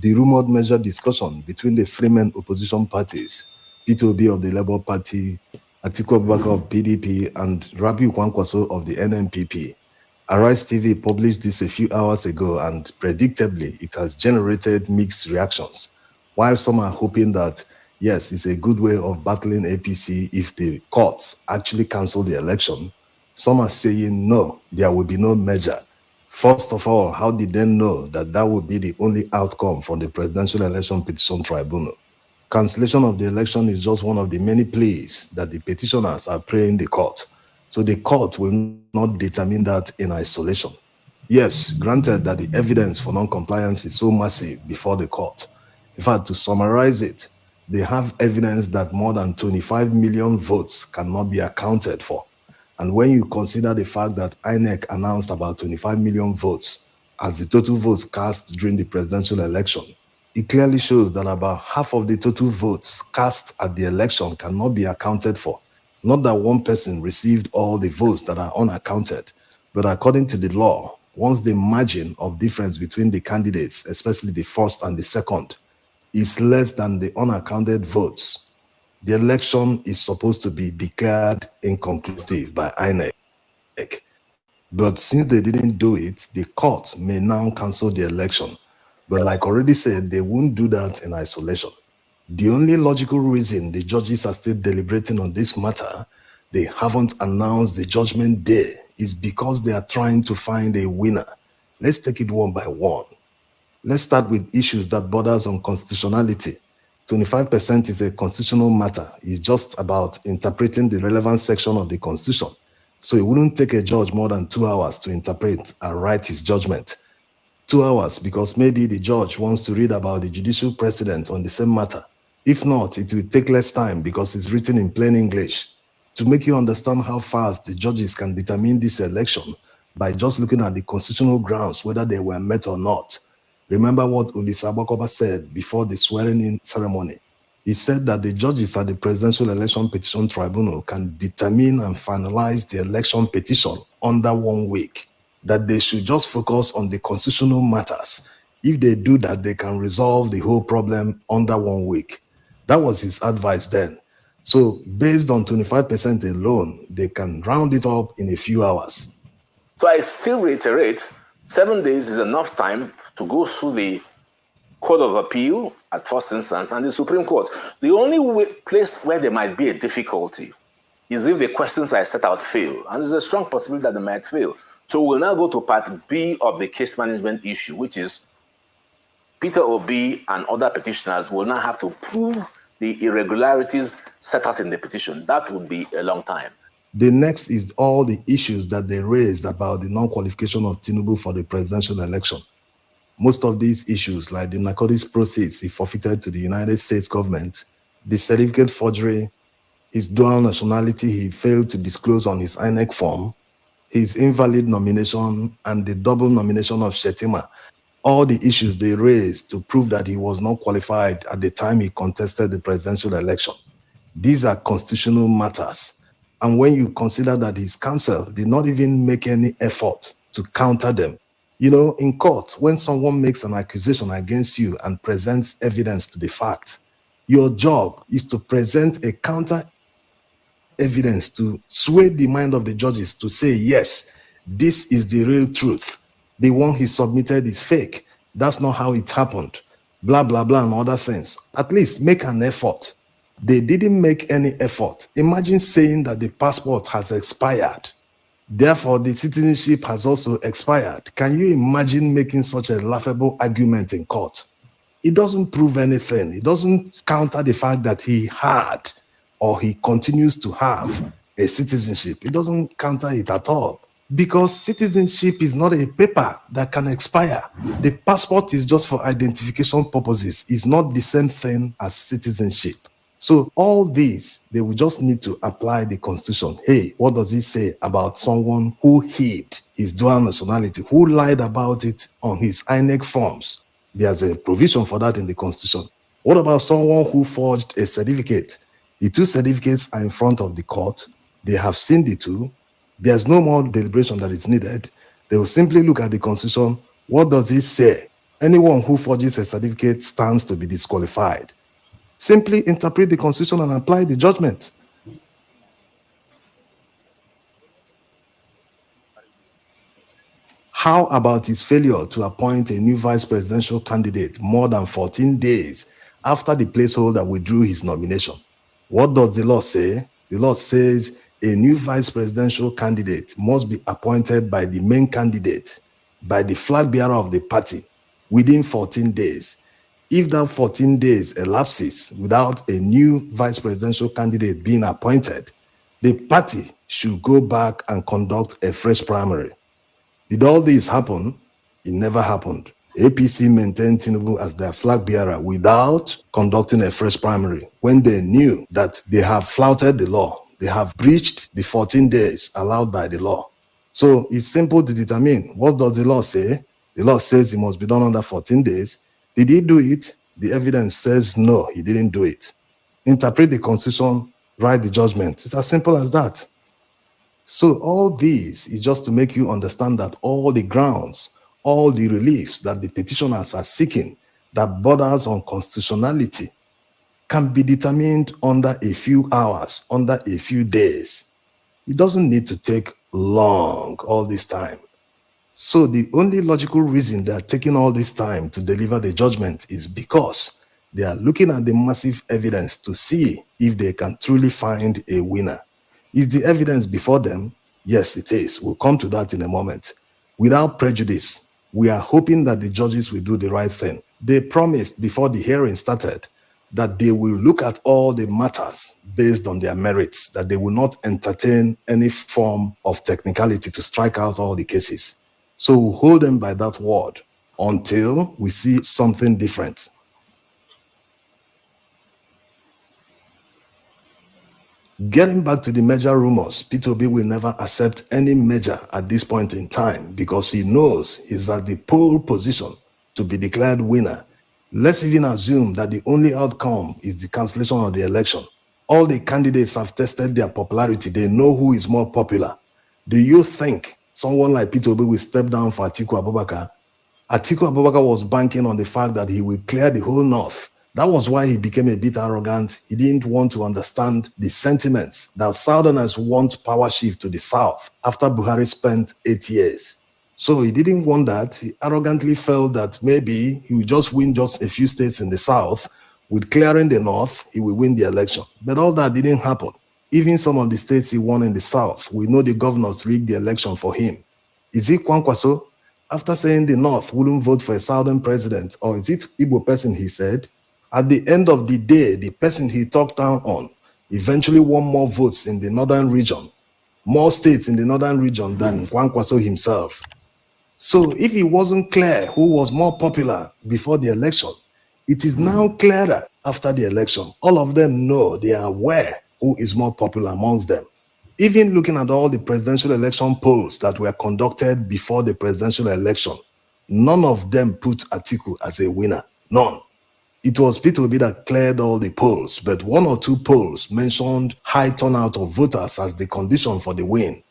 The rumored measure discussion between the three main opposition parties, P2B of the Labour Party, Atiku Abubakar of PDP, and Rabiu Kwankwaso of the NNPP. Arise TV published this a few hours ago, and predictably, it has generated mixed reactions. While some are hoping that, yes, it's a good way of battling APC if the courts actually cancel the election, some are saying no, there will be no measure. First of all, how did they know that that would be the only outcome from the Presidential Election Petition Tribunal? Cancellation of the election is just one of the many pleas that the petitioners are praying the court. So the court will not determine that in isolation. Yes, granted that the evidence for non-compliance is so massive before the court. In fact, to summarize it, they have evidence that more than 25 million votes cannot be accounted for. And when you consider the fact that INEC announced about 25 million votes as the total votes cast during the presidential election, it clearly shows that about half of the total votes cast at the election cannot be accounted for. Not that one person received all the votes that are unaccounted, but according to the law, once the margin of difference between the candidates, especially the first and the second, is less than the unaccounted votes, the election is supposed to be declared inconclusive by INEC. But since they didn't do it, the court may now cancel the election. But like already said, they won't do that in isolation. The only logical reason the judges are still deliberating on this matter, they haven't announced the judgment day, is because they are trying to find a winner. Let's take it one by one. Let's start with issues that borders on constitutionality. 25% is a constitutional matter. It's just about interpreting the relevant section of the Constitution. So it wouldn't take a judge more than 2 hours to interpret and write his judgment. 2 hours, because maybe the judge wants to read about the judicial precedent on the same matter. If not, it will take less time because it's written in plain English. To make you understand how fast the judges can determine this election by just looking at the constitutional grounds, whether they were met or not. Remember what Olisa Abokoba said before the swearing-in ceremony. He said that the judges at the Presidential Election Petition Tribunal can determine and finalize the election petition under 1 week, that they should just focus on the constitutional matters. If they do that, they can resolve the whole problem under 1 week. That was his advice then. So based on 25% alone, they can round it up in a few hours. So I still reiterate, 7 days is enough time to go through the Court of Appeal at first instance and the Supreme Court. The only place where there might be a difficulty is if the questions I set out fail. And there's a strong possibility that they might fail. So we'll now go to part B of the case management issue, which is Peter Obi and other petitioners will now have to prove the irregularities set out in the petition. That would be a long time. The next is all the issues that they raised about the non-qualification of Tinubu for the presidential election. Most of these issues, like the narcotics proceeds he forfeited to the United States government, the certificate forgery, his dual nationality he failed to disclose on his INEC form, his invalid nomination, and the double nomination of Shetima, all the issues they raised to prove that he was not qualified at the time he contested the presidential election. These are constitutional matters. And when you consider that his counsel did not even make any effort to counter them, you know, in court, when someone makes an accusation against you and presents evidence to the fact, your job is to present a counter evidence to sway the mind of the judges to say, yes, this is the real truth. The one he submitted is fake. That's not how it happened. Blah, blah, blah, and other things. At least make an effort. They didn't make any effort. Imagine saying that the passport has expired. Therefore, the citizenship has also expired. Can you imagine making such a laughable argument in court? It doesn't prove anything. It doesn't counter the fact that he had or he continues to have a citizenship. It doesn't counter it at all. Because citizenship is not a paper that can expire. The passport is just for identification purposes. It's not the same thing as citizenship. So all these, they will just need to apply the Constitution. Hey, what does it say about someone who hid his dual nationality, who lied about it on his INEC forms? There's a provision for that in the Constitution. What about someone who forged a certificate? The two certificates are in front of the court. They have seen the two. There's no more deliberation that is needed. They will simply look at the Constitution. What does it say? Anyone who forges a certificate stands to be disqualified. Simply interpret the Constitution and apply the judgment. How about his failure to appoint a new vice presidential candidate more than 14 days after the placeholder withdrew his nomination? What does the law say? The law says a new vice presidential candidate must be appointed by the main candidate, by the flag bearer of the party, within 14 days. If that 14 days elapses without a new vice presidential candidate being appointed, the party should go back and conduct a fresh primary. Did all this happen? It never happened. APC maintained Tinubu as their flag bearer without conducting a fresh primary when they knew that they have flouted the law. They have breached the 14 days allowed by the law. So it's simple to determine. What does the law say? The law says it must be done under 14 days. Did he do it? The evidence says no, he didn't do it. Interpret the Constitution, write the judgment. It's as simple as that. So all this is just to make you understand that all the grounds, all the reliefs that the petitioners are seeking that borders on constitutionality can be determined under a few hours, under a few days. It doesn't need to take long all this time. So the only logical reason they are taking all this time to deliver the judgment is because they are looking at the massive evidence to see if they can truly find a winner. Is the evidence before them? Yes, it is. We'll come to that in a moment. Without prejudice, we are hoping that the judges will do the right thing. They promised before the hearing started that they will look at all the matters based on their merits, that they will not entertain any form of technicality to strike out all the cases. So we'll hold them by that word until we see something different. Getting back to the merger rumors, P2B will never accept any merger at this point in time because he knows he's at the pole position to be declared winner. Let's even assume that the only outcome is the cancellation of the election. All the candidates have tested their popularity. They know who is more popular. Do you think someone like P2B will step down for Atiku Abubakar? Atiku Abubakar was banking on the fact that he will clear the whole North. That was why he became a bit arrogant. He didn't want to understand the sentiments that Southerners want power shift to the South after Buhari spent 8 years. So he didn't want that. He arrogantly felt that maybe he would just win just a few states in the South. With clearing the North, he will win the election. But all that didn't happen. Even some of the states he won in the South, we know the governors rigged the election for him. Is it Kwankwaso? After saying the North wouldn't vote for a Southern president, or is it Igbo person he said? At the end of the day, the person he talked down on eventually won more votes in the Northern region, more states in the Northern region than Kwankwaso himself. So if it wasn't clear who was more popular before the election, it is now clearer after the election. All of them know, they are aware who is more popular amongst them. Even looking at all the presidential election polls that were conducted before the presidential election, none of them put Atiku as a winner. None. It was P2B that cleared all the polls, but one or two polls mentioned high turnout of voters as the condition for the win.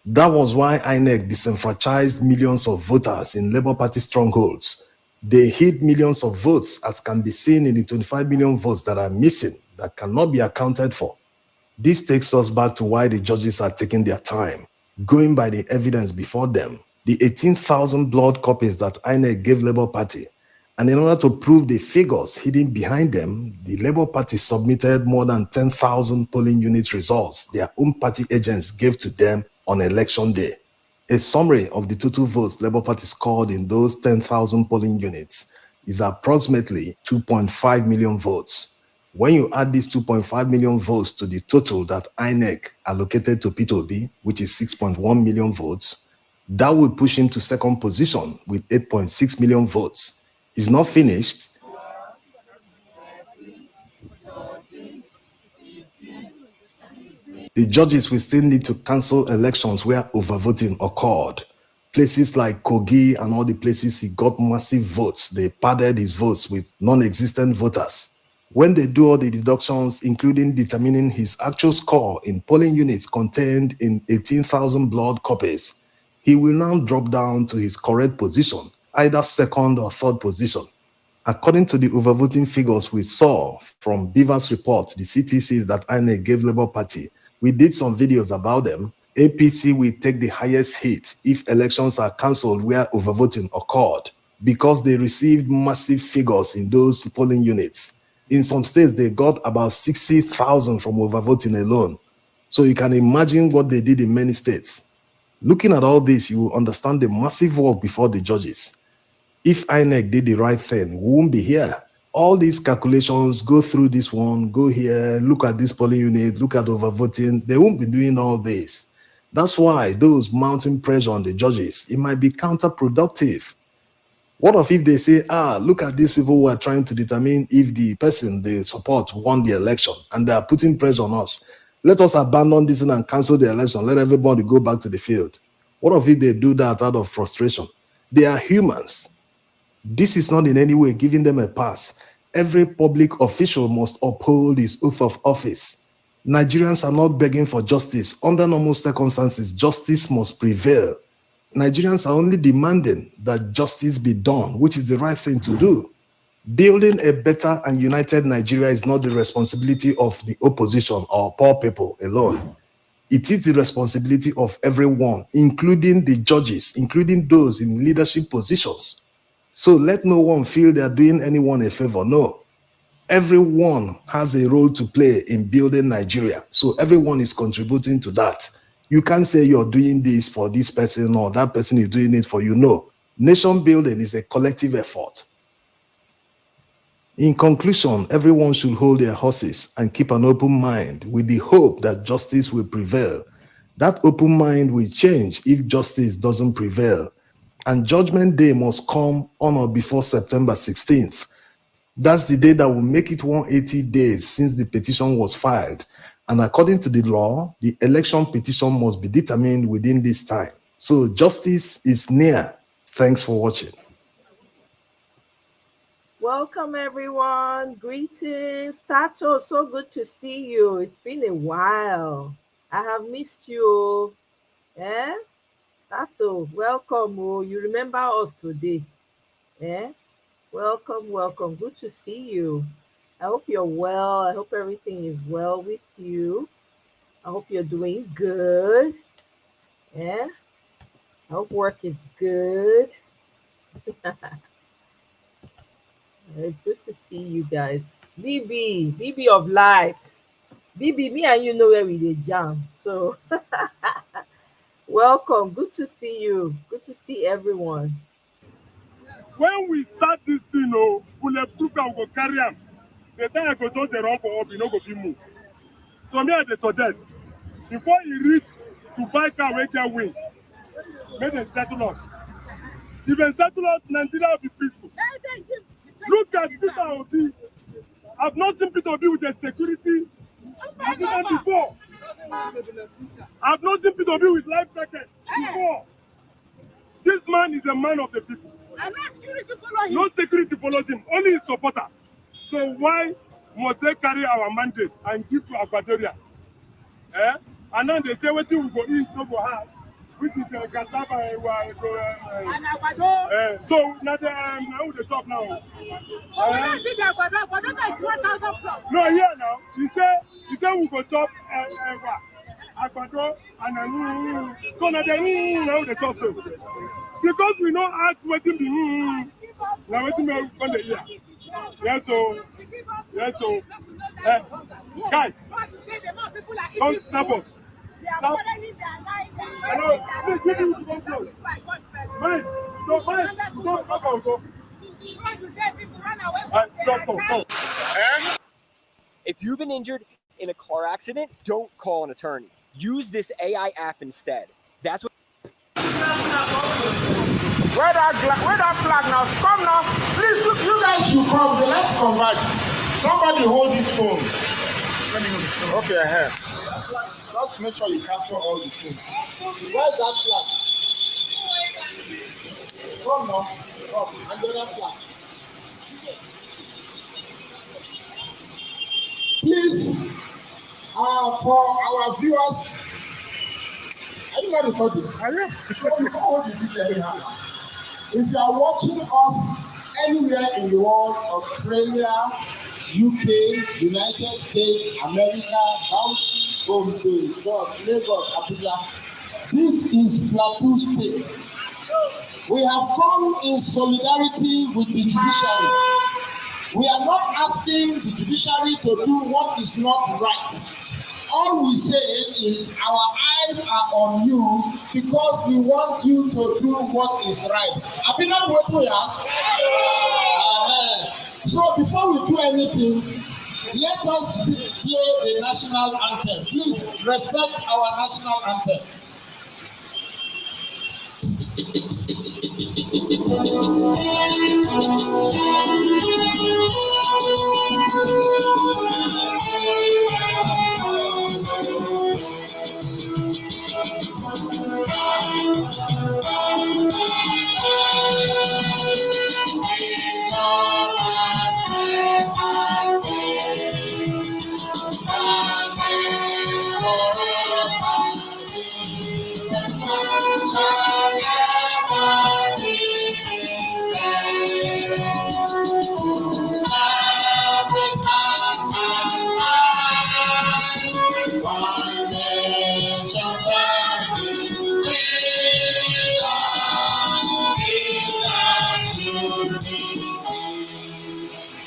That was why INEC disenfranchised millions of voters in Labour Party strongholds. They hid millions of votes, as can be seen in the 25 million votes that are missing, that cannot be accounted for. This takes us back to why the judges are taking their time, going by the evidence before them. The 18,000 blood copies that INEC gave Labour Party, and in order to prove the figures hidden behind them, the Labour Party submitted more than 10,000 polling unit results their own party agents gave to them on election day. A summary of the total votes Labour Party scored in those 10,000 polling units is approximately 2.5 million votes. When you add these 2.5 million votes to the total that INEC allocated to P2B, which is 6.1 million votes, that would push him to second position with 8.6 million votes. Is not finished. The judges will still need to cancel elections where overvoting occurred. Places like Kogi and all the places he got massive votes, they padded his votes with non-existent voters. When they do all the deductions, including determining his actual score in polling units contained in 18,000 blood copies, he will now drop down to his correct position either second or third position. According to the overvoting figures we saw from Beaver's report, the CTCs that INEC gave Labour Party, we did some videos about them. APC will take the highest hit if elections are cancelled where overvoting occurred because they received massive figures in those polling units. In some states, they got about 60,000 from overvoting alone. So you can imagine what they did in many states. Looking at all this, you will understand the massive work before the judges. If INEC did the right thing, we won't be here. All these calculations, go through this one, go here, look at this polling unit, look at overvoting, they won't be doing all this. That's why those mounting pressure on the judges, it might be counterproductive. What if they say, look at these people who are trying to determine if the person they support won the election and they are putting pressure on us. Let us abandon this and cancel the election. Let everybody go back to the field. What if they do that out of frustration? They are humans. This is not in any way giving them a pass. Every public official must uphold his oath of office. Nigerians are not begging for justice. Under normal circumstances, justice must prevail. Nigerians are only demanding that justice be done, which is the right thing to do. Building a better and united Nigeria is not the responsibility of the opposition or poor people alone. It is the responsibility of everyone, including the judges, including those in leadership positions. So let no one feel they are doing anyone a favor. No. Everyone has a role to play in building Nigeria. So everyone is contributing to that. You can't say you're doing this for this person or that person is doing it for you. No. Nation building is a collective effort. In conclusion, everyone should hold their horses and keep an open mind with the hope that justice will prevail. That open mind will change if justice doesn't prevail. And Judgment Day must come on or before September 16th. That's the day that will make it 180 days since the petition was filed. And according to the law, the election petition must be determined within this time. So justice is near. Thanks for watching. Welcome, everyone. Greetings. Tato, so good to see you. It's been a while. I have missed you. Eh? Tato, welcome. Oh, you remember us today. Eh? Welcome, welcome. Good to see you. I hope you're well. I hope everything is well with you. I hope you're doing good. Yeah. I hope work is good. It's good to see you guys. BB of life. BB, me and you know where we did jam. So welcome. Good to see you. Good to see everyone. When we start this thing, bulletproof and we go carry am. The time I go just run for up, you no go fit move. So me I dey suggest, before you reach to buy car wey get wings, make dem settle us. If dem settle us, Nigeria will be peaceful. Look at Peter Obi. I've not seen Peter Obi with the security I've seen them before. I've not seen Peter Obi with life jacket before. This man is a man of the people. And no security follows him. No security follows him, only his supporters. So why must they carry our mandate and give to Ecuadorians? And then they say, what we go eat, no go have, which is cassava and Aguado. So now the top now. We don't see the Aguado. Aguado is 1,000 plus. No, here now. He said we go chop Aguado and then so now the top so. Because we don't ask what to be now what to be on the ear. Yes, so guys, don't snap us. Stop. Hello, give me to control. Mine, don't go. Just go. If you've been injured in a car accident, don't call an attorney. Use this AI app instead. That's what. Where that flag now? Stop now. Please, you guys should come. The let's converge. Somebody hold this phone. Okay, ahead. Just make sure you capture all the things. Where's that flag? Come now. Come. And the other flag. Please, for our viewers, are you not recording? I am. Hold this anyhow. If you are watching us anywhere in the world, Australia, UK, United States, America, Bauchi, Bombay, Jos, Lagos, Abuja, this is Plateau State. We have come in solidarity with the judiciary. We are not asking the judiciary to do what is not right. All we say is our eyes are on you because we want you to do what is right. Have you not what we ask? So before we do anything, let us play the national anthem. Please respect our national anthem.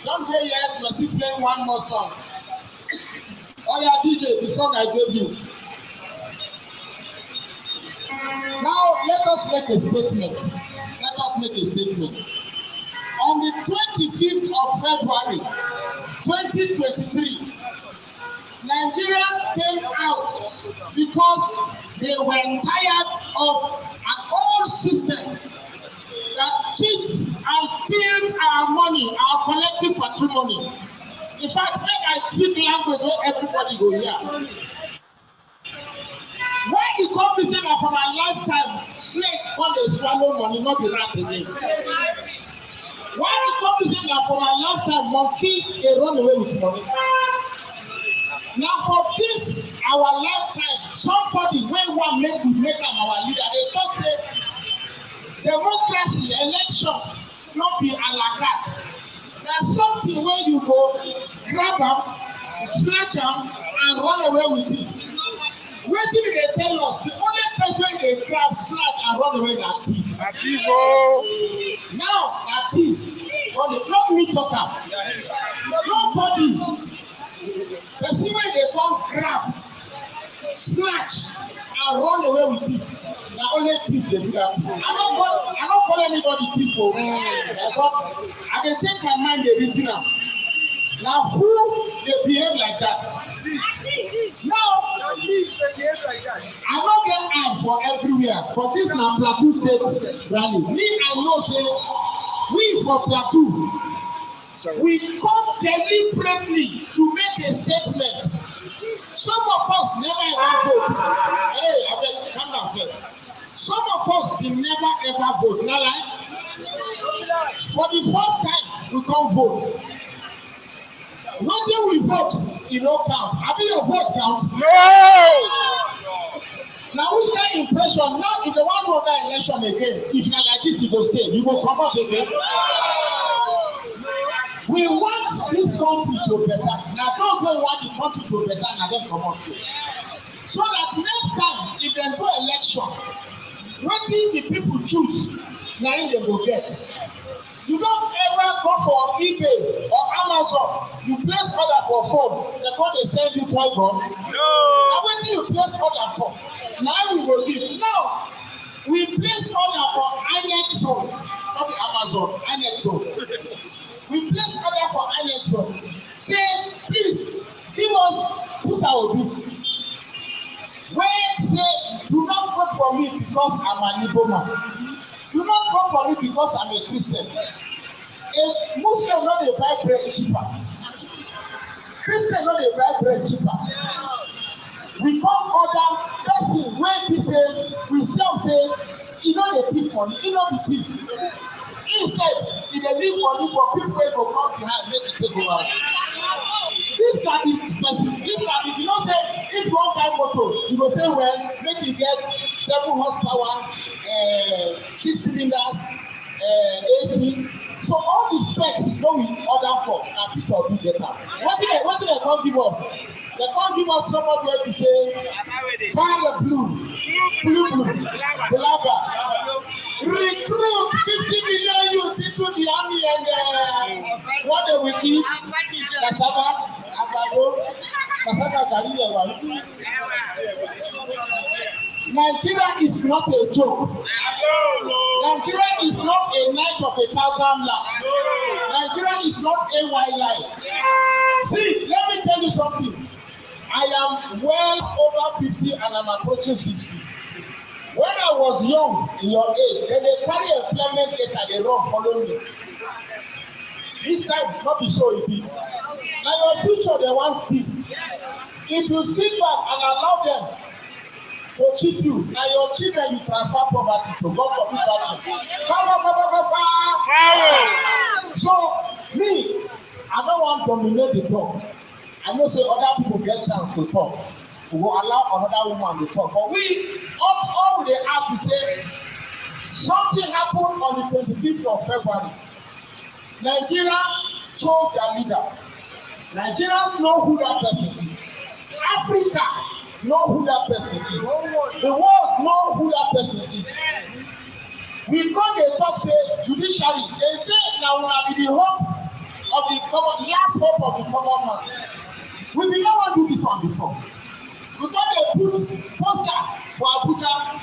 Don't go yet, we're still playing one more song. Oh yeah, DJ, the song I gave you. Now let us make a statement. Let us make a statement. On the 25th of February, 2023, Nigerians came out because they were tired of an old system that cheats and steals our money, our collective patrimony. In fact, when I speak language where everybody go hear. Why the company say that for my lifetime, snake when they swallow money, not be rat again? Why the company say that for my lifetime, monkey they run away with money? Now for this, our lifetime, somebody when one make am our leader, they talk say, democracy, election, not be a la carte. There's something where you go, grab them, snatch them, and run away with it. Where did they tell us? The only person they grab, snatch, and run away is thief. A thief, oh. Now, a thief. Not me talker. Nobody. The same way they come grab, snatch, and run away with it. Now only thief they do that. I don't call anybody thief for me. But I can take my mind the reason now who they behave like that? Now I don't get ad for everywhere, but this na Plateau State rally. Me I know say we for Plateau, we come deliberately to make a statement. Some of us never ever vote. Hey, I beg, calm down first. Some of us will never ever vote. Now, like, for the first time, we can't vote. Nothing we vote, you don't count. Have you your vote count? No! Now, which kind of impression? Now, if the one vote that election again, if you're like this, you go stay. You will come out again. We want this country to better. Now, those who want the country to better, now just come out. So that next time, if they do election, what the people choose, now they will get. You don't ever go for eBay or Amazon. You place order for phone. They're going to send you toy gun. No. Now when you place order for, now we will give. Now we place order for INEC zone, not Amazon. INEC zone. We place order for INEC zone. Say, please give us put our people. When say, do not vote for me because I'm an Igbo man. Do not vote for me because I'm a Christian. A Muslim not dey buy bread cheaper. Christian not dey buy bread cheaper. We come order person wey be say we sell say e no dey thief money, e no be thief. Instead, e dey leave money for people wey go come behind make e take over. This na the specific. This na the, you know say if you wan buy motor, you go say well make e get 7 horsepower, 6 cylinders, AC. So all the specs wey we order for na people do get am. Wetin dem come give us? Dem come give us somebody wey be say colour blue, blabber. Recruit 50 million youths into the army and what they will eat? Cassava, àgbàdo, cassava gari ewa. Nigeria is not a joke. Nigeria is not a night of 1,000 lakhs. Nigeria is not a wildlife. See, let me tell you something. I am well over 50 and I'm approaching 60. When I was young, in your age, then they carry a Clement gate and they run follow me. This time, not be so easy. Now your future, they want speed. If you sit back and allow them to cheat you, now your children you transfer poverty to God for people. So me, I don't want to dominate the talk. I know say other people get chance to talk. We will allow another woman to talk. But we all they have to say something happened on the 25th of February. Nigerians chose their leader. Nigerians know who that person is. Africa know who that person is. The world know who that person is. We come dey talk say judiciary. They say now una be the hope of the common, last hope of the common man. We did not want to do this one before. We come dey put poster for Abuja.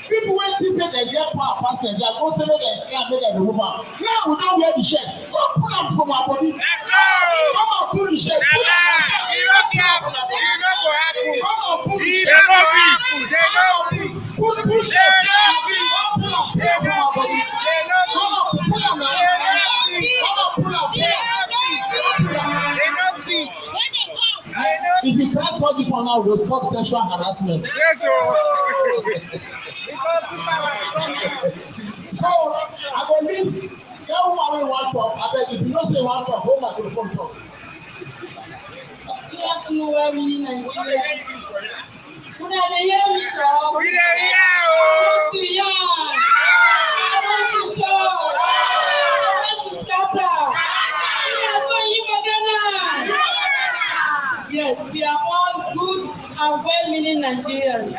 People wey think say dem get power pass dem, they are go say make dem remove am. Now we don wear the shirt. Come pull am from our body. Come and pull the shirt. Pull am. You no go happen. Come and pull the You shirt. no go fit. Pull the shirt. Come pull am from our body. Come on, pull am now. Come on, pull am. If you try for this one now, we'll talk sexual harassment. Yes, So I go leave. That woman wey wan talk. Abeg, if you know say you wan talk, hold microphone talk. Good afternoon, well meaning Nigeria. Una dey hear me talk? we dey hear I o. want to yarn. I want to talk. I want to scatter. Una so you go get. Yes, we are all good and well-meaning Nigerians.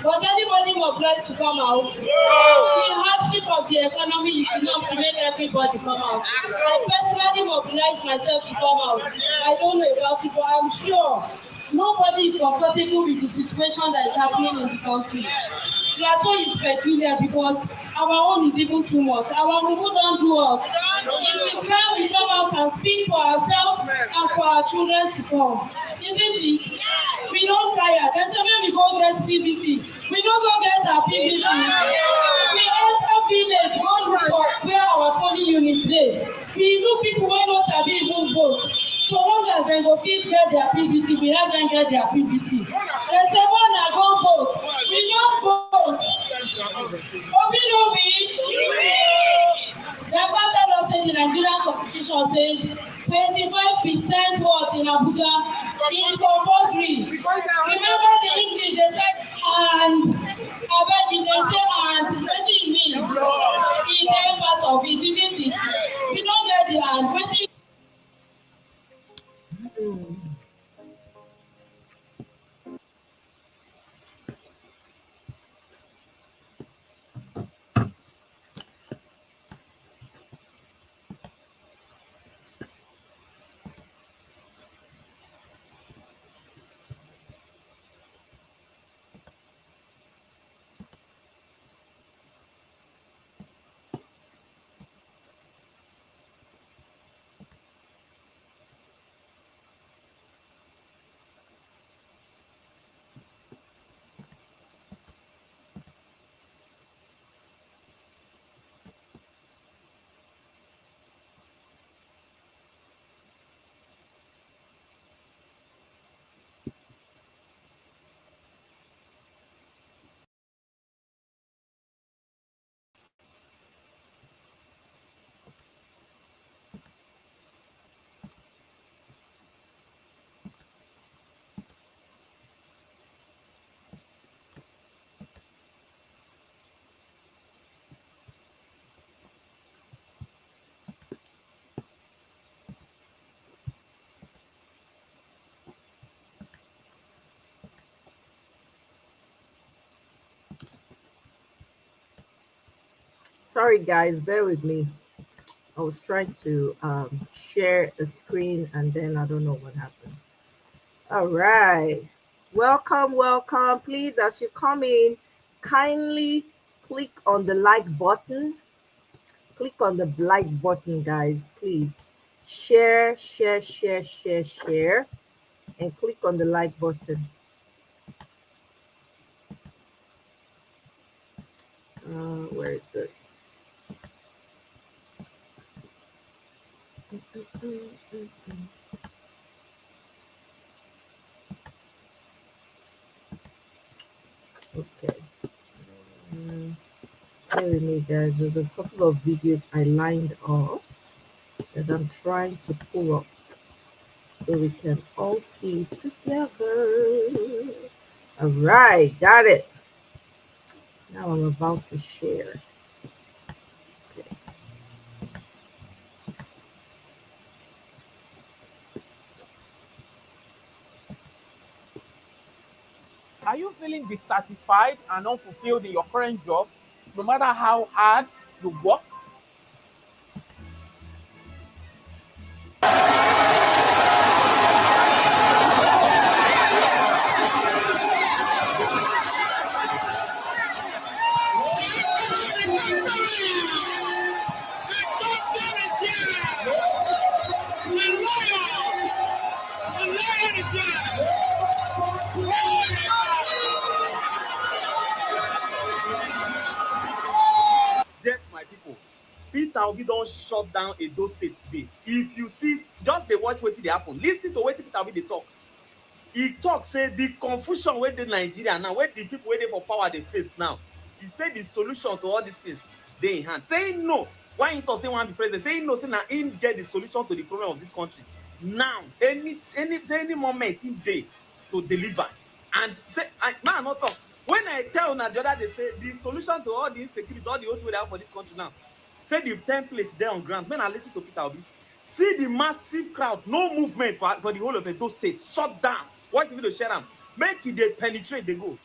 Was anybody mobilized to come out? No. The hardship of the economy is enough to make everybody come out. I personally mobilized myself to come out. I don't know about it, but I'm sure nobody is comfortable with the situation that is happening in the country. Plateau is peculiar because our own is even too much. Our people don't do us. It is time we come out and speak for ourselves and for our children to come. Isn't it? We don't tire. There's a way we go get PVC. We don't go get our PVC. We enter village, go look for where our polling units dey. We do people wey no sabi even vote. So long as dem go fit get their PVC, we help them get their PVC. They say, "When I go vote," we don't vote. Obi no win. The fact that say the Nigerian Constitution says 25% vote in Abuja is compulsory. Remember the English, they said, and abeg if they say and, wetin e mean? E dey part of it, isn't it? We don't get the and, wetin Sorry, guys, bear with me. I was trying to share a screen and then I don't know what happened. All right. Welcome, welcome. Please, as you come in, kindly click on the like button. Click on the like button, guys, please. Share, share, share, share, share, and click on the like button. Where is this? Okay. Bear with me, guys. There's a couple of videos I lined up that I'm trying to pull up so we can all see together. All right, got it. Now I'm about to share. Okay. Are you feeling dissatisfied and unfulfilled in your current job, no matter how hard you work? Yes, my people. Peter Obi don shut down Edo State today. If you see, just dey watch wetin dey happen. Lis ten to wetin Peter Obi dey talk. He talk say the confusion wey dey Nigeria now, wey the people wey dey for power dey face now, he say the solution to all these things dey in hand. Say no. Why he talk say he wan be president? Say he know say na him get the solution to the problem of this country. Now, any moment he dey to deliver. And say, man, not talk. When I tell una the other day, say the solution to all the insecurity, all the host wey dey have for this country now, say the template there on ground. When I listen to Peter Obi, see the massive crowd, no movement for the whole of Edo State, shut down. What if you share them? Make it they penetrate, they go.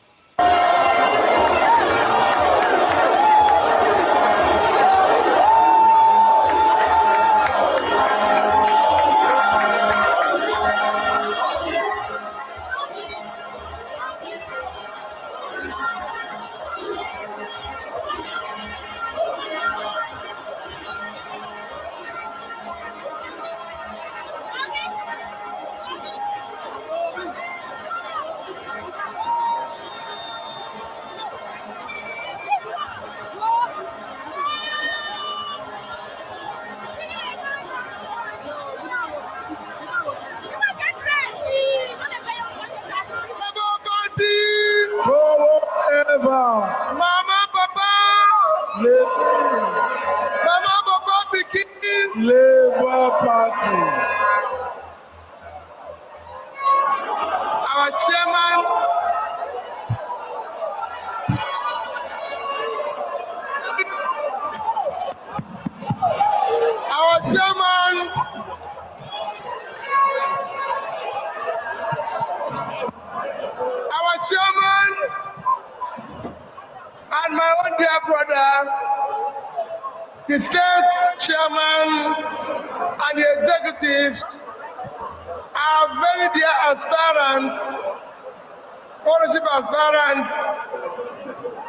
Mama, Papa, Mama, Papa, begin. Labour Party. Our chairman, and my own dear brother, the state chairman and the executives are very dear aspirants, ownership aspirants,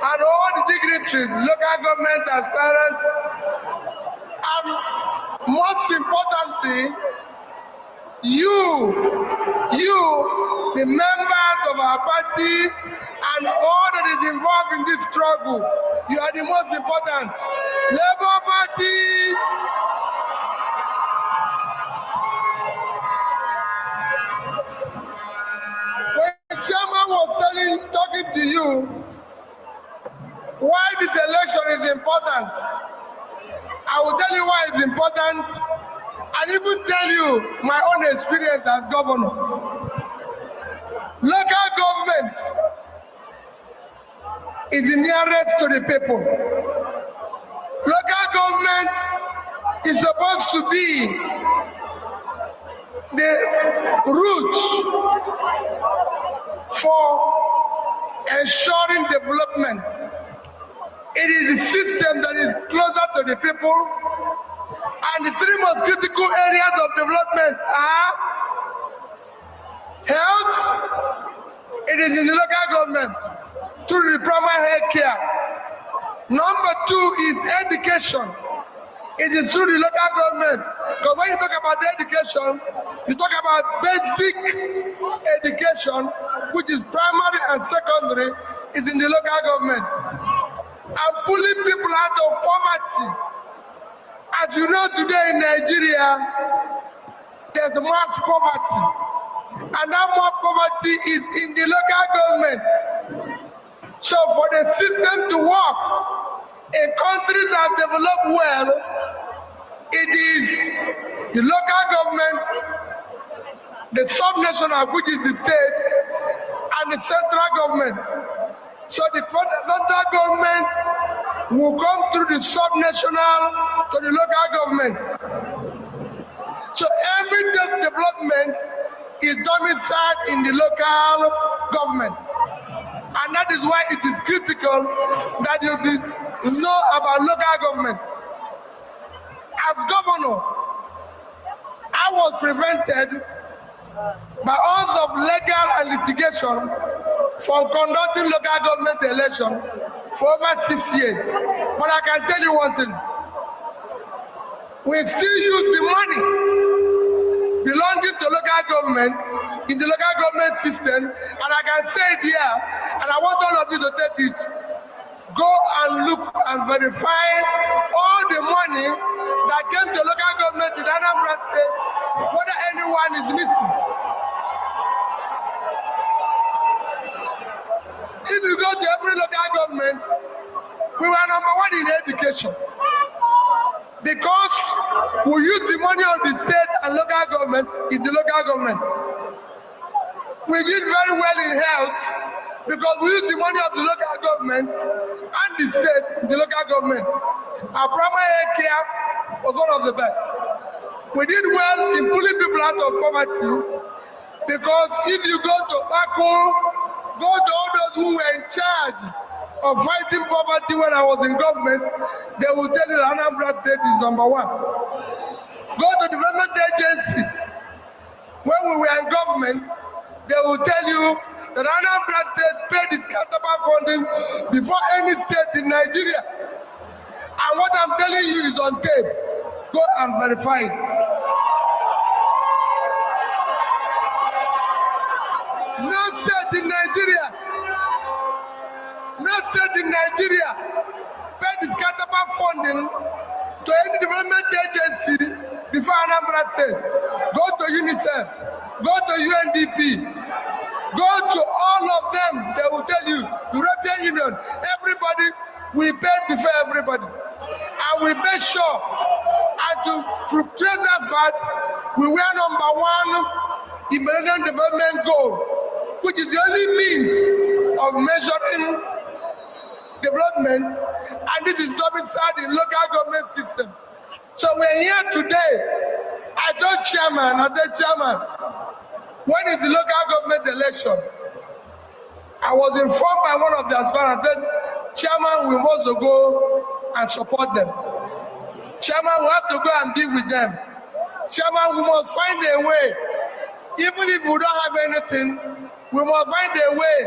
and all the dignitaries, local government aspirants, and most importantly, you, the members of our party, and all that is involved in this struggle, you are the most important. Labour Party. When the chairman was talking to you, why this election is important, I will tell you why it's important, and even tell you my own experience as governor. Local government is the nearest to the people. Local government is supposed to be the route for ensuring development. It is a system that is closer to the people, and the three most critical areas of development are health. It is in the local government through the primary health care. Number two is education. It is through the local government. Because when you talk about education, you talk about basic education, which is primary and secondary, is in the local government. And pulling people out of poverty. As you know, today in Nigeria, there's mass poverty. And that more poverty is in the local government. So for the system to work in countries that develop well, it is the local government, the subnational, which is the state, and the central government. So the central government will come through the subnational to the local government. So every development is domiciled in the local government. And that is why it is critical that you know about local government. As governor, I was prevented by all of legal and litigation from conducting local government election for over 6 years. But I can tell you one thing. We still use the money belonging to local government in the local government system, and I can say it here, and I want all of you to take it. Go and look and verify all the money that came to local government in Anambra State, whether anyone is missing. If you go to every local government, we were number one in education. Because we use the money of the state and local government in the local government. We did very well in health because we use the money of the local government and the state in the local government. Our primary health care was one of the best. We did well in pulling people out of poverty because if you go to Bako, go to all those who were in charge of fighting poverty when I was in government, they will tell you that Anambra State is number one. Go to development agencies. When we were in government, they will tell you that Anambra State paid its counterpart funding before any state in Nigeria. And what I'm telling you is on tape. Go and verify it. No state in Nigeria paid its counterpart funding to any development agency before Anambra State. Go to UNICEF, go to UNDP, go to all of them. They will tell you, European Union, everybody, we paid before everybody. And we made sure, and to trace that fact, we were number one in Millennium Development Goal, which is the only means of measuring development, and this is domiciled in local government system. So we're here today. I told chairman, I said, chairman, when is the local government election? I was informed by one of the aspirants. I said, chairman, we must go and support them. Chairman, we have to go and be with them. Chairman, we must find a way. Even if we don't have anything, we must find a way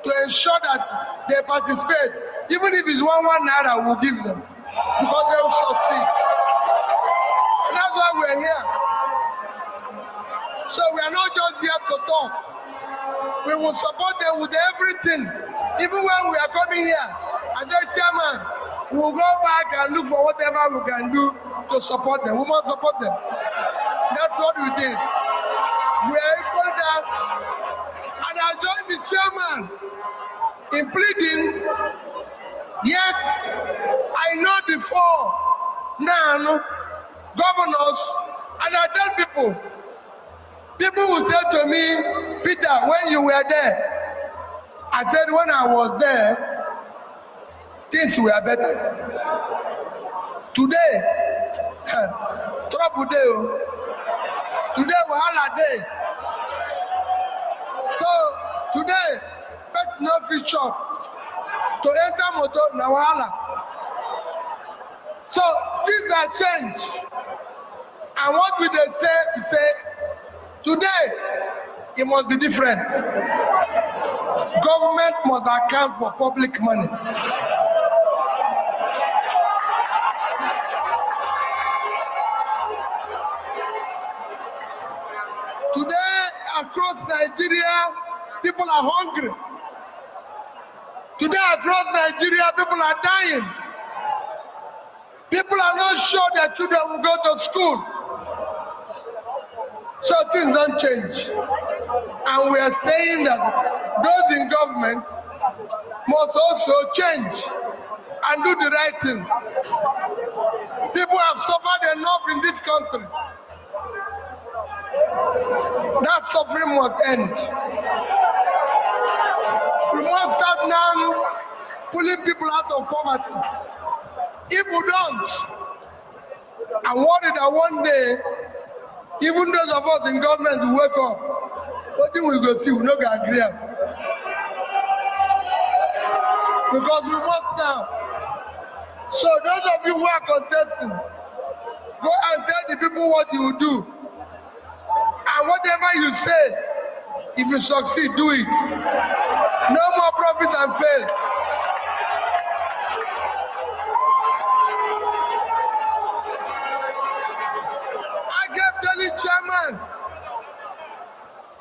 to ensure that they participate. Even if it's one naira, we'll give them. Because they will succeed. And that's why we're here. So we are not just here to talk. We will support them with everything. Even when we are coming here, as a chairman, we will go back and look for whatever we can do to support them. We must support them. That's what we did. We are equal there. And I joined the chairman in pleading. Yes, I know before now governors, and I tell people will say to me, Peter, when you were there, I said when I was there, things were better. Today, trouble day. Today wahala day. So today, person no fit chop. To enter motor na wahala. So things are changed. And what we they say, we say, today, it must be different. Government must account for public money. Today, across Nigeria, people are hungry. Today, across Nigeria, people are dying. People are not sure their children will go to school. So things don't change. And we are saying that those in government must also change and do the right thing. People have suffered enough in this country. That suffering must end. We must start now pulling people out of poverty. If we don't, I'm worried that one day, even those of us in government will wake up. What thing we go see, we not gonna agree. Because we must now. So those of you who are contesting, go and tell the people what you will do. And whatever you say, if you succeed, do it. No more promise and fail.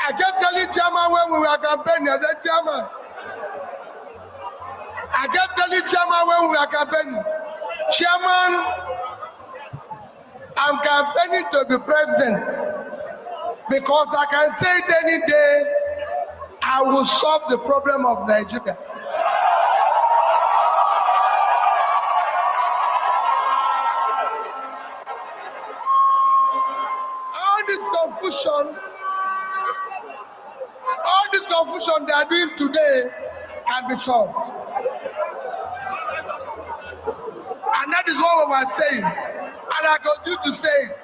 I kept telling chairman when we were campaigning, I said, chairman. I kept telling chairman when we were campaigning, chairman, I'm campaigning to be president because I can say it any day, I will solve the problem of Nigeria. All this confusion they are doing today can be solved. And that is what we were saying. And I continue to say it.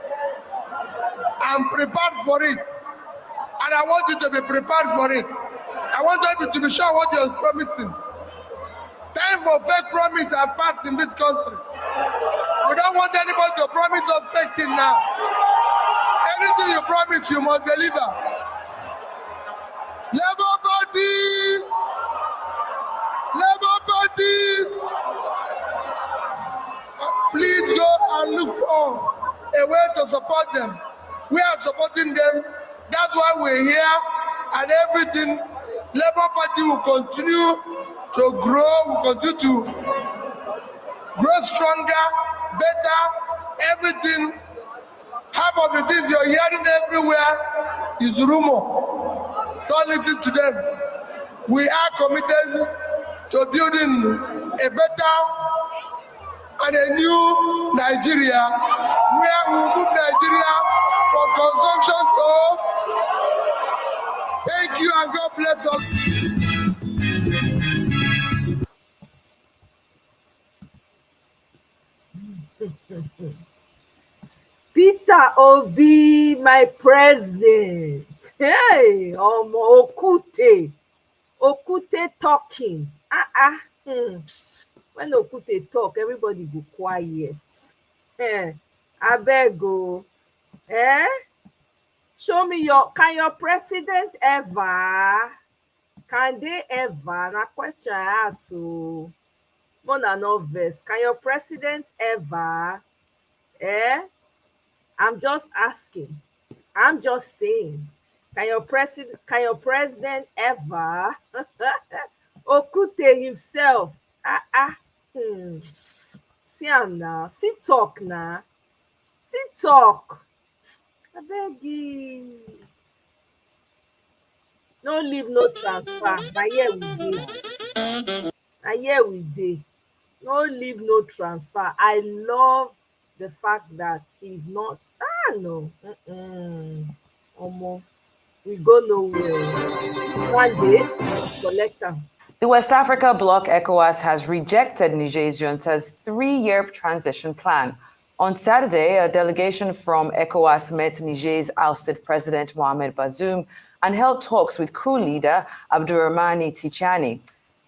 I'm prepared for it. And I want you to be prepared for it. I want you to be sure what you're promising. Time for fake promise are passed in this country. We don't want anybody to promise us fake thing now. Anything you promise, you must deliver. Labour Party! Labour Party! Please go and look for a way to support them. We are supporting them. That's why we're here. And everything, Labour Party will continue to grow, will continue to grow stronger, better, everything. Half of the things you're hearing everywhere is rumor. Don't listen to them. We are committed to building a better and a new Nigeria where we will move Nigeria from consumption to. Thank you and God bless us. Peter Obi, my president. Hey, Okute. Okute talking. When Okute talk, everybody go quiet. I beg go. Show me can your president ever? Can they ever? Na question I ask so. Mona Noves. Can your president ever? I'm just asking. I'm just saying. Can your president ever? Okute himself. See him now. See talk now. See talk. I beg you. No leave, no transfer. Na here we dey. Na here we dey. No leave, no transfer. I love the fact that he's not. No. Omo, we go nowhere. One day, collect am. The West Africa bloc ECOWAS has rejected Niger's junta's 3-year transition plan. On Saturday, a delegation from ECOWAS met Niger's ousted president Mohamed Bazoum and held talks with coup leader Abdourahamane Tichani.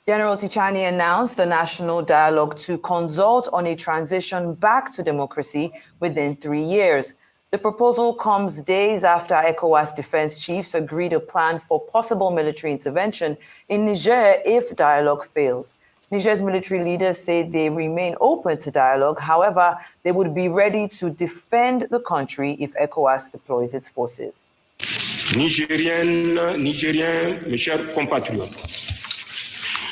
General Tichani announced a national dialogue to consult on a transition back to democracy within 3 years. The proposal comes days after ECOWAS defense chiefs agreed a plan for possible military intervention in Niger if dialogue fails. Niger's military leaders say they remain open to dialogue. However, they would be ready to defend the country if ECOWAS deploys its forces. Nigériennes, Nigériens, mes chers compatriotes,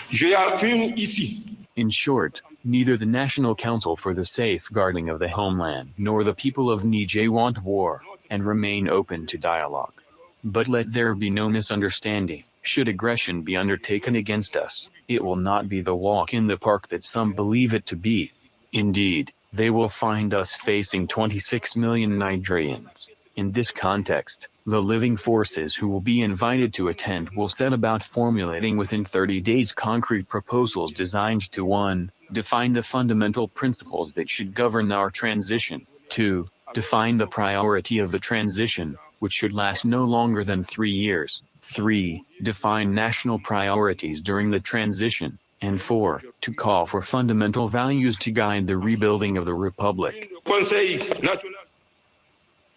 je affirme ici. In short, neither the National Council for the Safeguarding of the Homeland nor the people of Niger want war, and remain open to dialogue. But let there be no misunderstanding. Should aggression be undertaken against us, it will not be the walk in the park that some believe it to be. Indeed, they will find us facing 26 million Nigerians. In this context, the living forces who will be invited to attend will set about formulating within 30 days concrete proposals designed to 1. Define the fundamental principles that should govern our transition, 2. Define the priority of the transition, which should last no longer than 3 years, 3. Define national priorities during the transition, and 4. To call for fundamental values to guide the rebuilding of the Republic.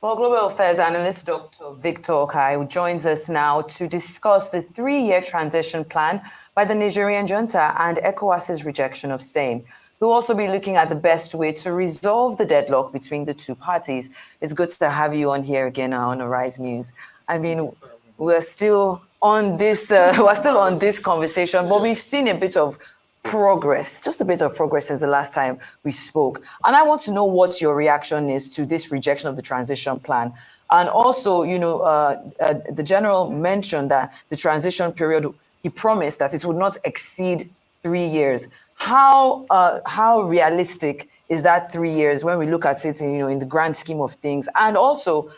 Well, Global Affairs analyst Dr. Victor Okai, who joins us now to discuss the 3-year transition plan by the Nigerian junta and ECOWAS's rejection of same. We'll also be looking at the best way to resolve the deadlock between the two parties. It's good to have you on here again on Arise News. I mean, we're still on this conversation, but we've seen a bit of progress, just a bit of progress since the last time we spoke. And I want to know what your reaction is to this rejection of the transition plan. And also, the general mentioned that the transition period, he promised that it would not exceed 3 years. How realistic is that 3 years when we look at it, in the grand scheme of things? And also,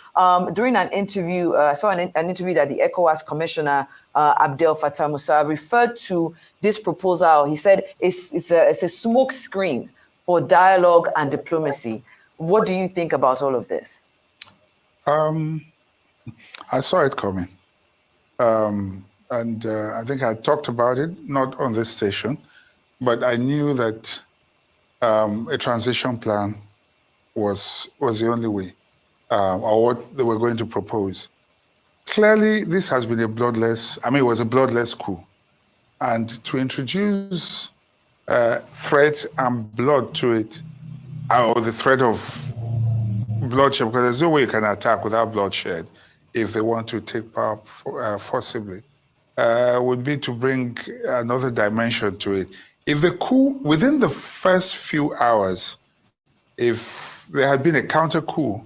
during an interview, I saw an interview that the ECOWAS Commissioner Abdel Fattah Musa referred to this proposal. He said it's a smoke screen for dialogue and diplomacy. What do you think about all of this? I saw it coming. And I think I talked about it, not on this station, but I knew that a transition plan was the only way, or what they were going to propose. Clearly, this has been it was a bloodless coup. And to introduce threat and blood to it, or the threat of bloodshed, because there's no way you can attack without bloodshed if they want to take power forcibly, would be to bring another dimension to it. If the coup, within the first few hours, if there had been a counter coup,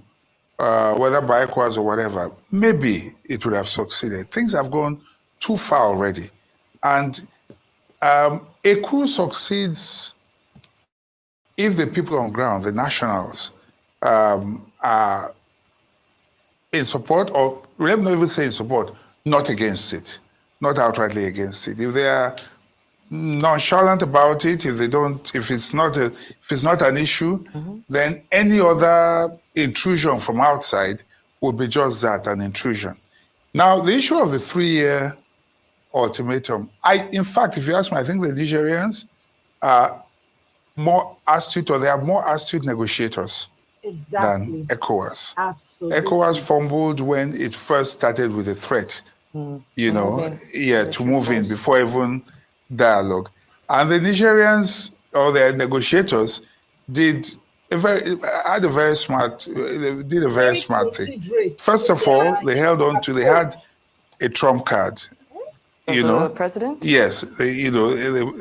whether by ECOWAS or whatever, maybe it would have succeeded. Things have gone too far already. And a coup succeeds if the people on ground, the nationals, are in support, or let me not even say in support, not against it, not outrightly against it. If they are nonchalant about it, if it's not an issue, then any other intrusion from outside would be just that, an intrusion. Now, the issue of the 3-year ultimatum, in fact, if you ask me, I think the Nigerians are more astute, or they are more astute negotiators than ECOWAS. Absolutely. ECOWAS fumbled when it first started with a threat, to move in before even dialogue. And the Nigerians, or their negotiators, did a very smart thing. First of all, they had a trump card. The president? Yes,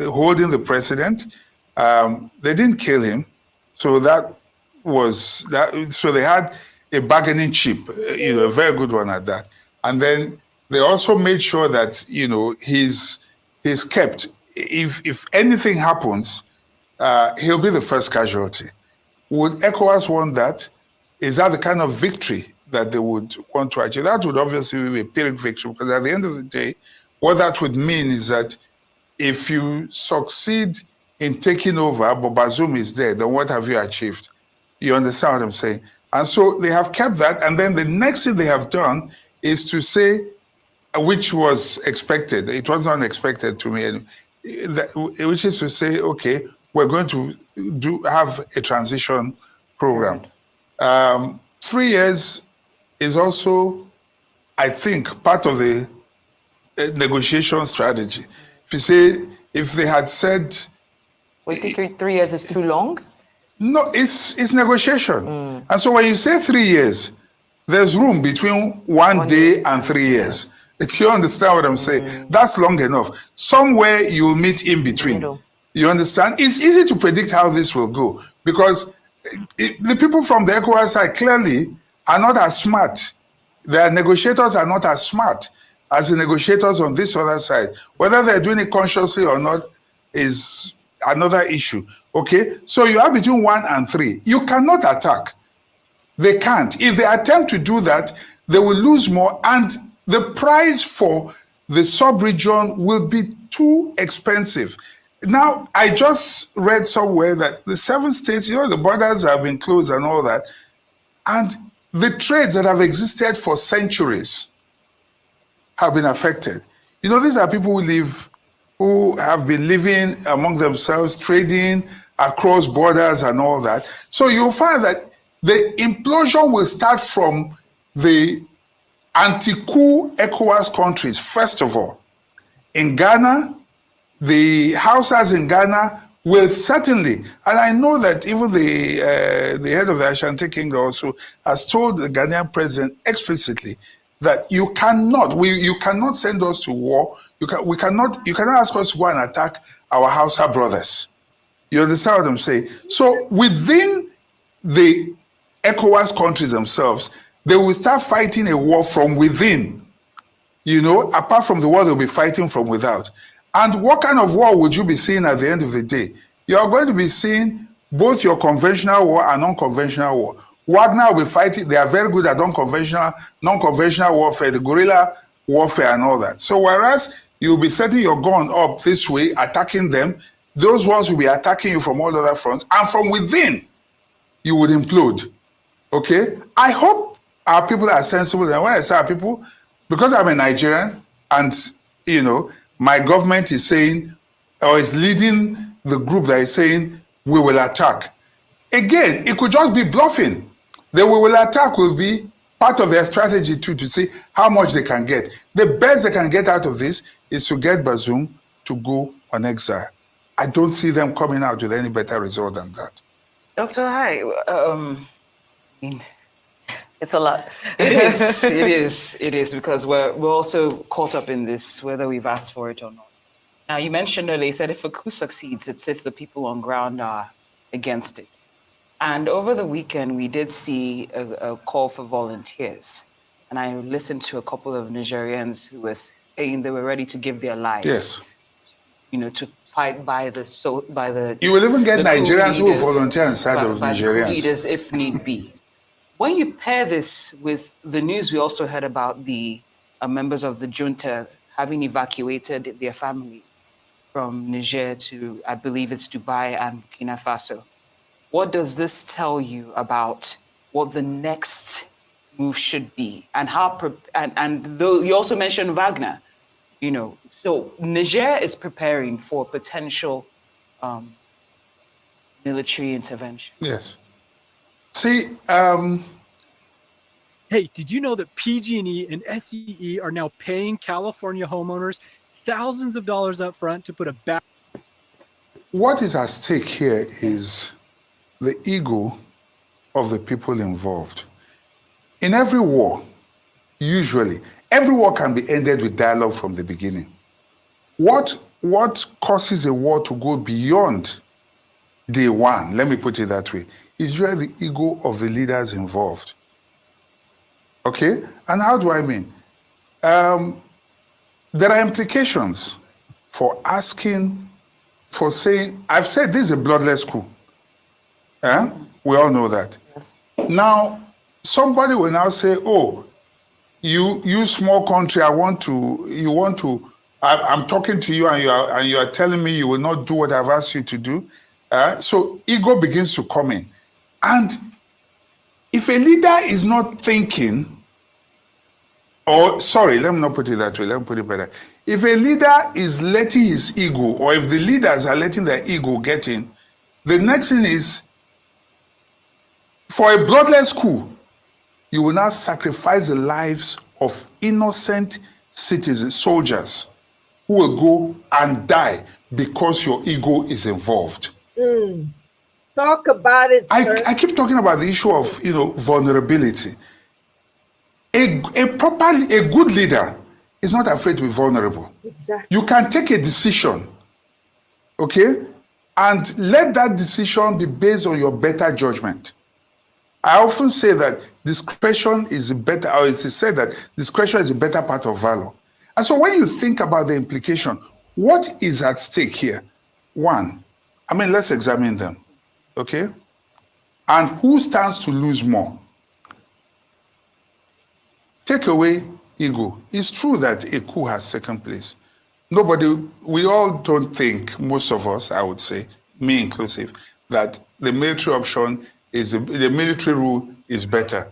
holding the president. They didn't kill him, so so they had a bargaining chip, a very good one at that. And then they also made sure that he's kept. If anything happens, he'll be the first casualty. Would ECOWAS want that? Is that the kind of victory that they would want to achieve? That would obviously be a Pyrrhic victory, because at the end of the day, what that would mean is that if you succeed in taking over, but Bazoum is dead, then what have you achieved? You understand what I'm saying? And so they have kept that, and then the next thing they have done is to say, which was expected, it was not unexpected to me, which is to say, okay, we're going to have a transition program. 3 years is also, I think, part of the negotiation strategy. If they had said, we think 3 years is too long? No, it's negotiation. And so when you say 3 years, there's room between one day and 3 years. If you understand what I'm saying, that's long enough. Somewhere you'll meet in between. You understand? It's easy to predict how this will go because the people from the ECOWAS side clearly are not as smart. Their negotiators are not as smart as the negotiators on this other side. Whether they're doing it consciously or not is another issue. Okay? So you are between 1 and 3. You cannot attack. They can't. If they attempt to do that, they will lose more, and the price for the sub-region will be too expensive. Now, I just read somewhere that the 7 states, the borders have been closed and all that, and the trades that have existed for centuries have been affected. These are people who have been living among themselves, trading across borders and all that. So you'll find that the implosion will start from the anti-coup ECOWAS countries, first of all. In Ghana, the Hausas in Ghana will certainly, and I know that even the head of the Ashanti Kingdom also has told the Ghanaian president explicitly that you cannot send us to war. You cannot ask us to go and attack our Hausa brothers. You understand what I'm saying? So within the ECOWAS countries themselves, they will start fighting a war from within. Apart from the war, they'll be fighting from without. And what kind of war would you be seeing at the end of the day? You are going to be seeing both your conventional war and non-conventional war. Wagner will be fighting. They are very good at non-conventional warfare, the guerrilla warfare and all that. So whereas you'll be setting your gun up this way, attacking them, those ones will be attacking you from all other fronts. And from within, you would implode. Okay? I hope our people are sensible. And when I say our people, because I'm a Nigerian and, my government is saying, or is leading the group that is saying, we will attack. Again, it could just be bluffing. The we will attack will be part of their strategy too, to see how much they can get. The best they can get out of this is to get Bazoum to go on exile. I don't see them coming out with any better result than that. Dr. Hai, it's a lot. It is, because we're also caught up in this, whether we've asked for it or not. Now, you mentioned earlier, you said if a coup succeeds, it's if the people on ground are against it. And over the weekend, we did see a call for volunteers. And I listened to a couple of Nigerians who were saying they were ready to give their lives. Yes. To fight by the. You will even get Nigerians who will volunteer inside of Nigerians. Leaders, if need be. When you pair this with the news we also heard about the members of the junta having evacuated their families from Niger to, I believe it's Dubai and Burkina Faso, what does this tell you about what the next move should be? And how, and though you also mentioned Wagner, so Niger is preparing for potential military intervention. Yes. See, hey, did you know that PG&E and SCE are now paying California homeowners thousands of dollars up front to put a back? What is at stake here is the ego of the people involved. In every war, usually, every war can be ended with dialogue from the beginning. What causes a war to go beyond day one, let me put it that way, is really the ego of the leaders involved. Okay? And how do I mean? There are implications for asking, for saying, I've said this is a bloodless coup. We all know that. Yes. Now, somebody will now say, oh, you small country, I'm talking to you and you are telling me you will not do what I've asked you to do. So ego begins to come in. And if a leader is not thinking Or, sorry, let me not put it that way. Let me put it better. If a leader is letting his ego, or if the leaders are letting their ego get in, the next thing is, for a bloodless coup, you will now sacrifice the lives of innocent citizens, soldiers, who will go and die because your ego is involved. Talk about it, sir. I keep talking about the issue of, vulnerability. A good leader is not afraid to be vulnerable. Exactly. You can take a decision, okay, and let that decision be based on your better judgment. I often say that discretion is better, or it's said that discretion is a better part of valor. And so when you think about the implication, what is at stake here? One, let's examine them, okay? And who stands to lose more? Take away ego. It's true that a coup has taken place. We all don't think, most of us, I would say, me inclusive, that the military option the military rule is better.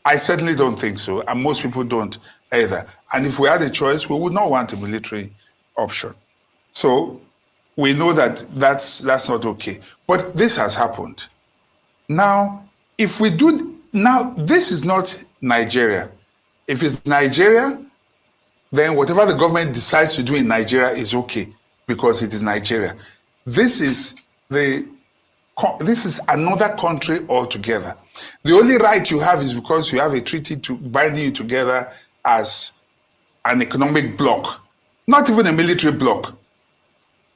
I certainly don't think so, and most people don't either. And if we had a choice, we would not want a military option. So we know that that's not okay. But this has happened. Now, this is not Nigeria. If it's Nigeria, then whatever the government decides to do in Nigeria is okay, because it is Nigeria. This is another country altogether. The only right you have is because you have a treaty binding you together as an economic bloc, not even a military bloc.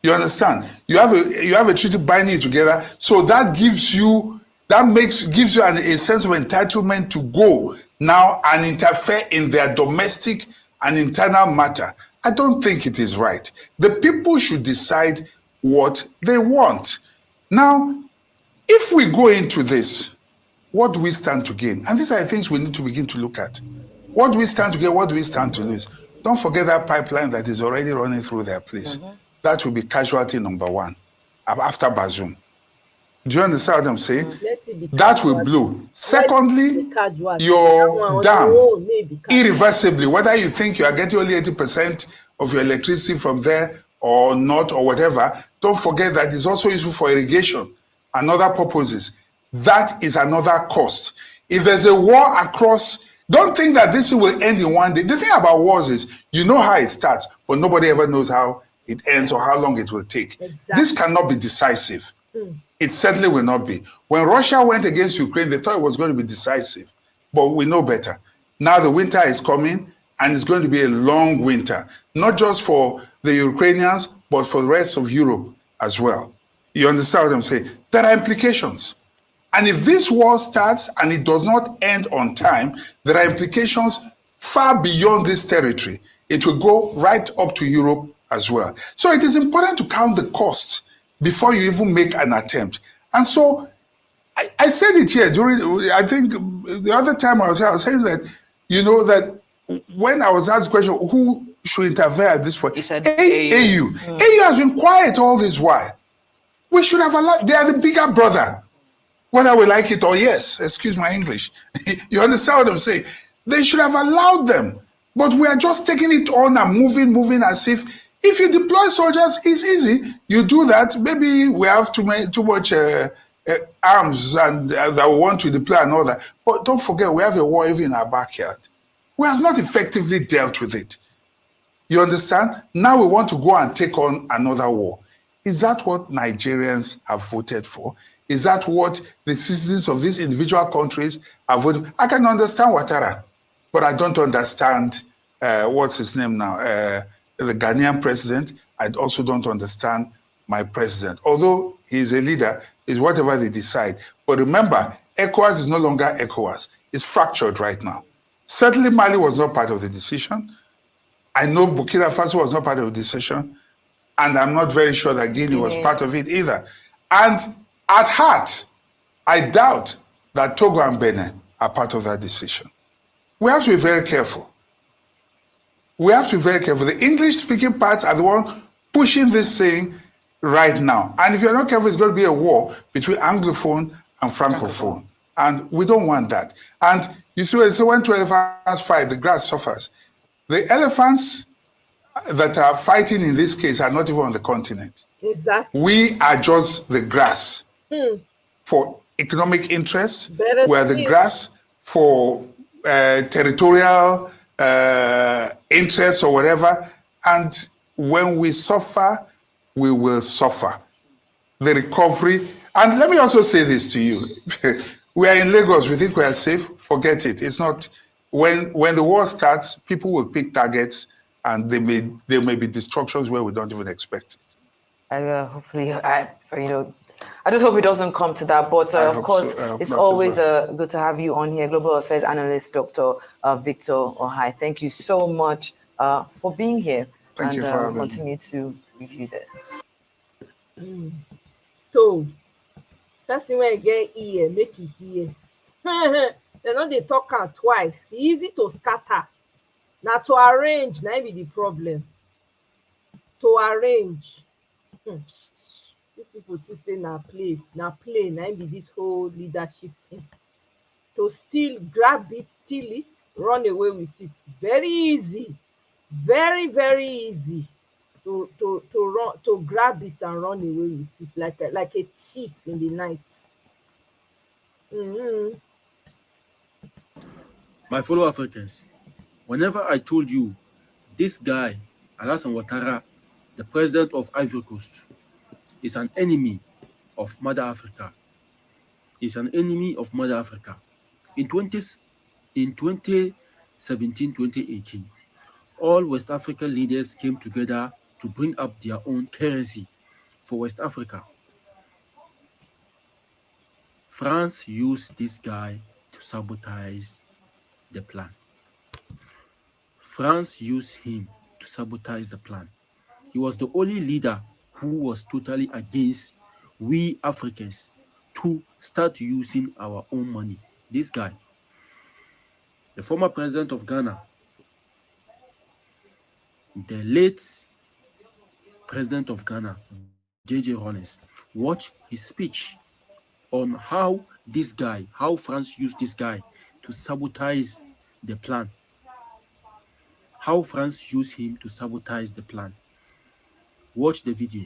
You understand? You have a treaty binding you together, so that gives you a sense of entitlement to go now and interfere in their domestic and internal matter. I don't think it is right. The people should decide what they want. Now, if we go into this, what do we stand to gain? And these are the things we need to begin to look at. What do we stand to gain? What do we stand to lose? Don't forget that pipeline that is already running through their place. That will be casualty number one after Bazoum. Do you understand what I'm saying? That will blow. Secondly, your dam, irreversibly, whether you think you are getting only 80% of your electricity from there or not, or whatever, don't forget that it's also useful for irrigation and other purposes. That is another cost. If there's a war across, don't think that this will end in one day. The thing about wars is, you know how it starts, but nobody ever knows how it ends or how long it will take. Exactly. This cannot be decisive. It certainly will not be. When Russia went against Ukraine, they thought it was going to be decisive, but we know better. Now the winter is coming, and it's going to be a long winter, not just for the Ukrainians, but for the rest of Europe as well. You understand what I'm saying? There are implications. And if this war starts and it does not end on time, there are implications far beyond this territory. It will go right up to Europe as well. So it is important to count the costs before you even make an attempt. And so I said it here I think the other time I was saying that, that when I was asked the question, who should intervene at this point? You said AU. AU has been quiet all this while. We should have allowed, they are the bigger brother, whether we like it or yes, excuse my English. You understand what I'm saying? They should have allowed them, but we are just taking it on and moving as if you deploy soldiers, it's easy. You do that, maybe we have too much arms and that we want to deploy and all that. But don't forget, we have a war even in our backyard. We have not effectively dealt with it. You understand? Now we want to go and take on another war. Is that what Nigerians have voted for? Is that what the citizens of these individual countries have voted? I can understand Ouattara, but I don't understand, what's his name now? The Ghanaian president. I also don't understand my president. Although he's a leader, it's whatever they decide. But remember, ECOWAS is no longer ECOWAS. It's fractured right now. Certainly Mali was not part of the decision. I know Burkina Faso was not part of the decision. And I'm not very sure that Guinea was part of it either. And at heart, I doubt that Togo and Benin are part of that decision. We have to be very careful. We have to be very careful. The English-speaking parts are the one pushing this thing right now. And if you're not careful, it's going to be a war between Anglophone and Francophone. And we don't want that. And you see, when two elephants fight, the grass suffers. The elephants that are fighting in this case are not even on the continent. Exactly. We are just the grass for economic interests. We're the grass for territorial interests or whatever. And when we suffer, we will suffer. The recovery. And let me also say this to you. We are in Lagos. We think we are safe. Forget it. It's not. When the war starts, people will pick targets, and there may be destructions where we don't even expect it. Hopefully, I just hope it doesn't come to that. But of course, it's always good to have you on here, Global Affairs Analyst Dr. Victor Ohai. Thank you so much for being here. Thank you for having me. Continue to review this. So, person wey get ear, make e hear. They no dey talk am twice. Easy to scatter. Na to arrange, na be the problem. To arrange. These people think say na play, na be this whole leadership thing. To steal, grab it, steal it, run away with it. Very easy. Very, very easy. To grab it and run away with it like a thief in the night. My fellow Africans, whenever I told you this guy, Alassane Ouattara, the president of Ivory Coast, is an enemy of Mother Africa. Is an enemy of Mother Africa. In 2017, 2018, all West African leaders came together to bring up their own currency for West Africa. France used this guy to sabotage the plan. France used him to sabotage the plan. He was the only leader who was totally against we Africans to start using our own money. This guy, the former president of Ghana, the late president of Ghana, J.J. Rawlings, watch his speech on how this guy, how France used this guy to sabotage the plan. How France used him to sabotage the plan. Watch the video.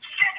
Stop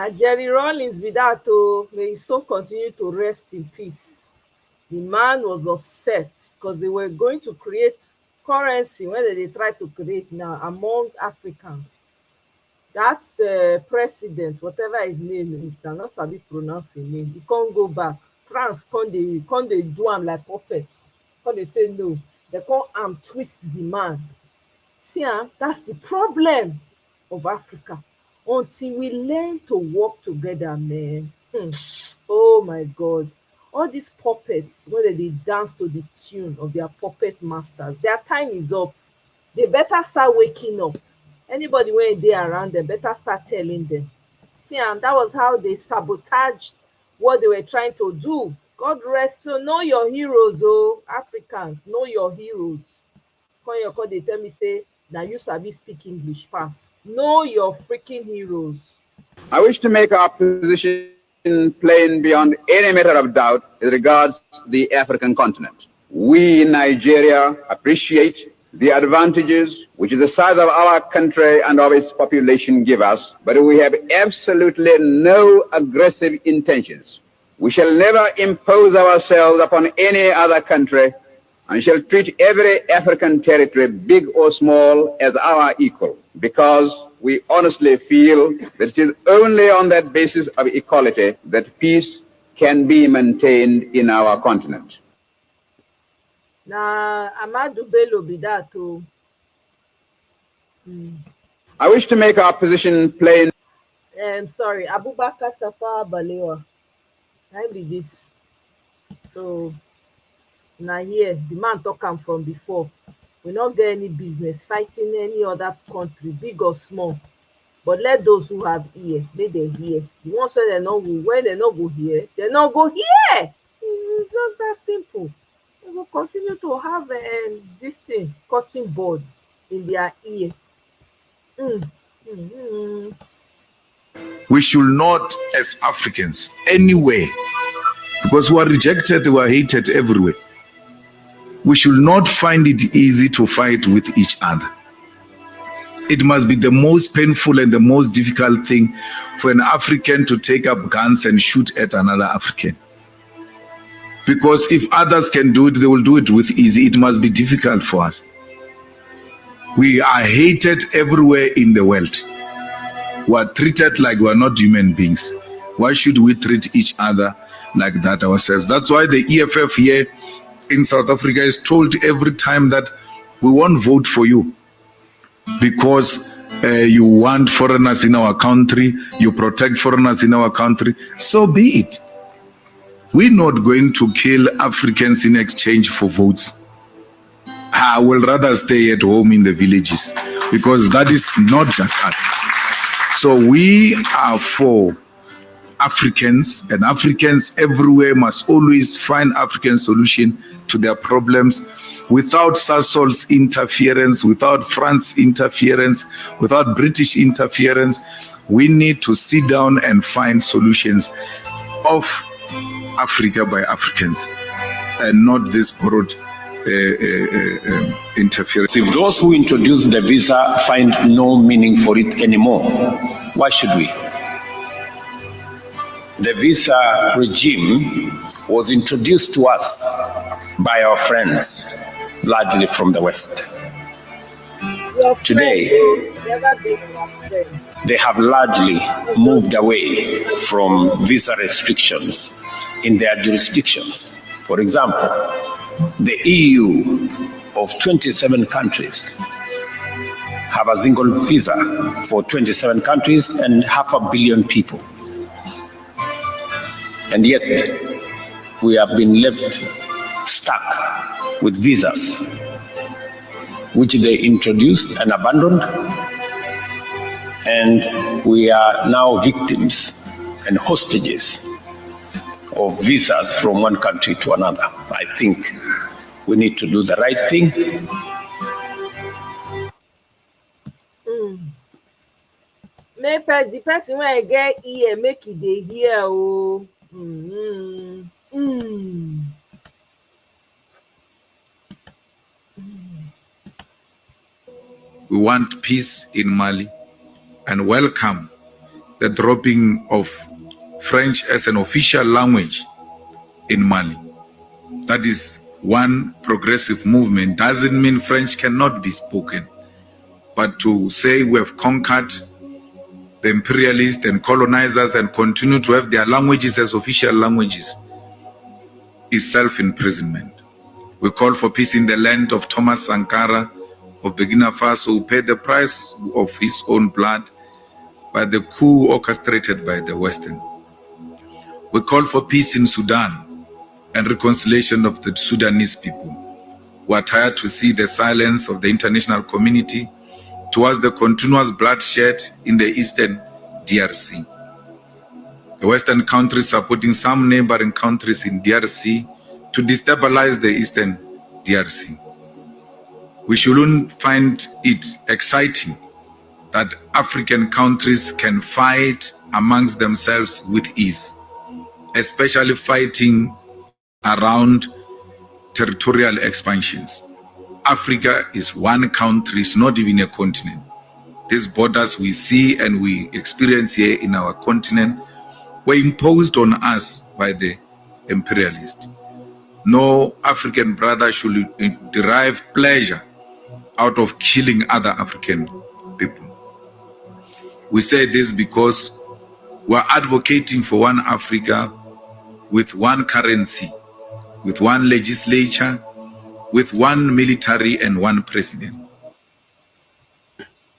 Jerry Rawlings be that oh, may his soul continue to rest in peace. The man was upset because they were going to create currency when they try to create now amongst Africans. That president, whatever his name is, I not sabi pronounce his name, he can't go back. France can't they do am like puppets. Can't they say no? They can't twist the man. See, that's the problem of Africa. Until we learn to work together, man. Oh my God. All these puppets, when they dance to the tune of their puppet masters, their time is up. They better start waking up. Anybody when they around them, better start telling them. See, that was how they sabotaged what they were trying to do. God rest. So know your heroes, oh Africans, know your heroes. Come they tell me say, now you sabi speak English pass. Know your freaking heroes. I wish to make our position plain beyond any matter of doubt as regards the African continent. We in Nigeria appreciate the advantages which the size of our country and of its population give us, but we have absolutely no aggressive intentions. We shall never impose ourselves upon any other country and shall treat every African territory, big or small, as our equal, because we honestly feel that it is only on that basis of equality that peace can be maintained in our continent. Now, Amadou Bello be that too. I wish to make our position plain. Sorry, Abubakar Tafawa Balewa. I be this. So, now here, the man talk am from before. We not get any business fighting any other country, big or small. But let those who have ear, make they hear. The ones when they not go, when they not go here, they not go here. It's just that simple. They will continue to have this thing, cutting boards in their ear. We should not, as Africans, anywhere, because we are rejected, we are hated everywhere. We should not find it easy to fight with each other. It must be the most painful and the most difficult thing for an African to take up guns and shoot at another African. Because if others can do it, they will do it with ease. It must be difficult for us. We are hated everywhere in the world. We are treated like we are not human beings. Why should we treat each other like that ourselves? That's why the EFF here in South Africa is told every time that we won't vote for you because you want foreigners in our country, you protect foreigners in our country. So be it. We're not going to kill Africans in exchange for votes. I will rather stay at home in the villages because that is not just us. So we are for Africans, and Africans everywhere must always find African solution to their problems without Sassol's interference, without France interference, without British interference. We need to sit down and find solutions of Africa by Africans and not this broad interference. If those who introduced the visa find no meaning for it anymore, why should we? The visa regime was introduced to us by our friends, largely from the West. Today, they have largely moved away from visa restrictions in their jurisdictions. For example, the EU of 27 countries have a single visa for 27 countries and 500 million people. And yet, we have been left stuck with visas, which they introduced and abandoned, and we are now victims and hostages of visas from one country to another. I think we need to do the right thing. Maybe the person when I get here make it dey hear oh. We want peace in Mali and welcome the dropping of French as an official language in Mali. That is one progressive movement. Doesn't mean French cannot be spoken, but to say we have conquered the imperialists and colonizers and continue to have their languages as official languages is self-imprisonment. We call for peace in the land of Thomas Sankara of Burkina Faso, who paid the price of his own blood by the coup orchestrated by the Western. We call for peace in Sudan and reconciliation of the Sudanese people, who are tired to see the silence of the international community towards the continuous bloodshed in the eastern DRC. The Western countries supporting some neighboring countries in DRC to destabilize the eastern DRC. We shouldn't find it exciting that African countries can fight amongst themselves with ease, especially fighting around territorial expansions. Africa is one country, it's not even a continent. These borders we see and we experience here in our continent were imposed on us by the imperialists. No African brother should derive pleasure out of killing other African people. We say this because we're advocating for one Africa with one currency, with one legislature, with one military and one president.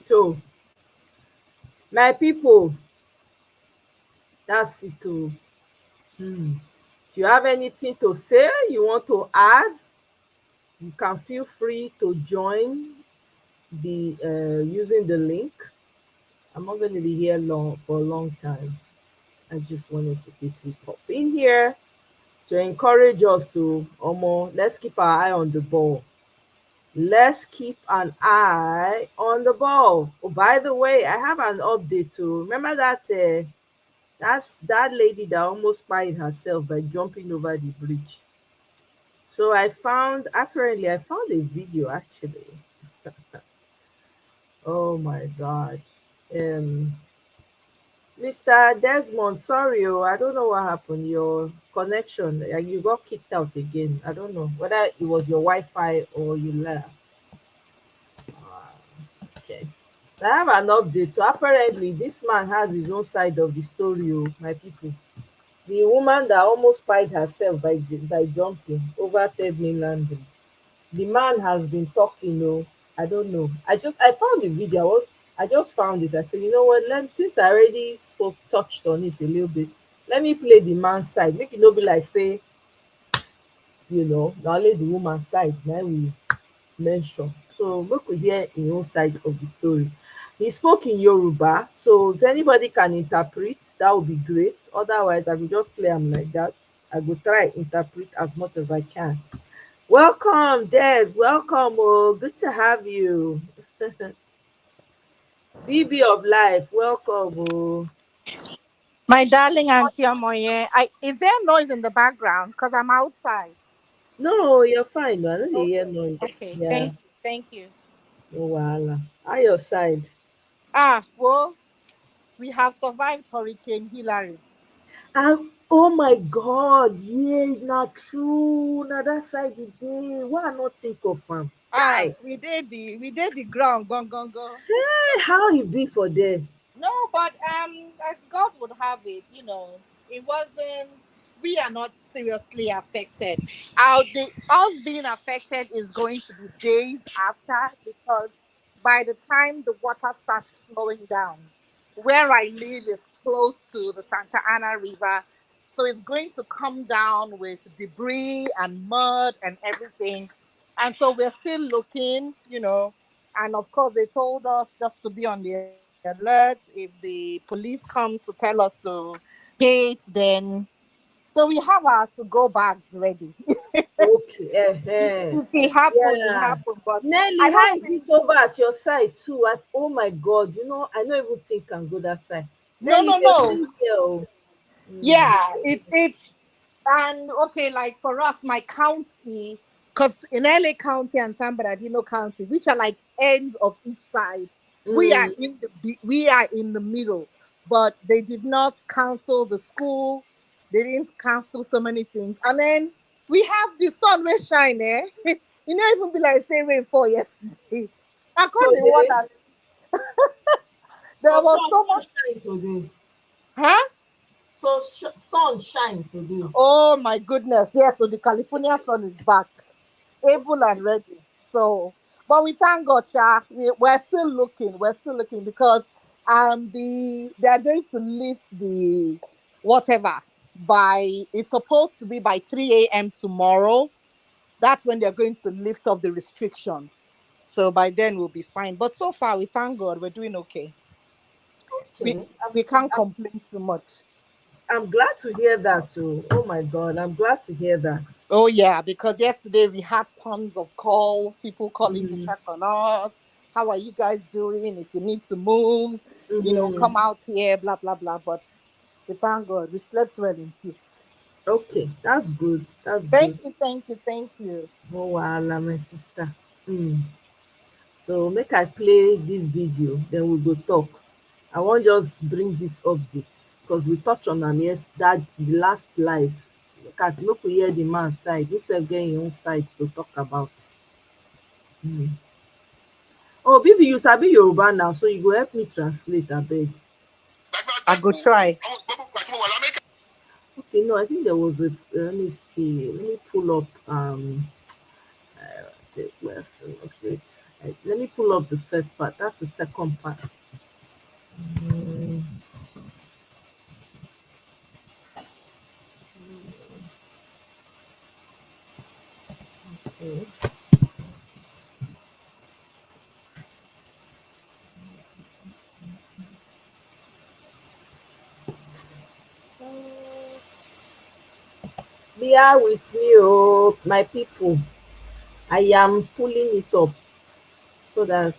So, my people, that's it. If you have anything to say, you want to add, you can feel free to join the using the link. I'm not going to be here for a long time. I just wanted to quickly pop in here to encourage us to let's keep our eye on the ball. Let's keep an eye on the ball. Oh, by the way, I have an update too. Remember that that's that lady that almost spied herself by jumping over the bridge. So apparently I found a video actually. Oh my God. Mr. Desmond, sorry, I don't know what happened. Your connection, you got kicked out again. I don't know whether it was your Wi-Fi or you left. Okay. So I have an update. So apparently, this man has his own side of the story, my people. The woman that almost spied herself by jumping over Third Mainland Bridge. The man has been talking, I don't know. I found the video. I just found it. I said, you know what? Since I already touched on it a little bit, let me play the man's side. Make it not be like say, not only the woman's side. Now we mention. So we could hear his own side of the story. He spoke in Yoruba, so if anybody can interpret, that would be great. Otherwise, I will just play him like that. I will try interpret as much as I can. Welcome, Des. Welcome. Oh, good to have you. BB of life, welcome. Oh. My darling Auntie Omoye, is there noise in the background? Because I'm outside. No, you're fine. I don't hear noise. Okay, Yeah. thank you. No wahala. How your side? Well, we have survived Hurricane Hillary. Oh my God, yeah, not true. Now that side the day. Why not think of him? We did the ground, go. Hey, how you be for there? No, but as God would have it, it wasn't. We are not seriously affected. Us being affected is going to be days after, because by the time the water starts flowing down, where I live is close to the Santa Ana River, so it's going to come down with debris and mud and everything. And so we're still looking, and of course they told us just to be on the alert. If the police comes to tell us to gate, then so we have our to-go bags ready. Okay. If it happen, it happen. But Nelly, how is it over at your side too? Oh my God, I don't even think I can go that side. No. Yeah, it's and okay, like for us, my county, because in LA County and San Bernardino County, which are like ends of each side, we are in the middle. but they did not cancel the school. They didn't cancel so many things. And then we have the sun will shine, eh? You know, even be like say rain fall yesterday. I called the one that there was so much shine today. Huh? So sun shine today. Oh my goodness. Yes, so the California sun is back, able and ready. So, but we thank God, we're still looking. We're still looking because they are going to lift the whatever by, it's supposed to be by 3 a.m. tomorrow. That's when they're going to lift off the restriction. So by then we'll be fine. But so far, we thank God we're doing okay. We can't complain too much. I'm glad to hear that too. Oh my God, I'm glad to hear that. Oh yeah, because yesterday we had tons of calls, people calling to check on us. How are you guys doing? If you need to move, come out here, blah blah blah. But we thank God we slept well in peace. Okay, that's good. That's thank good. Thank you. Oh wow, my sister. So make I play this video, then we go talk. I want just bring this updates because we touch on them that the last live. Make we hear the man side. This is getting your own side to talk about. Oh, Bibi, you sabi Yoruba now, so you go help me translate, abeg. I go try. Okay, no, I think there was a. Let me see. Let me pull up. Wait. Let me pull up the first part. That's the second part. Okay. Bear with me, oh, my people. I am pulling it up so that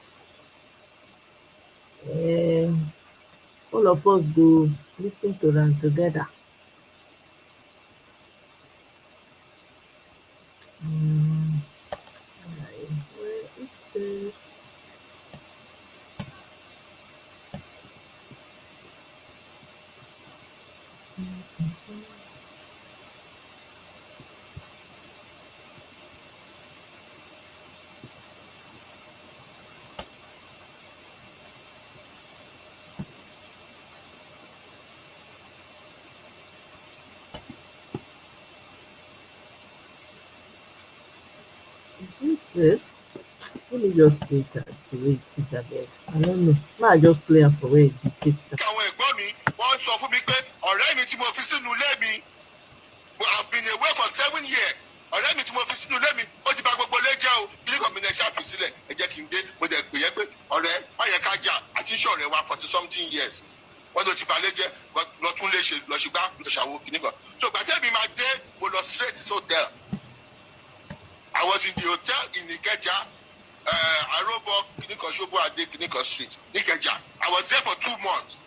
all of us go listen to them together. Where is this? Is it this? Let me just play it the way it is again. I don't know. I just play it for where it dictates that. I've been away for 7 years. Ọ̀rẹ́ mi tí mo fi sínú ilé mi, ó ti bà gbogbo ilé jẹ́ o. Kí ni kò mi ní ẹṣẹ́ àpì sílẹ̀? Ẹ jẹ́ kí n dé. Mo dẹ̀ pè é pé ọ̀rẹ́ má yẹ ká jà àti iṣẹ́ ọ̀rẹ́ wa 40-something years. Wọ́n tó ti bà lé jẹ́ lọ tún lè ṣe lọ ṣùgbọ́n lọ ṣàwó kìíní kan. So gbàtẹ́ mi máa dé, mo lọ straight to hotel. I was in the hotel in Ikeja, Arobo, kìíní kan Ṣóbó Adé, kìíní kan street, Ikeja. I was there for 2 months.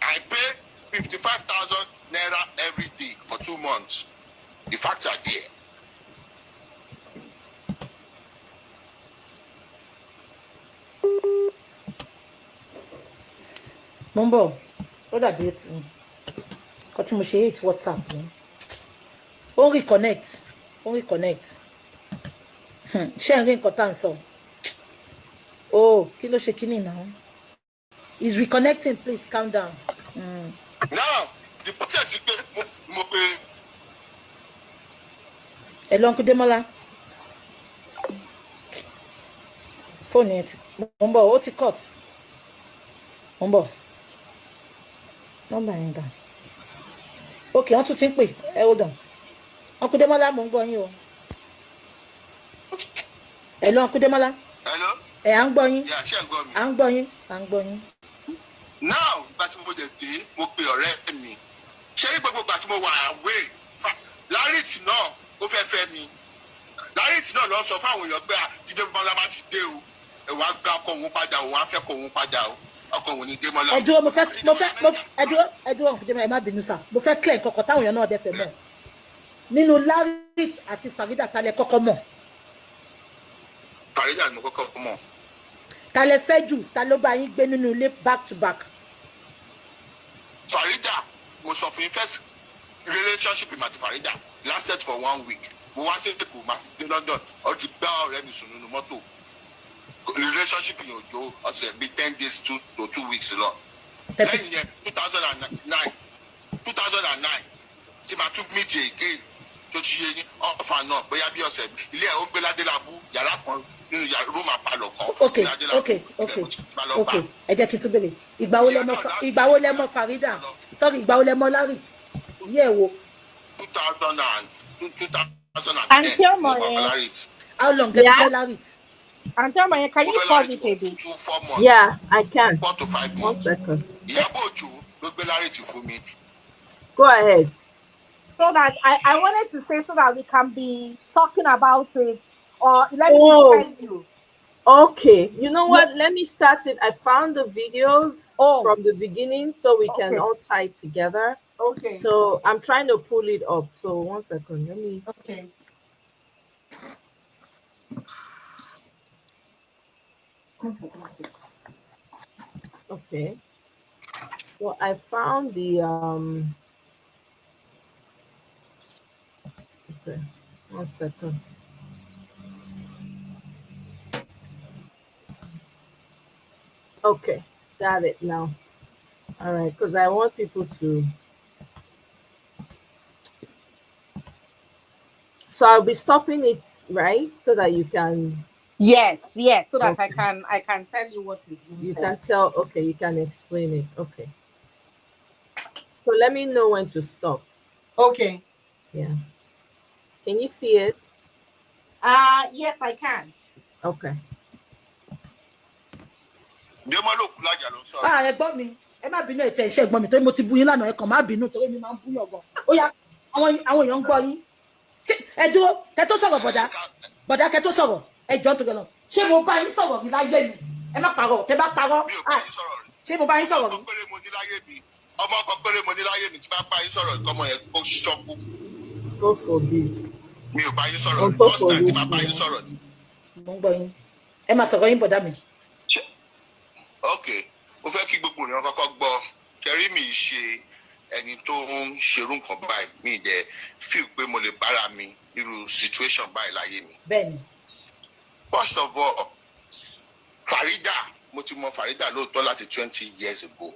I paid 55,000 naira every day for 2 months. The facts are there. Mumbo, what are you doing? Because mo ṣe hate WhatsApp ni. Ó reconnect. Ṣé ẹ rí nǹkan tá à ń sọ? Oh, kí ló ṣe kíní now? He's reconnecting, please calm down. Now, the process is mo pe. Hello, Uncle Demola. Phone it. Mumbo, ó ti cut. Mumbo. Number yẹn dà. Okay, wọ́n tún ti ń pè. Hold on. Uncle Demola, mo ń gbọ́ yín o. Hello, Uncle Demola. Hello. À ń gbọ́ yín. Yeah, ṣé ẹ gbọ́ mi? À ń gbọ́ yín. Now, ìgbà tí mo dé mo pe ọ̀rẹ́ mi. Ṣé ní gbogbo ìgbà tí mo wà away? Lárìtì náà ó fẹ́ mi. Lárìtì náà lọ sọ fáwọn èèyàn pé Jídé Bọ́lá bá ti dé o. Ẹ wá gba ọkọ òun padà, òun á fẹ́ kọ òun padà o. Ọkọ òun ní Démọ́lá. Ẹ dúró, Uncle Demola, ẹ má bínú sá. Mo fẹ́ clear nǹkan kan táwọn èèyàn náà dẹ̀ fẹ́ mọ̀. Nínú Lárìtì àti Farida ta lẹ kọ́kọ́ mọ̀? Farida ni mo kọ́kọ́ mọ̀. Ta lẹ fẹ́ jù? Ta ló bá yín gbé nínú ilé back to back? Farida mo sọ fún first relationship with Farida lasted for 1 week. Mo wá sí Èkó máa dé London ó ti gbá ọ̀rẹ́ mi sùn nínú mọ́tò. Relationship yẹn ò jó ọ̀sẹ̀ bíi 10 days to 2 weeks lọ. Lẹ́yìn yẹn 2009 tí màá tún meet again tó ti yé yín ọ̀fà náà bóyá bí ọ̀sẹ̀ ilé ẹ̀ ó gbé Ládélabú yàrá kan nínú room àpalọ̀ kan. Okay. Ẹ jẹ́ kí n tún bèrè. Ìgbà wo lẹ mọ̀ Farida? Sorry, ìgbà wo lẹ mọ̀ Larit? Yẹ̀ wo. 2010. Auntie Omoye. How long have you been Larit? Auntie Omoye, can you pause it a bit? 4 months. Yeah, I can. 4 to 5 months. 1 second. Ìyábọ̀ Òjó ló gbé Larit fún mi. Go ahead. So that I wanted to say so that we can be talking about it, or let me tell you. Okay, you know what? Let me start it. I found the videos from the beginning so we can all tie it together. Okay. So I'm trying to pull it up. So 1 second. Let me. Okay. Okay. Well, I found the Okay, 1 second. Okay, got it now. All right, because I want people to. So I'll be stopping it, right, so that you can. Yes, so that I can tell you what is being You said. can tell. Okay, you can explain it. Okay. So let me know when to stop. Okay. Yeah. Can you see it? Yes, I can. Okay. Ẹ̀gbọ́n mi, ẹ má bínú ẹ̀tẹ̀ iṣẹ́ ẹ̀gbọ́n mi torí mo ti bú yín lánàá ẹ kàn má bínú torí mi máa ń bú yàn gan. Ó yá, àwọn èèyàn ń gbọ́ yín. Ẹ dúró, kẹ́ tó sọ̀rọ̀ bọ̀dá kẹ́ tó sọ̀rọ̀, ẹ jọ̀ọ́ tó gẹ̀lọ́. Ṣé mo bá yín sọ̀rọ̀ rí láyé mi? Ẹ má parọ́, tẹ́ bá parọ́. Ṣé mo bá yín sọ̀rọ̀ rí? Ọmọ ọkọ péré mo ní láyé mi tí bá bá yín sọ̀rọ̀ ìkọ́mọ yẹn kó ṣọ́kú. God forbid. Mi ò bá yín sọ̀rọ̀ ní first time tí bá bá yín sọ̀rọ̀ ni. Mo ń gbọ́ yín. Ẹ máa sọ̀rọ̀ yín bọ̀dá mi. Okay, mo fẹ́ kí gbogbo ènìyàn kọ́kọ́ gbọ́ kẹrí mi ṣe ẹni tó ń ṣerú nǹkan báyìí mi dẹ̀ feel pé mo lè bára mi irú situation báyìí láyé mi. Bẹ́ẹ̀ni. First of all, Farida mo ti mọ Farida lóòótọ́ láti 20 years ago.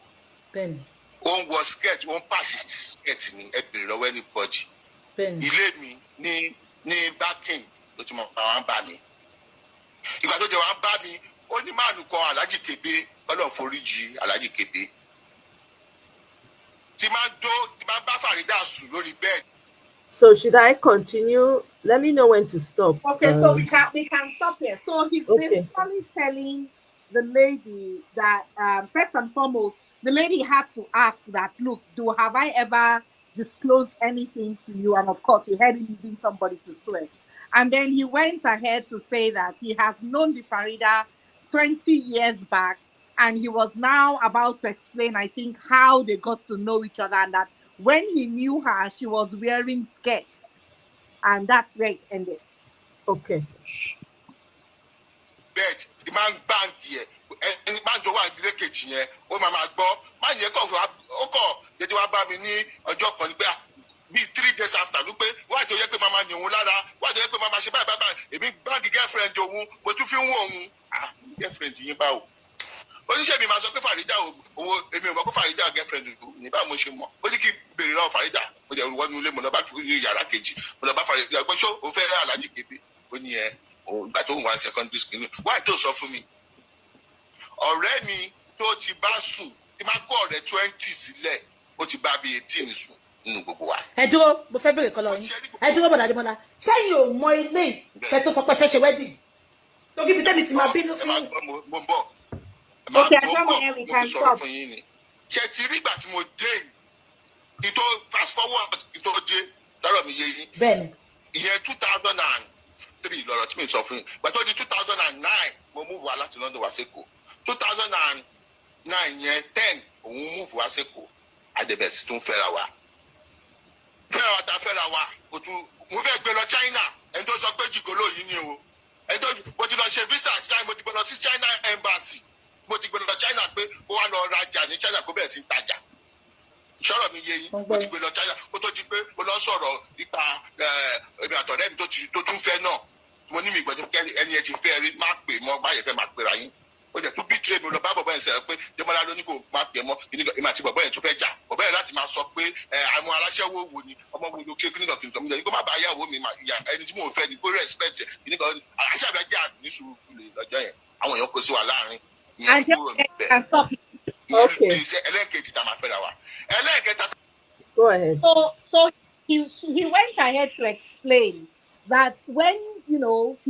Bẹ́ẹ̀ni. Ó ń wọ skirt, ó ń pàṣẹ skirt ní ẹ bèrè lọ́wọ́ anybody. Bẹ́ẹ̀ni. Ilé mi ní backing ló ti mọ àwọn bá mi. Ìgbà tó jẹ́ wàá bá mi, ó ní máàlù kan Alhaji Kebe, Ọlọ́run foríjì Alhaji Kebe. Tí máa bá Farida sùn lórí bed. So should I continue? Let me know when to stop. Okay, so we can stop here. So he's basically telling the lady that first and foremost, the lady had to ask that, look, have I ever disclosed anything to you? And of course, he had him using somebody to swear. And then he went ahead to say that he has known the Farida 20 years back, and he was now about to explain, I think, how they got to know each other, and that when he knew her, she was wearing skirts. And that's where it ended. Okay. Bed, the man bang here. Ẹni máa ń jọ wá ìdílé kejì yẹn ó máa gbọ́ máa yẹ kọ́ ó kọ́ dédé wá bá mi ní ọjọ́ kan nígbà bíi 3 days after ló pé wá jọ yẹ pé màmá ní òun lára wá jọ yẹ pé màmá ṣe báyìí èmi báńkì girlfriend òun mo tún fi ń wọ òun girlfriend yín báwo oníṣẹ́ mi máa sọ pé Farida òun èmi ò mọ̀ pé Farida girlfriend ní báwo mo ṣe mọ̀ ó ní kí n béèrè lọ́wọ́ Farida mo jẹ́ wọnú ilé mo lọ bá ní yàrá kejì mo lọ bá Farida pé ṣó òun fẹ́ Alhaji Kebe ó ní ìgbà tó ń wá secondary school ní wáyé tó sọ fún mi ọ̀rẹ́ mi tó ti bá sùn tí máa kọ́ ọ̀rẹ́ 20 sílẹ̀ ó ti bá bí 18 sùn nínú gbogbo wa. Ẹ dúró mo fẹ́ bèrè kọlọ yín ẹ dúró bọ̀dà Adémọ́lá ṣẹ́yìn ò mọ ilé kẹ́ tó sọ pé fẹ́ ṣe wedding torí ibi tẹ́mi ti máa bínú sí. mo ń bọ̀ Okay, I don't know we can stop. Ṣé ti rí ìgbà tí mo dé kí tó fast forward kí tó dé lọ́rọ̀ mi yé yín. Bẹ́ẹ̀ni. Ìyẹn 2003 lọ́rọ̀ tí mi sọ fún yín ìgbà tó di 2009 mo move wá láti London wá sẹ́kọ̀ọ́ 2009 yẹn 10 òun move wá sẹ́kọ̀ọ́ adébẹ̀sì tún fẹ́ra wa tá a fẹ́ra wa mo fẹ́ gbé lọ China ẹni tó sọ pé jìgòló yìí ni o ẹni tó mo ti lọ ṣe visa China mo ti gbé lọ sí China embassy mo ti gbé lọ China pé kó wá lọ rajà ní China kó bẹ̀rẹ̀ sí ń tajà Ṣọ́rọ̀ mi yé yín, mo ti gbé lọ China, ó tó di pé mo lọ sọ̀rọ̀ nípa ẹbí àtọ̀rẹ́ mi tó tún fẹ́ náà. Mo ní mi gbọ́dọ̀ kẹ́rì ẹni ẹ ti fẹ́ rí, má pè mọ́, má yẹ fẹ́ máa pera yín. Ó jẹ́ tó bí tíré mi lọ bá bọ̀bọ̀ yẹn sọ̀rọ̀ pé Dẹ́mọ́lá ló ní kò má pè mọ́, èmi àti bọ̀bọ̀ yẹn tún fẹ́ jà. Bọ̀bọ̀ yẹn láti máa sọ pé àwọn aláṣẹ́wó wo ni ọmọ wo ló ké kíníkan kíníkan mi lẹ́yìn kó má bá yàwó mi ẹni tí mò ń fẹ́ ni kó respect ẹ̀ kíníkan aṣáájú ajá ní sùúrù lọ́jọ́ yẹn. Àwọn èèyàn kó sí wa láàrin. Ìyẹn kúrò níbẹ̀. Ẹlẹ́ẹ̀kejì tá a máa fẹ́ra wa. Ẹlẹ́ẹ̀kẹta. Go ahead. So he went ahead to explain that when he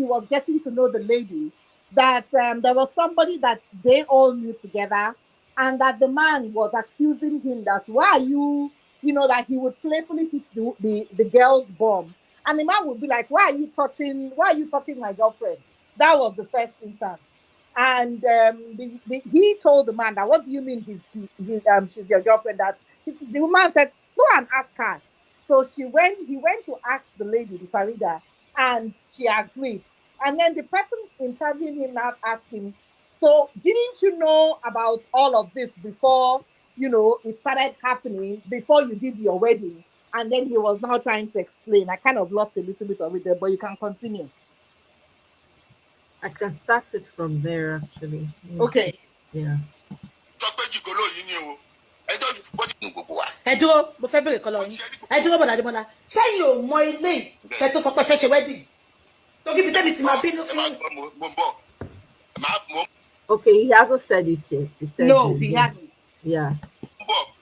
was getting to know the lady, that there was somebody that they all knew together, and that the man was accusing him that why are you, that he would playfully hit the girl's bum, and the man would be like, why are you touching my girlfriend? That was the first instance. And he told the man that, what do you mean she's your girlfriend? That the woman said, go and ask her. So he went to ask the lady, the Farida, and she agreed. And then the person interviewing him now asked him, so didn't you know about all of this before, it started happening, before you did your wedding? And then he was now trying to explain. I kind of lost a little bit of it there, but you can continue. I can start it from there, actually. Okay. Yeah. ẹ dúró mo fẹ́ bèrè kọlọ yín ẹ dúró bọ̀dà Adémọ́lá ṣẹ́yìn ò mọ ilé kẹ́ tó sọ pé fẹ́ ṣe wedding tó kí bitẹ́mi ti máa bínú sí. Okay, he hasn't said it yet. He said no, he hasn't. Yeah.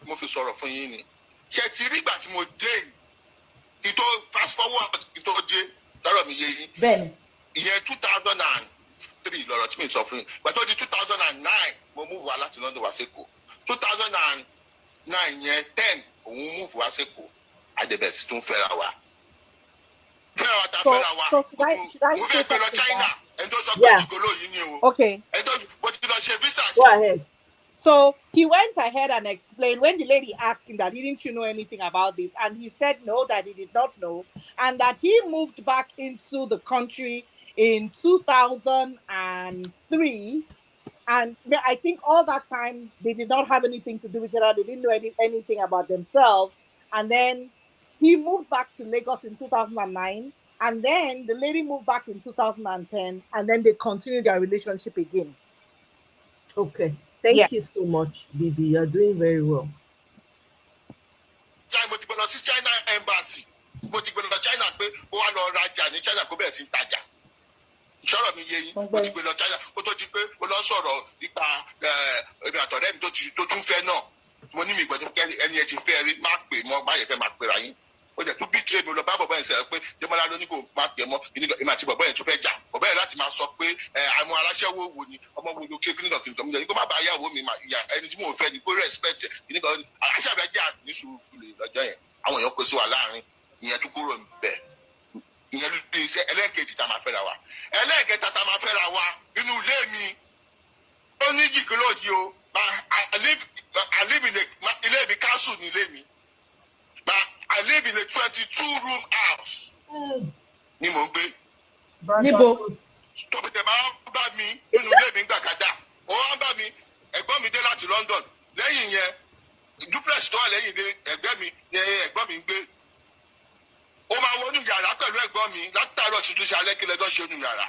Mo fi sọ̀rọ̀ fún yín ni ṣe ti rí ìgbà tí mo dé ìtò fast forward ìtò dé lọ́rọ̀ mi yé yín. Bẹ́ẹ̀ni. Ìyẹn 2003 lọ́rọ̀ tí mi sọ fún yín gbàtọ́ di 2009 mo move wá láti London wá sẹ́kọ̀ọ́ 2009 yẹn 10 òun move wá sẹ́kọ̀ọ́ àdẹ̀bẹ̀sì tó ń fẹ́ra wa ta fẹ́ra wa mo fẹ́ gbé lọ China ẹni tó sọ pé ìgòló yìí ni o ẹni tó bó ti lọ ṣe visa. Go ahead. So he went ahead and explained when the lady asked him that, didn't you know anything about this? And he said no, that he did not know, and that he moved back into the country in 2003. And I think all that time they did not have anything to do with each other. They didn't know anything about themselves. And then he moved back to Lagos in 2009. And then the lady moved back in 2010. And then they continued their relationship again. Okay. Thank you so much, Bibi. You're doing very well. China embassy. China Ṣọ́rọ̀ mi yé yín, mo ti gbé lọ China, ó tó di pé mo lọ sọ̀rọ̀ nípa ẹbí àtọ̀rẹ́ mi tó tún fẹ́ náà. Mo ní mi gbọ́dọ̀ kẹ́rì ẹni ẹ ti fẹ́ rí, má pè mọ́, má yẹ fẹ́ máa pera yín. Ó jẹ́ tó bí tíré mi lọ bá bọ̀bọ̀ yẹn sọ̀rọ̀ pé Dẹ́mọ́lá ló ní kò má pè mọ́, èmi àti bọ̀bọ̀ yẹn tún fẹ́ jà. Bọ̀bọ̀ yẹn láti máa sọ pé àwọn aláṣẹ́wó wo ni ọmọ wo ló ké kíníkan kíníkan mi lẹ́yìn kó má bá yàwó mi ẹni tí mò ń fẹ́ ni kó respect ẹ̀ kíníkan aṣáájú ní sùúrù lọ́jọ́ yẹn. Àwọn èèyàn kó sí wa láàrin, ìyẹn tó kúrò níbẹ̀. Ìyẹn ló dé iṣẹ́ ẹlẹ́ẹ̀kejì tá a máa fẹ́ra wa. Ẹlẹ́ẹ̀kẹta tá a máa fẹ́ra wa inú ilé mi ó ní jìgìlóòjì o I live in ilé mi council ní ilé mi I live in a 22-room house ni mò ń gbé. Níbo? Tọ́pẹ̀tẹ̀ máa ń bá mi nínú ilé mi gbàgádà ó wá ń bá mi ẹ̀gbọ́n mi dé láti London lẹ́yìn yẹn duplex tó wà lẹ́yìn ilé ẹ̀gbẹ́ mi ni ẹ̀gbọ́n mi ń gbé. Ó máa wọnú yàrá pẹ̀lú ẹ̀gbọ́n mi látàárọ̀ tuntun ṣe alẹ́ kí lẹ́jọ́ ṣe nù yàrá.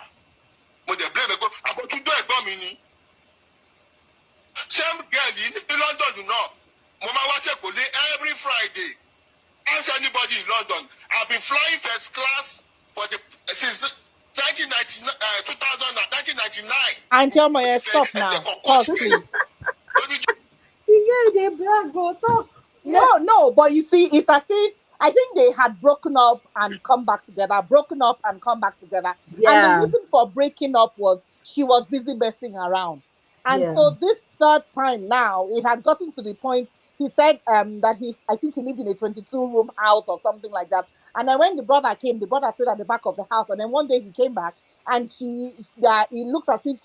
Mo dẹ̀ blame ẹ̀gbọ́n àbójútó ẹ̀gbọ́n mi ni. Same girl yìí ní London náà mo máa wá sẹ́kọ̀ọ́ lé every Friday. Ask anybody in London. I've been flying first class since 1999. Auntie Omoye, stop now. Pause, please. They brag, go talk. No, but you see, it's as if I think they had broken up and come back together. Yeah. And the reason for breaking up was she was busy messing around. And so this third time now, it had gotten to the point, he said that I think he lived in a 22-room house or something like that. And then when the brother came, the brother stayed at the back of the house. And then one day he came back and it looks as if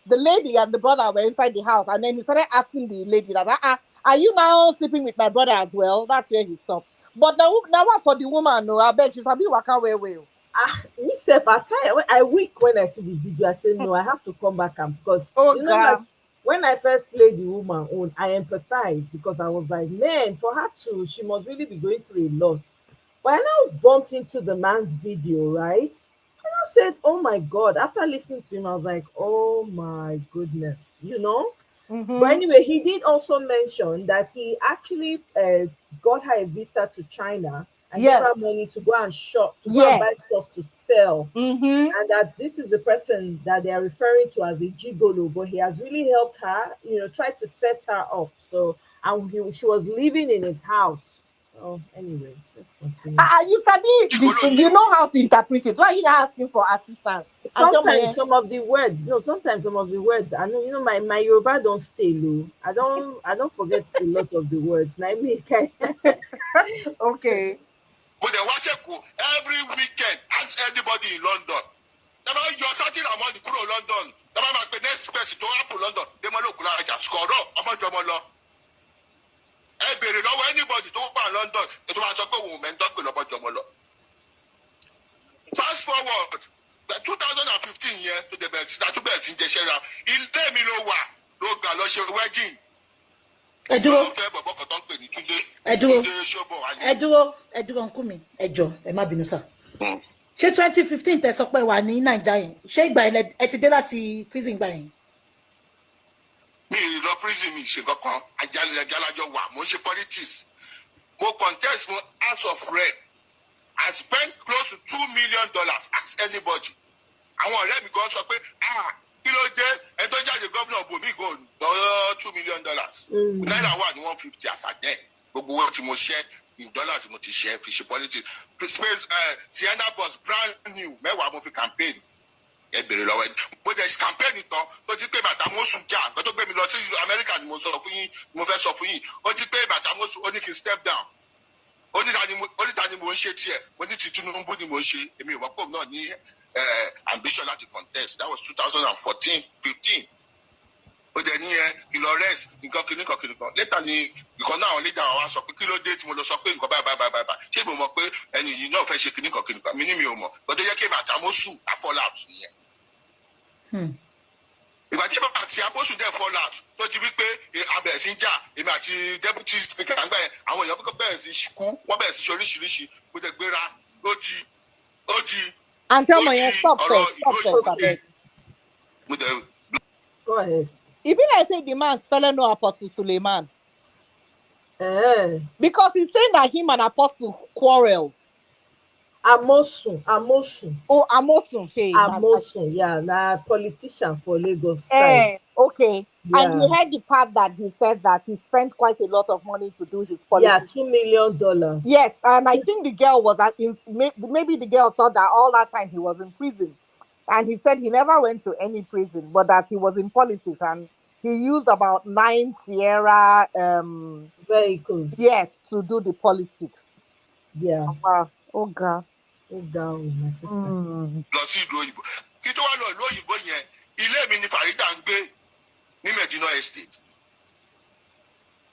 the lady and the brother were inside the house. And then he started asking the lady that, are you now sleeping with my brother as well? That's where he stopped. But now what for the woman? No, I bet she's a bit waka well. I weak when I see the video. I say no, I have to come back and because when I first played the woman own, I empathized because I was like, man, for her to, she must really be going through a lot. But I now bumped into the man's video, right? And I said, oh my God, after listening to him, I was like, oh my goodness, you know? But anyway, he did also mention that he actually got her a visa to China and gave her money to go and shop, to go and buy stuff to sell. And that this is the person that they are referring to as a gigolo, but he has really helped her, you know, tried to set her up. So, and she was living in his house. So, anyways, let's continue. You sabi, you know how to interpret it. Why are you not asking for assistance? Sometimes some of the words, I know, you know, my Yoruba don't stay low. I don't forget a lot of the words. Now me, okay. But then every weekend, ask anybody in London. You're certain among the crew of London. The next person to happen London. They might look like a score up. Anybody to open London. They don't talk about women. Talk about Jomolo. Fast forward, the 2015 year to the best. That to best in Judiciary. Il let me know what. Look, Loshe wedding. Ẹdúró Nkúmi ẹjọ ẹ má bínú sá. Ṣé 2015 tẹ́ sọ pé wà ní Naija yẹn? Ṣé ìgbà yẹn ẹ ti dé láti prison gbà yẹn? Mi lọ prison mi ṣe kankan ajalajọ wà mo ṣe politics. Mo contest for House of Rep. I spent close to $2 million. Ask anybody. Àwọn ọ̀rẹ́ mi gan sọ pé kí ló dé ẹ tó jáde gómìnà Bomi go $2 million. Náírà wà ní 150 àṣàjẹ́. Gbogbo owó tí mo ṣẹ́ in dollars mo ti ṣe fi ṣe politics. Space Sienna bus brand new mẹ́wàá mo fi campaign. Ẹ bèrè lọ́wọ́ ẹ. Mo jẹ́ campaign tán tó ti pé Màtàmọ́sù jà nǹkan tó gbé mi lọ sí Amẹ́ríkà ni mo sọ fún yín mo fẹ́ sọ fún yín. Ó ti pé Màtàmọ́sù ó ní kí n step down. Oníta ni mo ń ṣe tiẹ̀, mo ní ti Tinubu ni mo ń ṣe, èmi ò wọ́pọ̀ náà ní ambition láti contest. That was 2014-15. Ó dẹ̀ ní ìlọ rest nǹkan kìnnìkan. Later ni ìkan náà àwọn leader wa sọ pé kí ló dé tí mo lọ sọ pé nǹkan báyìí. Ṣé mo mọ̀ pé ẹni yìí náà fẹ́ ṣe kìnnìkan. Mi ní mi ò mọ̀. Gbọ́dọ̀ yẹ kí Màtàmọ́sù á fall out nìyẹn. Ìgbà tí bàbá àti Amosu dẹ̀ fall out tó ti wí pé abẹ̀rẹ̀ sí ń jà èmi àti deputy speaker àgbà yẹn àwọn èèyàn bẹ̀rẹ̀ sí kú wọ́n bẹ̀rẹ̀ sí ṣe oríṣiríṣi kó tẹ̀ gbéra ó di. And tell me, stop. Go ahead. It be like say the man's fellow no Apostle Suleiman. Because he's saying that him and Apostle quarreled. Amosun. Oh, Amosun. Hey, Amosun, yeah, na politician for Lagos side. Okay. Yeah. And you heard the part that he said that he spent quite a lot of money to do his politics. Yeah, $2 million. Yes, and I think the girl was maybe the girl thought that all that time he was in prison. And he said he never went to any prison, but that he was in politics and he used about 9 Sierra vehicles. Yes, to do the politics. Yeah. Oh God. Oh down, my sister. Lọ sí ìlú òyìnbó. Kí tó wá lọ ìlú òyìnbó yẹn, ilé mi ni Farida ń gbé ní Medina Estate.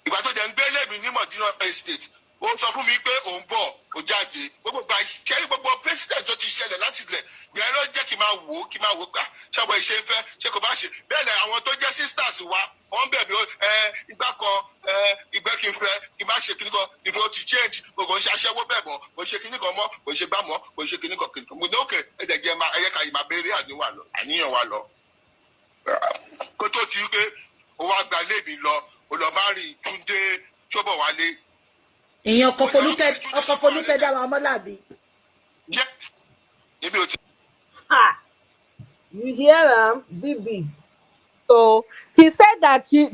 Ìgbà tó jẹ́ ń gbé ilé mi ní Medina Estate, ó sọ fún mi pé òun bọ̀, ó jáde. Gbogbo ìṣẹ́rí gbogbo president tó ti ṣẹlẹ̀ láti ilẹ̀. Ìyẹn ló jẹ́ kí n máa wò ó ṣàbọ̀ ìṣe ń fẹ́, ṣé kò bá ṣe. Bẹ́ẹ̀ ni àwọn tó jẹ́ sisters wa, wọ́n bẹ̀ mí ìgbà kan ìgbẹ́ kí n fẹ́ kí n má ṣe kíní kan ìfẹ́ ó ti change gbogbo ń ṣe aṣẹ́wó bẹ́ẹ̀ mọ́ kò ṣe kíní kan mọ́ kò ṣe gbá mọ́ kò ṣe kíní kan kíní kan mo ní òkè ẹ̀jẹ̀ ẹ̀yẹ́ka yìí máa béèrè àníyàn wa lọ. Kó tó ti pé ó wá gba ilé mi lọ ó lọ má rí Túndé ṣọ́bọ̀ wálé. Èèyàn ọkọ̀ Folúkẹ́ dá wa mọ́làbí. Ibi ò ti. You hear him, Bibi? So he said that she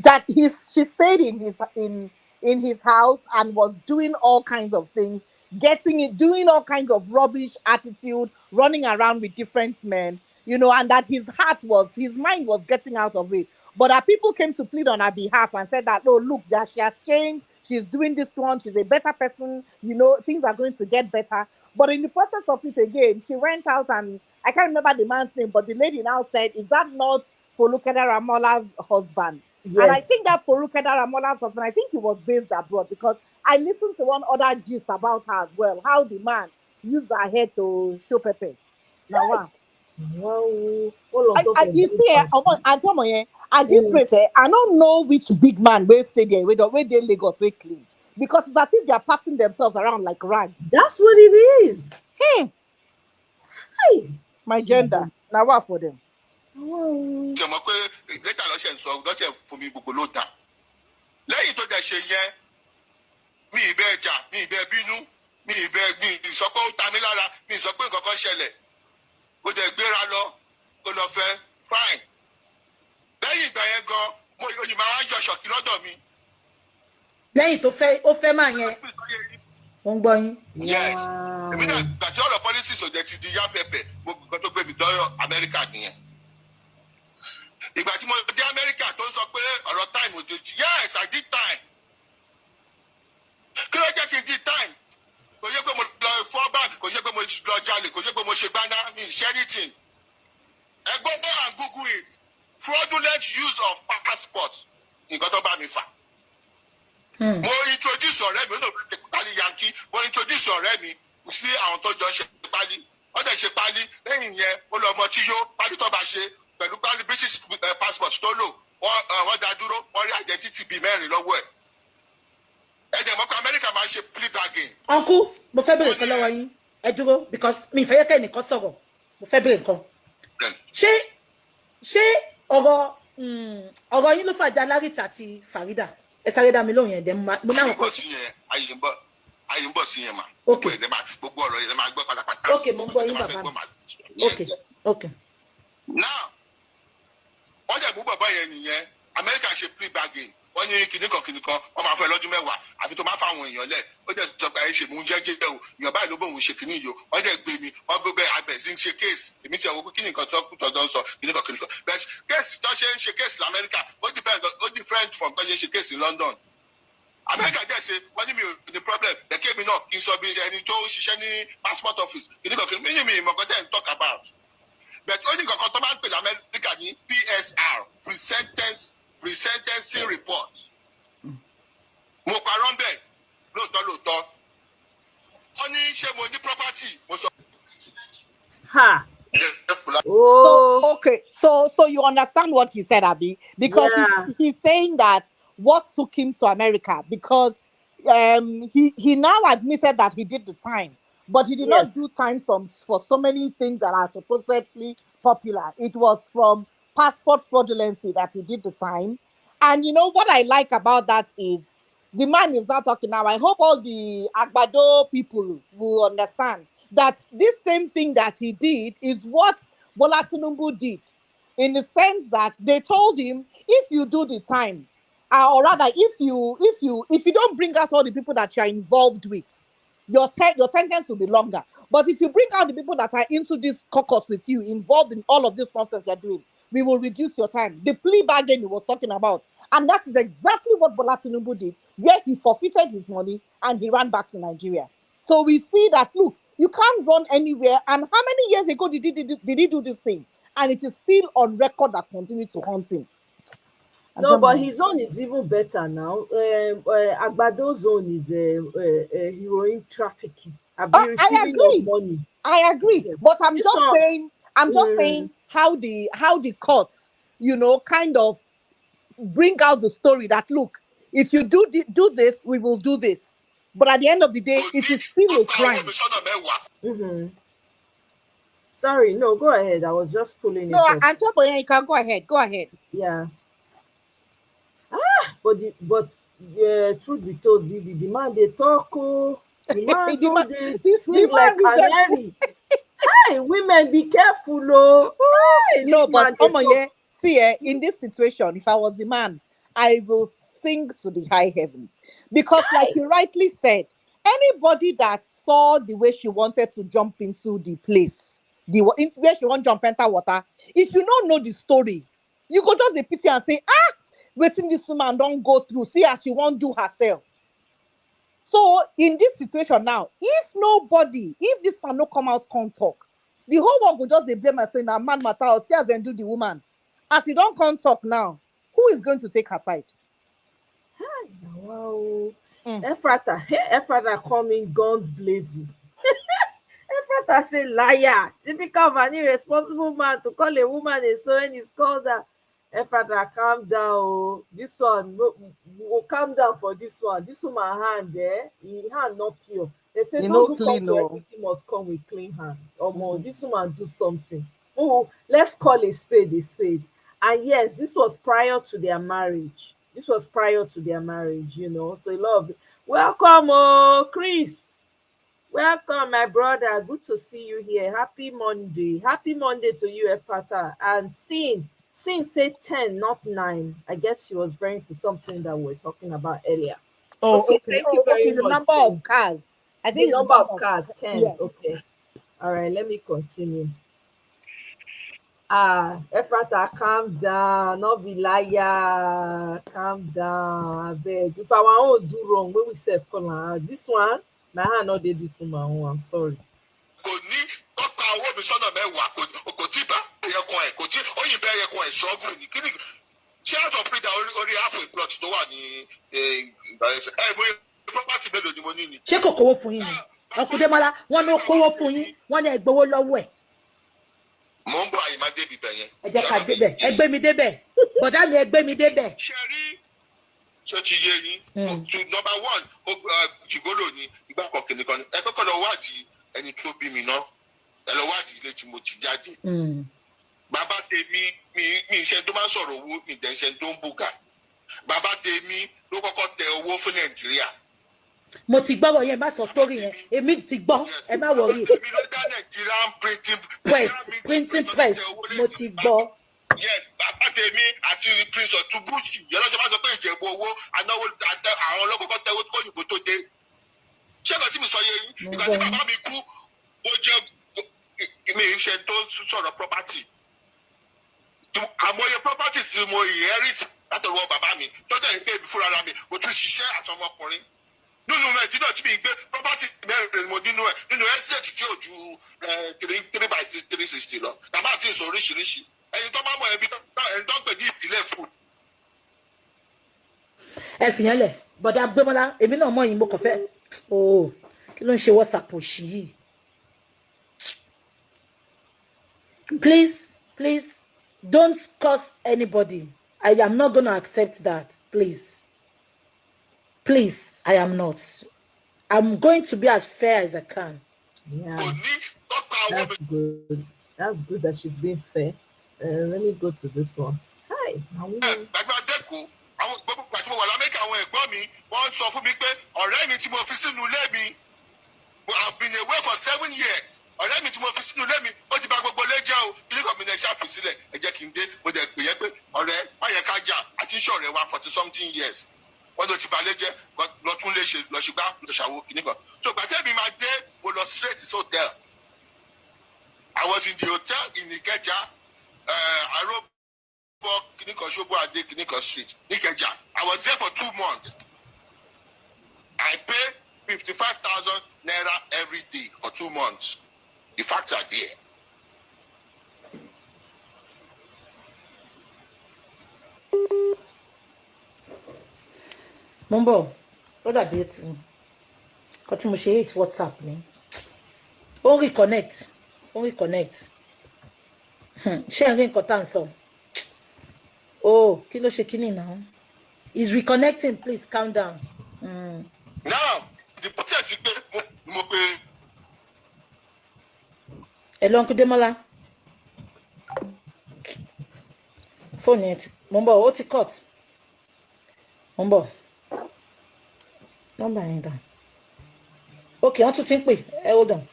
stayed in his house and was doing all kinds of things, doing all kinds of rubbish attitude, running around with different men, and that his mind was getting out of it. But that people came to plead on her behalf and said that, oh, look, that she has changed, she's doing this one, she's a better person, things are going to get better. But in the process of it again, she went out and I can't remember the man's name, but the lady now said, is that not Folukeda Ramola's husband? Yes. And I think that Folukeda Ramola's husband, I think he was based abroad because I listened to one other gist about her as well, how the man used her head to show Pepe. Now, Wow. All on I, top I, of you see, at this Mm. rate, I don't know which big man will stay there, where they Lagos, will clean. Because it's as if they are passing themselves around like rags. That's what it is. Hey, my gender. Now what for them? ṣe mọ̀ pé lẹ́tà lọ́sẹ̀ ń sọ lọ́sẹ̀ fún mi gbogbo ló dà lẹ́yìn tó dẹ̀ ṣe yẹn mi ì bẹ́ẹ̀ jà mi ì bẹ́ẹ̀ bínú mi ì bẹ́ẹ̀ mi ì sọ pé ó ta mí lára mi ì sọ pé nǹkan kan ṣẹlẹ̀ ó dẹ̀ gbéra lọ ó lọ fẹ́ fine lẹ́yìn ìgbà yẹn gan mo yìí máa wá yọ ṣọ̀kì lọ́dọ̀ mi. lẹ́yìn tó fẹ́ ó fẹ́ máa yẹn ó ń gbọ́ yín. yes èmi náà gbàtí ọ̀rọ̀ politics ò jẹ́ ti di yá pẹ̀pẹ̀ mo nǹkan tó gbé mi dọ́yọ̀ Amẹ́ríkà nìyẹn. ìgbà tí mo dé Amẹ́ríkà tó ń sọ pé ọ̀rọ̀ time ò dé yes I did time kí ló jẹ́ kí n di time kò yẹ pé mo lọ fọ́ báàgì kò yẹ pé mo lọ jalè kò yẹ pé mo ṣe gbaná ní sheriton ẹgbọ́n go and Google it fraudulent use of passport nǹkan tó bá mi fà. mo introduce ọ̀rẹ́ mi ó lọ pé pálí yankee mo introduce ọ̀rẹ́ mi sí àwọn tó jọ ṣe pálí wọ́n dẹ̀ ṣe pálí lẹ́yìn yẹn ó lọ ọmọ tí yó pálí tó bá ṣe pẹ̀lú pálí British passport tó lò wọ́n dá dúró wọ́n rí identity bíi 4 lọ́wọ́ ẹ̀. ẹ̀jẹ̀ mọ́kọ́ Amẹ́ríkà máa ń ṣe plea bargain. uncle mo fẹ́ bèrè nǹkan lọ́wọ́ yín ẹ dúró because mi ìfẹ́ yẹ kẹ́ ẹnìkan sọ̀rọ̀ mo fẹ́ bèrè nǹkan. ṣé ọ̀rọ̀ yín ló fàjà Larita àti Farida ẹ sáré dá mi lóhùn yẹn dẹ̀ mo náà kọ́ sí. ayé ń bọ̀ sí yẹn mà. ok gbogbo ọ̀rọ̀ yẹn máa gbọ́ pátápátá. ok mo ń gbọ́ yín bàbá mi ok. now wọ́n dẹ̀ mú bàbá yẹn nìyẹn Amẹ́ríkà ṣe plea bargain wọ́n ní kìnnìkan wọ́n máa fẹ́ lọ́dún 10 àfi tó máa fáwọn èèyàn lẹ̀ ó jẹ́ ìjọba ẹ̀ ṣe mú jẹ́jẹ́ o èèyàn báyìí ló bóun ṣe kìnnì yìí o wọ́n dẹ̀ gbé mi wọ́n gbé abẹ sí ń ṣe kéèsì èmi ti ọ̀wọ́ kí nìkan tó tọ̀dọ̀ ń sọ kìnnìkan bẹ́ẹ̀ kéèsì tó ṣe ń ṣe kéèsì lamẹ́ríkà ó different from tó ṣe ń ṣe kéèsì London Amẹ́ríkà dẹ̀ ṣe wọ́n ní mi ò ní problem ẹ̀kẹ́ mi náà kí n sọ bí ẹni tó ṣiṣẹ́ ní passport office kìnnìkan mi ìmọ̀kọ́ tẹ̀ ń talk about but ó ní kankan tó máa ń pè lamẹ́ríkà ní PSR pre-sentencing report mo parọ́ ń bẹ̀ lóòótọ́ wọ́n ní ṣé mo ní property mo sọ. So you understand what he said, Abi? Because he's saying that what took him to America because he now admitted that he did the time, but he did not do time for so many things that are supposedly popular. It was from passport fraudulency that he did the time. And you know what I like about that is the man is not talking now. I hope all the Agbado people will understand that this same thing that he did is what Bola Tinubu did, in the sense that they told him, if you do the time, or rather, if you don't bring out all the people that you are involved with, your sentence will be longer. But if you bring out the people that are into this caucus with you, involved in all of this nonsense you're doing, we will reduce your time. The plea bargain he was talking about. And that is exactly what Bola Tinubu did, where he forfeited his money and he ran back to Nigeria. So we see that, look, you can't run anywhere. And how many years ago did he do this thing? And it is still on record that continues to haunt him. No, but his own is even better now. Agbado's own is heroin trafficking. I agree. Money. I agree. But I'm just saying how the courts, kind of bring out the story that, look, if you do this, we will do this. But at the end of the day, it is still a crime. Mm-hmm. Sorry, no, go ahead. I was just pulling it. No, I'm talking. You can go ahead. Go ahead. Yeah. But truth be told, the man they talk, the man they sing like canary. Hey, women, be careful, oh. Hey, no, but see, in this situation, if I was the man, I will sing to the high heavens. Because like you rightly said, anybody that saw the way she wanted to jump into the place, where she won't jump enter water, if you don't know the story, you go just a pity and say, waiting this woman don't go through, see as she won't do herself. So in this situation now, if this man no come out, come talk, the whole world will just blame and say, now man matter, or see as then do the woman. As he don't come talk now, who is going to take her side? Wow. Ephrata coming guns blazing. Reporter say liar. Typical of an irresponsible man to call a woman a soren is called that. Efrata, calm down. Oh. This one, we'll calm down for this one. This woman hand there, hand not pure. They say You those know who clean, come to no. equity must come with clean hands. Or more, this woman do something. Oh, let's call a spade a spade. And yes, this was prior to their marriage. This was prior to their marriage, you know. So a lot of welcome, oh Chris. Welcome, my brother. Good to see you here. Happy Monday. Happy Monday to you, Efata. And Sin said 10, not 9. I guess she was referring to something that we were talking about earlier. Oh, okay. Thank you very Okay. The much. number of cars. I The think it's number of cars, 10. Yes. Okay. All right, let me continue. Efrata, calm down. Not be liar. Calm down. I beg. If I want to do wrong, when we say this one, my hand not did this woman. Oh, I'm sorry. kò ní tọ́ka owó mi sọ́nà mẹ́wàá kò tí bá ẹ̀yẹ̀kan ẹ̀ kò tí òyìnbó ẹ̀yẹ̀kan ẹ̀ ṣọ́ọ̀bù ní kíni shares of freedom orí half a plot tó wà ní ìgbàlẹ́sẹ̀ mo property mélòó ni mo ní ni. ṣé kò kówó fún yín ni ọkùnrin mọ́lá wọn ló kówó fún yín wọn ní ẹ gbowó lọ́wọ́ ẹ̀. mo ń bọ àyè máa débi bẹ̀ yẹn. ẹ jẹ́ ká débẹ̀ ẹ gbé mi débẹ̀ bọ̀dá mi ẹ gbé mi débẹ̀. ṣe rí ṣé ti yé yín number one jìgólò ni ìgbà kan kìnìkan ẹ kọ́kọ́ lọ wádìí ẹni tó bí mi náà ẹ lọ wádìí ilé tí mo ti jáde. bàbá tèmi mi iṣẹ́ tó máa ń sọ̀rọ̀ owó mi dẹ̀ iṣẹ́ tó ń bùgà bàbá tèmi ló kọ́kọ́ tẹ owó fún nàìjíríà. mo ti gbọ́rọ̀ yẹn má sọ sórí yẹn èmi ti gbọ́ ẹ má wọrí. èmi ló dá Nigerian printing press mo ti gbọ́. yes bàbá tèmi àti prince ọ̀túnbùsì yẹn lọ́sẹ̀ máa sọ pé ìjẹ̀bú owó anáwó àwọn ọlọ́kọ̀ọ́kọ́ tẹ́wọ́ tó òyìnbó tó dé. ṣé ìgbà tí mi sọ yẹ yín ìgbà tí bàbá mi kú ó jẹ́ mi ṣe tó sọ̀rọ̀ property àmọye property tí mo inherit látọwọ́ bàbá mi tọ́jà ìpè mi fúnra mi mo tún ṣiṣẹ́ àti ọmọkùnrin nínú nàìjíríà tí mi gbé property mẹ́rin mo nínú ẹ̀ nínú estate tí ò ju 3x360 lọ tàbá àti ìsọ oríṣiríṣi ẹni tó bá mọ ẹni tó ń pè ní ìpìlẹ̀ fún. ẹ fìyẹn lẹ bọ̀dá gbẹmọlá èmi náà mọ yín mo kàn fẹ́ kí ló ń ṣe WhatsApp òṣì yìí. Please don't curse anybody. I am not going to accept that. Please, I am not. I'm going to be as fair as I can. Yeah, that's good. That's good that she's being fair. Let me go to this one. Hi. I've been away for 7 years. Ọ̀rẹ́ mi tí mo fi sínú ilé mi, ó ti bà gbogbo ilé jẹ́ o. Kíní kan mi náà ṣáàpì sílẹ̀, ẹ jẹ́ kí n dé. Mo dẹ̀ pè é pé ọ̀rẹ́ má yẹ ká jà àti ìṣọ̀rẹ́ wa 40-something years. Wọ́n ló ti bà lé jẹ́ lọ tún lè ṣe lọ ṣùgbọ́n lọ ṣàwo kíní kan. So gbàtẹ́ mi máa dé, mo lọ straight to hotel. I was in the hotel in Ikeja, Arobo kíní kan Ṣóbó Adé kíní kan street, Ikeja. I was there for 2 months. I paid 55,000 naira every day for 2 months. The facts are there. Mumbo, what are they to? Got to hate WhatsApp ni. Only connect. Share nǹkan tá ń sọ. Oh, kí ló ṣe kíni now? He's reconnecting, please calm down. Now, the protect mo pe. Hello, Uncle Demola. Phone it. Mumbo, ó ti cut. Mumbo. Number ain't that. Okay, on to think hold on.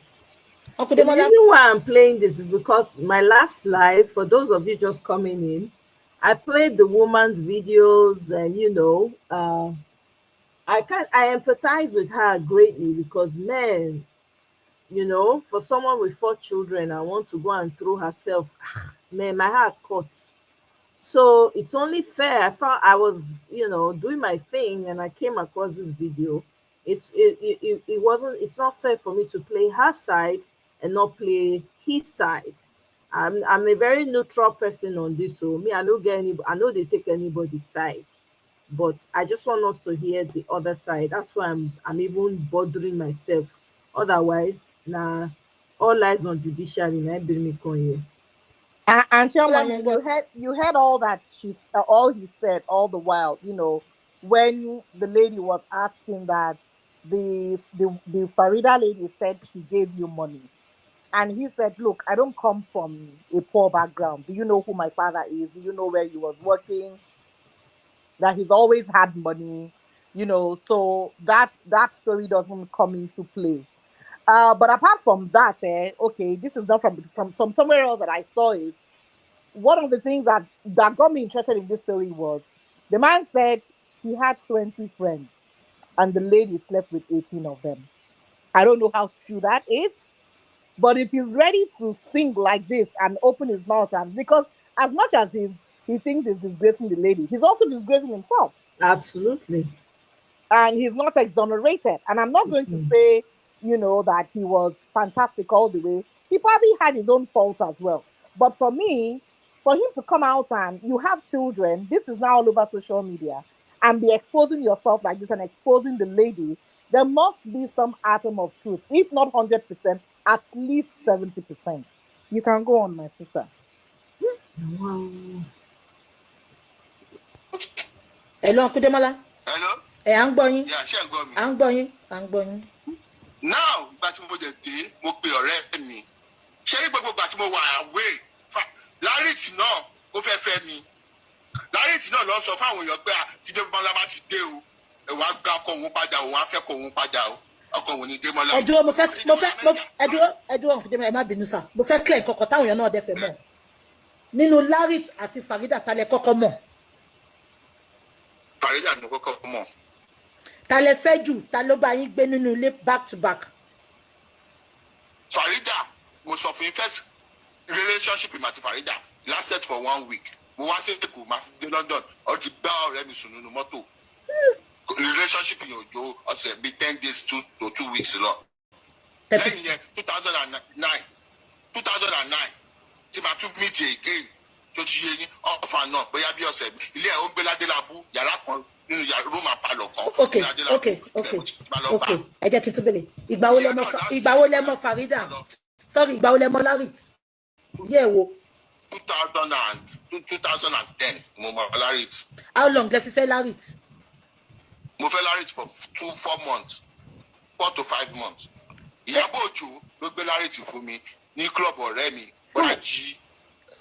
Uncle Demola. The reason why I'm playing this is because my last live, for those of you just coming in, I played the woman's videos and I empathize with her greatly because man, for someone with 4 children, I want to go and throw herself. Man, my heart cuts. So it's only fair. I was, doing my thing and I came across this video. It's not fair for me to play her side and not play his side. I'm a very neutral person on this. So me, I know they take anybody's side. But I just want us to hear the other side. That's why I'm even bothering myself. Otherwise, nah, All eyes on judiciary. Now, bring me come here. And Well, Chioma, you heard all that all he said all the while. When the lady was asking that the Farida lady said she gave you money, and he said, "Look, I don't come from a poor background. Do you know who my father is? Do you know where he was working? That he's always had money, So that story doesn't come into play. But apart from that, okay, this is not from somewhere else that I saw it. One of the things that got me interested in this story was the man said he had 20 friends and the lady slept with 18 of them. I don't know how true that is, but if he's ready to sing like this and open his mouth, and because as much as he thinks he's disgracing the lady, he's also disgracing himself. Absolutely. And he's not exonerated. And I'm not going to say, that he was fantastic all the way. He probably had his own faults as well. But for me, for him to come out and you have children, this is now all over social media, and be exposing yourself like this and exposing the lady, there must be some atom of truth. If not 100%, at least 70%. You can go on, my sister. Wow. Hello, Uncle Demola. Hello. À ń gbọ́ yín. Yeah, ṣé ń gbọ́ mi? À ń gbọ́ yín. À ń gbọ́ yín. Now, ìgbà tí mo dé, mo pe ọ̀rẹ́ mi. Ṣé ní gbogbo ìgbà tí mo wà away? Lárìtì náà ó fẹ́ mi. Lárìtì náà lọ sọ fáwọn èèyàn pé tíjọ́ Bọ́lá bá ti dé o. Ẹ̀wọ̀n á gba ọkọ òun padà, òun á fẹ́ kọ òun padà o. Ọkọ òun ni Démọ́lá. Ẹ dúró, ẹ dúró, Uncle Demola, ẹ má bínú sà. Mo fẹ́ clear ìkọ̀kọ̀ táwọn èèyàn náà dẹ̀ fẹ́ mọ̀. Nínú Lárìtì àti Farida ta lẹ kọ́kọ́ mọ̀. Farida ni mo kọ́kọ́ mọ̀. Ta lẹ fẹ́ jù, ta ló bá yín gbé nínú ilé back to back? Farida, mo sọ fún yín first relationship with àti Farida lasted for 1 week. Mo wá sí Èkó, máa fi dé London, ó ti bá ọ̀rẹ́ mi sùn nínú mọ́tò. Relationship yẹn ò jó ọ̀sẹ̀ bíi 10 days to 2 weeks lọ. Lẹ́yìn yẹn 2009 tí màá tún meet again tó ti yé yín ọ̀fà náà bóyá bí ọ̀sẹ̀ ilé ẹ̀ ó gbé Ládélabú yàrá kan nínú room àpalọ̀ kan. Okay. Ẹ jẹ́ kí n tún bẹ̀rẹ̀. Ìgbà wo lẹ mọ̀ Farida? Sorry, ìgbà wo lẹ mọ̀ Lárìtì? Yẹ̀ wo. 2010 mo mọ̀ Lárìtì. How long lẹ fi fẹ́ Lárìtì? Mo fẹ́ Lárìtì for 4 months, 4 to 5 months. Ìyábọ̀ Òjó ló gbé Lárìtì fún mi ní club ọ̀rẹ́ mi Bọ́lájí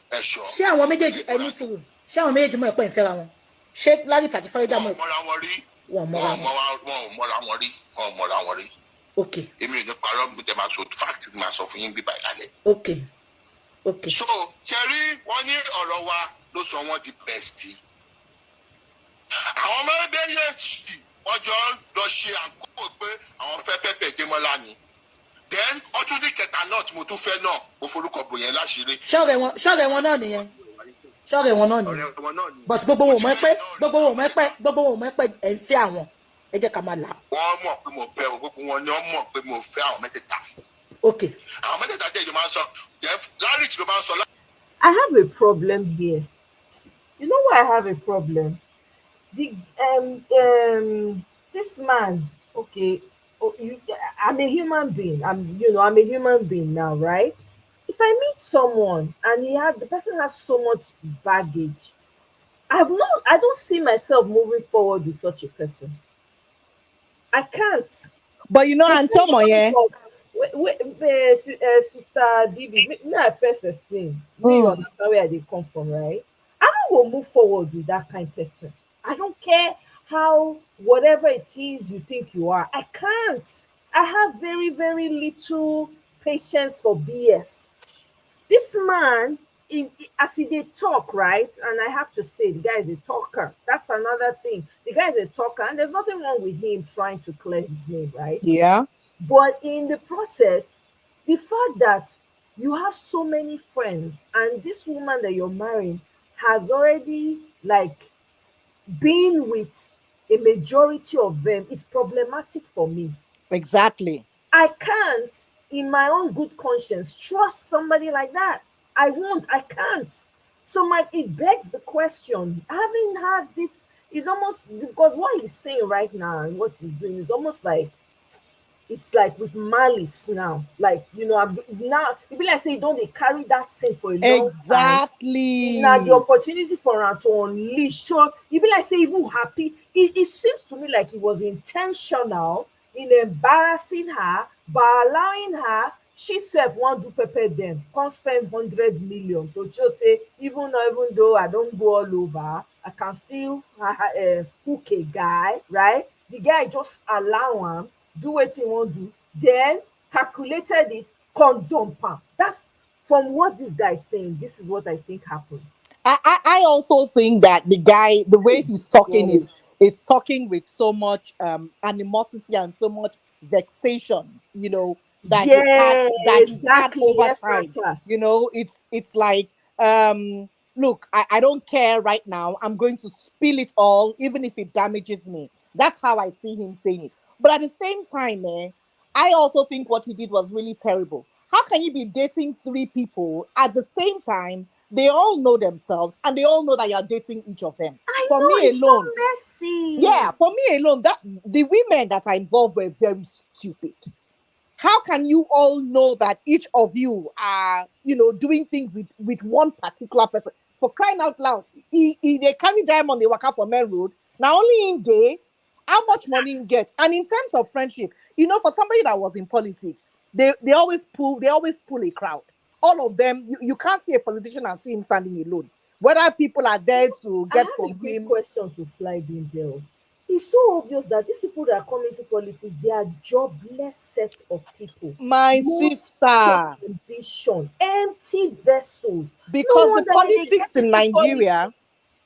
Ẹ̀ṣọ́. Ṣé àwọn méjèèjì ẹni sùúrù? Ṣé àwọn méjèèjì mọ̀ ẹ̀pọ̀ ìfẹ́ra wọn? Ṣé Lárìtì àti Farida mọ̀? Wọ́n mọ̀ra wọn rí. Wọ́n mọ̀ra wọn rí. Okay. Èmi ò ní parọ́ mo tẹ̀ máa sọ fact ni máa sọ fún yín bíbá ìlàlẹ̀. Okay. So ṣe rí wọ́n ní ọ̀rọ̀ wa ló sọ wọ́n di bestie. Àwọn ọmọ ẹgbẹ́ yẹn wọ́n jọ lọ ṣe àkókò pé àwọn fẹ́ pẹ́pẹ́ Démọ́lá ni. Then ọtún ní kẹta náà tí mo tún fẹ́ náà mo forúkọ bò yẹn láṣìírí. Ṣọ́ọ̀rẹ́ wọn náà nìyẹn. But gbogbo wọn mọ̀ pé ẹ̀ ń fẹ́ àwọn. Ẹ jẹ́ ká máa là. Wọ́n mọ̀ pé mo fẹ́ o, gbogbo wọn ni wọ́n mọ̀ pé mo fẹ́ àwọn mẹ́tẹ̀ẹ̀ta. Okay. Àwọn mẹ́tẹ̀ẹ̀ta jẹ́ ìjọba máa ń sọ, Lárìtì ló máa ń sọ. I have a problem here. You know why I have a problem? This man, okay, I'm a human being. I'm a human being now, right? If I meet someone and the person has so much baggage, I don't see myself moving forward with such a person. I can't. But until Moye. Sister Bibi, may I first explain? You understand where they come from, right? I don't go move forward with that kind of person. I don't care how whatever it is you think you are. I can't. I have very, very little patience for BS. This man, as they talk, right? And I have to say, the guy is a talker. That's another thing. The guy is a talker, and there's nothing wrong with him trying to clear his name, right? Yeah. But in the process, the fact that you have so many friends, and this woman that you're marrying has already been with a majority of them is problematic for me. Exactly. I can't, in my own good conscience, trust somebody like that. I can't. So it begs the question, having had this, is almost, because what he's saying right now and what he's doing is almost like, it's like with malice now. Like, now, if like say you don't they carry that thing for a long time. Exactly. Now the opportunity for her to unleash. So you be like say even happy. It seems to me like it was intentional in embarrassing her by allowing her. She self want to pepper them, come spend 100 million to show say even though I don't go all over, I can still hook a guy, right? The guy just allow him do what he want do, then calculated it, come dump am. That's from what this guy is saying. This is what I think happened. I also think that the guy, the way he's talking Yes. is talking with so much animosity and so much vexation, that Yeah, he's had exactly. over time. Efrata. It's like, look, I don't care right now. I'm going to spill it all, even if it damages me. That's how I see him saying it. But at the same time, I also think what he did was really terrible. How can you be dating 3 people at the same time? They all know themselves and they all know that you're dating each of them. I For know me it's alone, so messy. yeah, for me alone, that the women that are involved were very stupid. How can you all know that each of you are, doing things with one particular person? For crying out loud, they carry diamond, they work out for main road. Now only in day, how much money you get? And in terms of friendship, for somebody that was in politics, they always pull a crowd. All of them, you can't see a politician and see him standing alone. Whether people are there to I get have from a quick him. question to slide in there. It's so obvious that these people that are coming to politics, they are jobless set of people. My No sister. ambition, empty vessels. No Because the wonder when they get politics in into politics, Nigeria,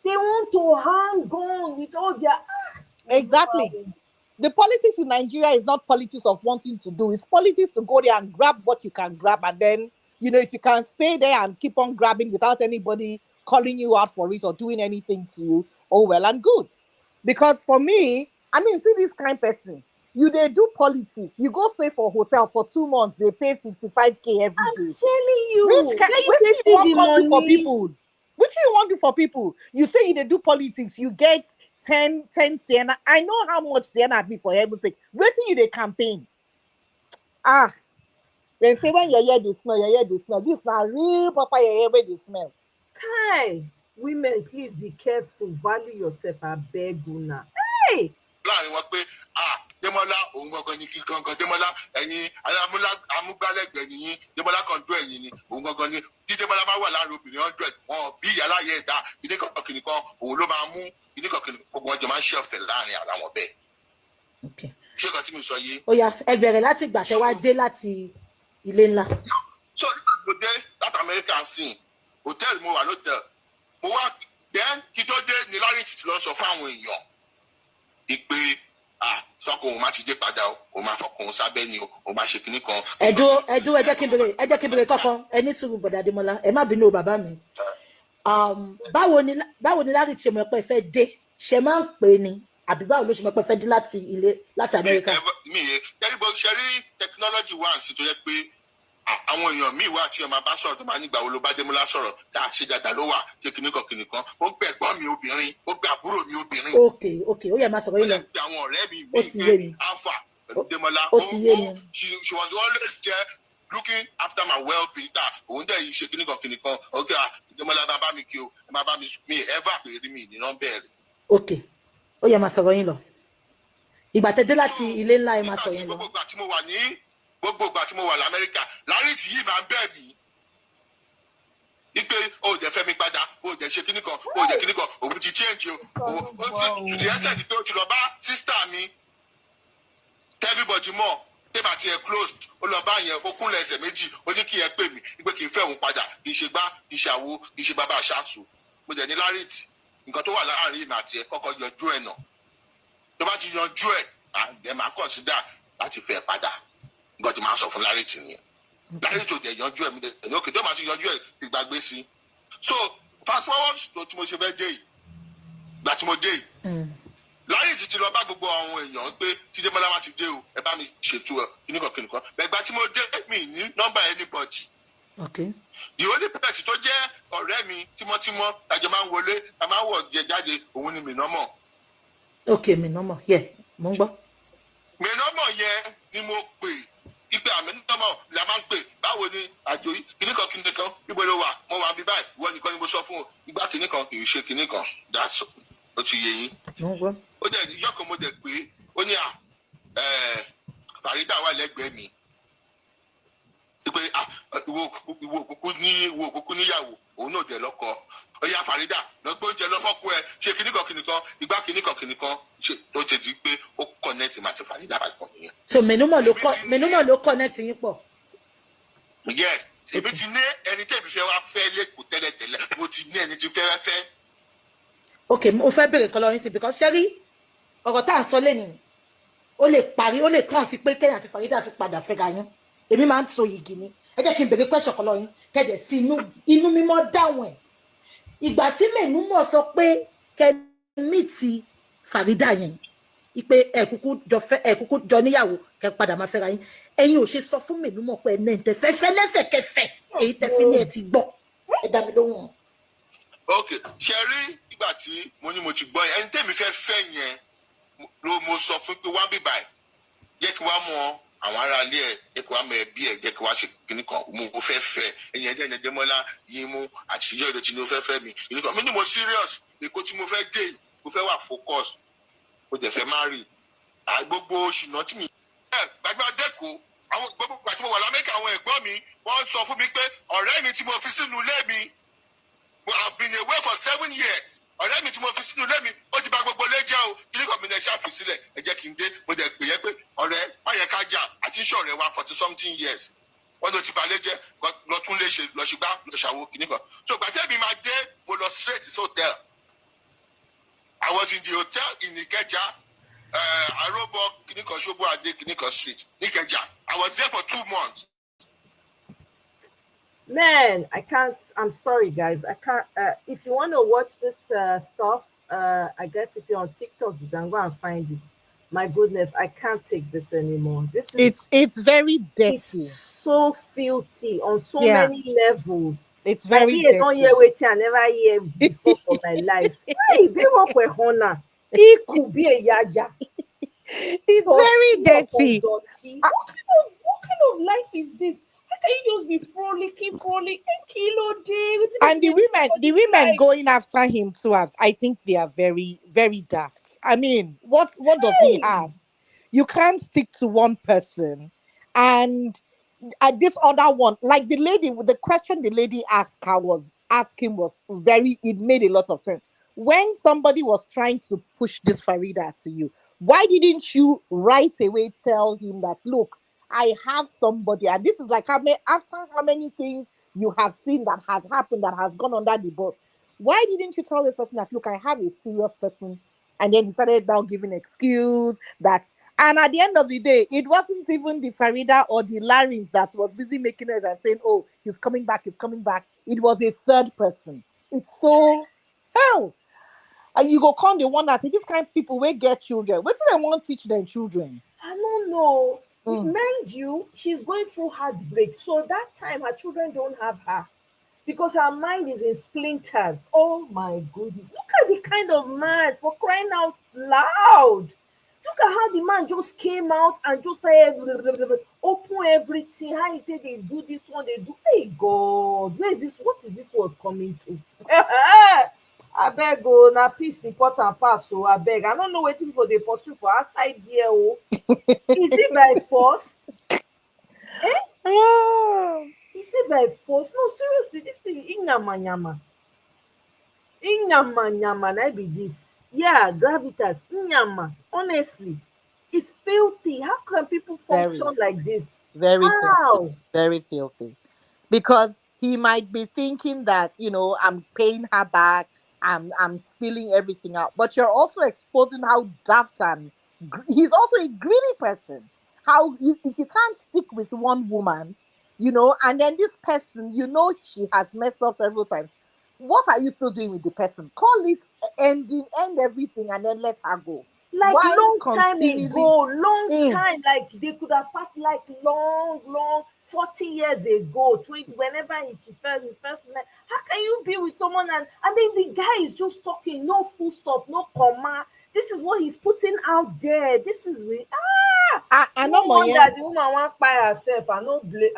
they want to hang on with all their exactly. The politics in Nigeria is not politics of wanting to do. It's politics to go there and grab what you can grab. And then, if you can stay there and keep on grabbing without anybody calling you out for it or doing anything to you, oh, well and good. Because for me, see this kind of person. They do politics. You go stay for a hotel for 2 months. They pay 55K every I'm day. telling you, Which where you what dey you see want the come do for money? people? Which you want do for people? You say they do politics, you get 10 Sienna. I know how much Sienna be for heaven's sake. Waiting you the campaign. They say when you hear the smell, you hear the smell. This now real proper you hear where the smell. Kai, women, please be careful. Value yourself. I beg una. Hey! láàrin wọn pé Démọ́lá òun gangan ni kí gangan Démọ́lá ẹ̀yin amúgbálẹ́gbẹ̀ẹ́ nìyí Démọ́lá kan dún ẹ̀yìn ni òun gangan ni tí Démọ́lá bá wà láàrin obìnrin 100 wọn bí ìyá láyé ẹ̀dá ìdíkọ̀ kìnìkan òun ló máa mú ìdíkọ̀ kìnìkan gbogbo ọjọ́ máa ń ṣe ọ̀fẹ́ láàrin ara wọn bẹ́ẹ̀. ṣé kan tí mi sọ yé. ó yá ẹ bẹ̀rẹ̀ láti ìgbà tẹ́ wá dé láti ilé ńlá. so nígbà tó dé láti Amẹ́ríkà sìn hòtẹ́ẹ̀lì mo wà lótẹ́ẹ̀lì mo wá then kí tó dé ní Larry ti lọ sọ fáwọn èèyàn ìpè sọkò òun má ti dé padà o òun máa fọkàn òun sábẹ́ ni o òun máa ṣe kinní kan. ẹ dúró ẹ jẹ́ kí n bèrè kọ́kọ́ ẹ ní sùúrù bọ̀dà Adémọ́lá ẹ má bínú o bàbá mi. báwo ni Larry ṣe mọ̀ pé fẹ́ dé ṣe máa ń pè ní àbí báwo ló ṣe mọ̀ pé fẹ́ dé láti Amẹ́ríkà. mi rè kẹ́rìbó ṣe rí technology wà sí tó yẹ pé àwọn èèyàn míì wà tí ọmọ bá sọ̀rọ̀ tó máa nígbà wo ló bá Démọ́lá sọ̀rọ̀ tá a ṣe dáadáa ló wà ṣe kìnnìkan ó ń pè ẹ̀gbọ́n mi obìnrin ó gbé àbúrò mi obìnrin. ok ó yẹ máa sọ̀rọ̀ yín lọ. ó yẹ àwọn ọ̀rẹ́ mi ó ti yé mi. alpha pẹ̀lú Démọ́lá she was always there looking after my well-being ta òun dẹ̀ yìí ṣe kìnnìkan ok Démọ́lá bá bá mi kí o ẹ má bá mi ever pè rí mi ní nọ́mbẹ̀ rẹ̀. ok ó yẹ máa sọ̀rọ̀ yín lọ ìgbà tẹ́ dé láti ilé ńlá ẹ máa sọ yín lọ. gbogbo ìgbà tí mo wà l'Amẹ́ríkà Larry tí yìí máa ń bẹ̀ mí wípé ó jẹ́ fẹ́ mi padà ó jẹ́ ṣe kíní kan ó jẹ́ kíní kan òun ti change o ó ti ẹsẹ̀ ní pé ó ti lọ bá sísítà mi everybody mọ̀ tébà tí ẹ closed ó lọ bá yẹn ó kúnlẹ̀ ẹsẹ̀ méjì ó ní kí ẹ pè mí wípé kí n fẹ́ òun padà kì í ṣe gbá kì í ṣàwo kì í ṣe bàbá àṣàṣù mo jẹ́ ní Larry tí nǹkan tó wà láàrin ìmọ̀ àti ẹ kọ́kọ́ yanjú ẹ̀ nà tó bá ti yanjú ẹ̀ ẹ máa consider láti fẹ́ padà nǹkan tí màá sọ fún Larry tí nìyẹn Larry tó jẹ yanjú ẹ mi dẹ ẹni òkè tó máa ti yanjú ẹ ti gbàgbé sí so fast forward tó tí mo ṣe fẹ́ dé yìí gbà tí mo dé yìí Larry ti lọ bá gbogbo àwọn èèyàn pé tí Démọ́lá wá ti dé o ẹ bá mi ṣètò ẹ kíníkan gbẹgbà tí mo dé mi ní nọ́mbà anybody the only person tó jẹ́ ọ̀rẹ́ mi tímọ́tímọ́ tàjọ máa ń wọlé ta máa ń wọ̀ jẹ jáde òun ni Mìnàmọ́. ok Mìnàmọ́ yẹ mo ń gbọ́. Mẹ́nọ́mọ̀ yẹn ni mo pè ipe àmẹ́nọ́mọ̀ la máa ń pè báwo ni àjò yìí kìnnìkan ibo ló wà mo wà bí báyìí ìwọ nìkan ni mo sọ fún o ìgbà kìnnìkan kì í ṣe kìnnìkan that's ó ti yé yín. Ó dẹ̀ yọ̀kan mo dẹ̀ pé ó ní Farida wà lẹ́gbẹ̀ẹ́ mi pé ìwọ òkùnkùn níyàwó òun náà dẹ̀ lọ́kọ ó yá Farida lọ gbé oúnjẹ lọ fọ́kù ẹ ṣe kìnnìkan ìgbà kìnnìkan ṣe tó ti di pé ó connect màtí Farida bá pọ̀ nìyẹn. So Mẹ́númọ̀ ló connect yín pọ̀. Yes, èmi ti ní ẹni tẹ́bi fẹ́ wá fẹ́ lẹ́kọ̀ọ́ tẹ́lẹ̀tẹ́lẹ̀ mo ti ní ẹni tí fẹ́. Ok, mo fẹ́ bèrè kan lọ yín sí because ṣẹ́rí ọ̀rọ̀ tá à ń sọ lẹ́nu ó lè parí ó lè kàn sí pé kẹ́yìn àti Farida ti padà fẹ́ra yín èmi máa ń so yìgì ni ẹ jẹ́ kí n bèrè question kan lọ yín kẹ́dẹ̀ fi inú mímọ́ dáhùn ẹ̀ ìgbà tí Mẹ́númọ̀ sọ pé kẹ́mí ti Farida yẹn ipe ẹ̀kúkú jọ níyàwó kẹ́ padà máa fẹ́ra yín ẹ̀yin ò ṣe sọ fún Mẹ́númọ̀ pé ẹ̀ náà tẹ fẹ́ lẹ́sẹ̀kẹsẹ̀ èyí tẹ fi ní ẹ ti gbọ́ ẹ dá mi lóhùn. Ok, ṣe rí ìgbà tí mo ní mo ti gbọ́ yẹn ẹni tẹ́mi fẹ́ yẹn ló mo sọ fún pé wá bí báyìí jẹ́ kí wá mọ àwọn ará ilé ẹ̀ jẹ́ kí wá mọ ẹbí ẹ̀ jẹ́ kí wá ṣe kíní kan mo fẹ́ ẹ̀yìn ẹ̀jẹ̀ ẹ̀jẹ̀ mọ́lá yín mú àtijọ́ ìdọ̀tí ni mo fẹ́ mi kíní kan mi ni mo serious èkó tí mo fẹ́ dé mo fẹ́ wà focus mo dẹ̀ fẹ́ má rí gbogbo oṣù náà tí mi. gbàgbà dẹ́kọ̀ àwọn gbogbo ìgbà tí mo wà lamẹ́ríkà àwọn ẹ̀gbọ́n mi wọ́n sọ fún mi pé ọ̀rẹ́ mi tí mo fi sínú ilé mi I've been away for 7 years ọ̀rẹ́ mi tí mo fi sínú ilé mi ó ti bà gbogbo ilé jẹ́ o kí ní kọ̀mínà ṣáàpì sílẹ̀ ẹ jẹ́ kí n dé mo dẹ̀ pè yẹn pé ọ̀rẹ́ báyẹn ká jà àti ìṣọ̀rẹ́ wa 40-something years wọ́n ló ti balẹ̀ jẹ́ lọ tún lè ṣe lọ ṣùgbọ́n lọ ṣàwó kìíní kan so gbàtẹ́ mi máa dé mo lọ straight to hotel I was in the hotel in Ikeja Arobo kìíní kan Ṣóbó Adé kìíní kan street Ikeja I was there for 2 months. Man, I can't. I'm sorry, guys. I can't. If you want to watch this stuff, I guess if you're on TikTok, you can go and find it. My goodness, I can't take this anymore. This is it's very dirty. It's so filthy on so many levels. It's very dirty. Don't hear waiting. I never hear before for my life. It could be a yaya. It's very dirty. What kind of life is this? How can you just be frolicking kilo day? And the women going after him too, I think they are very, very daft. I mean, what does he have? You can't stick to one person. And this other one, like the question the lady asked was it made a lot of sense. When somebody was trying to push this Farida to you, why didn't you right away tell him that, look, I have somebody, and this is like after how many things you have seen that has happened, that has gone under the bus. Why didn't you tell this person that, look, I have a serious person? And then he started now giving excuse that, and at the end of the day, it wasn't even the Farida or the Larynx that was busy making noise and saying, oh, he's coming back. It was a third person. It's so hell. And you go call the one that say, this kind of people will get children. What do they want to teach them children? I don't know. Mind you, she's going through heartbreak. So that time, her children don't have her because her mind is in splinters. Oh my goodness. Look at the kind of man, for crying out loud. Look at how the man just came out and just open everything. How he did they do this one, they do. Hey God, where is this? What is this word coming to? I beg oh, na peace important pass. So I beg. I don't know what people they pursue for outside there. Oh. Is it by force? Is it by force? No, seriously, this thing inyama. I be this. Yeah, gravitas, inyama. Honestly, it's filthy. How can people function like this? Very filthy. Very filthy. Because he might be thinking that, I'm paying her back. I'm spilling everything out, but you're also exposing how daft and he's also a greedy person. How if you can't stick with one woman, and then this person, she has messed up several times. What are you still doing with the person? Call it end everything and then let her go. Like long time ago, time, like they could have passed like long 40 years ago, 20, whenever she first met. How can you be with someone and then the guy is just talking, no full stop, no comma. This is what he's putting out there. This is really No wonder yeah. the woman want by herself. I no blame.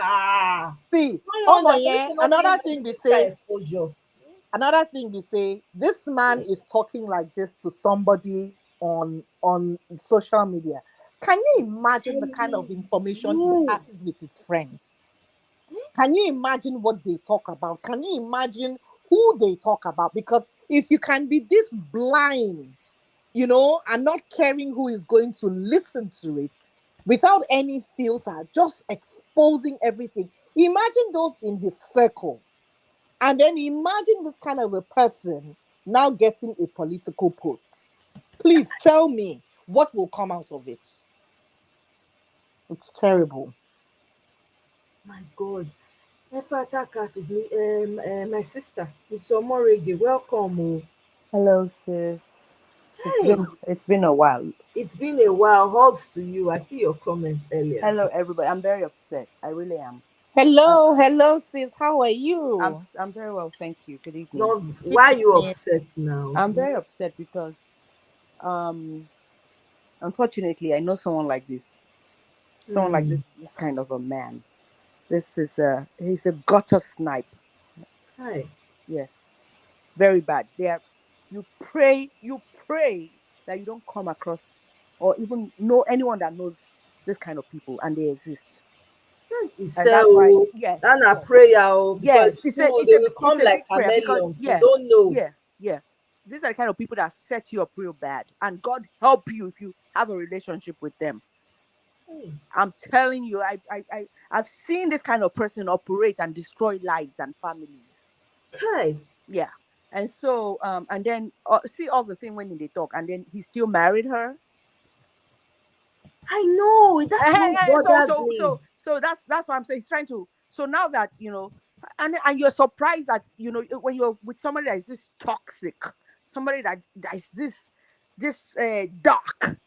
See, No wonder yeah. so Another thing they say. Exposure. Another thing they say. This man is talking like this to somebody on social media. Can you imagine the kind of information he passes with his friends? Can you imagine what they talk about? Can you imagine who they talk about? Because if you can be this blind, you know, and not caring who is going to listen to it without any filter, just exposing everything. Imagine those in his circle. And then imagine this kind of a person now getting a political post. Please tell me what will come out of it. It's terrible. My God. Is my sister. It's Omorege. Welcome. Hello, sis. Hey. It's been a while. It's been a while. Hugs to you. I see your comment earlier. Hello, everybody. I'm very upset. I really am. Hello, sis. How are you? I'm very well, thank you. Good evening. No, why are you upset now? I'm very upset because, unfortunately, I know someone like this. Someone like this kind of a man. He's a gutter snipe. Hi. Yes, very bad. You pray that you don't come across or even know anyone that knows this kind of people, and they exist. And that's why, yes, and a prayer. Yes, they will come like chameleons. You don't know. Yeah. These are the kind of people that set you up real bad, and God help you if you have a relationship with them. I'm telling you, I've seen this kind of person operate and destroy lives and families. Okay. Yeah. And so, and then see all the thing when they talk, and then he still married her. I know that's so that's what I'm saying. He's trying to. So now that you know, and you're surprised that you know when you're with somebody that is this toxic, somebody that is this dark,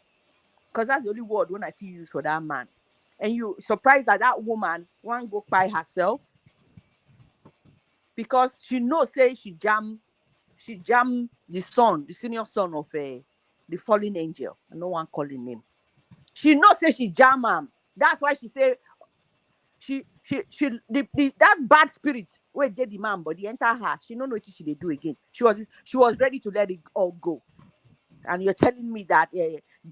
because that's the only word when I feel used for that man, and you surprised that woman won't go by herself because she knows say she jam the senior son of the fallen angel, and no one calling him. She knows say she jam him. That's why she say that bad spirit where get the man body enter her. She don't know what she do again. She was ready to let it all go. And you're telling me that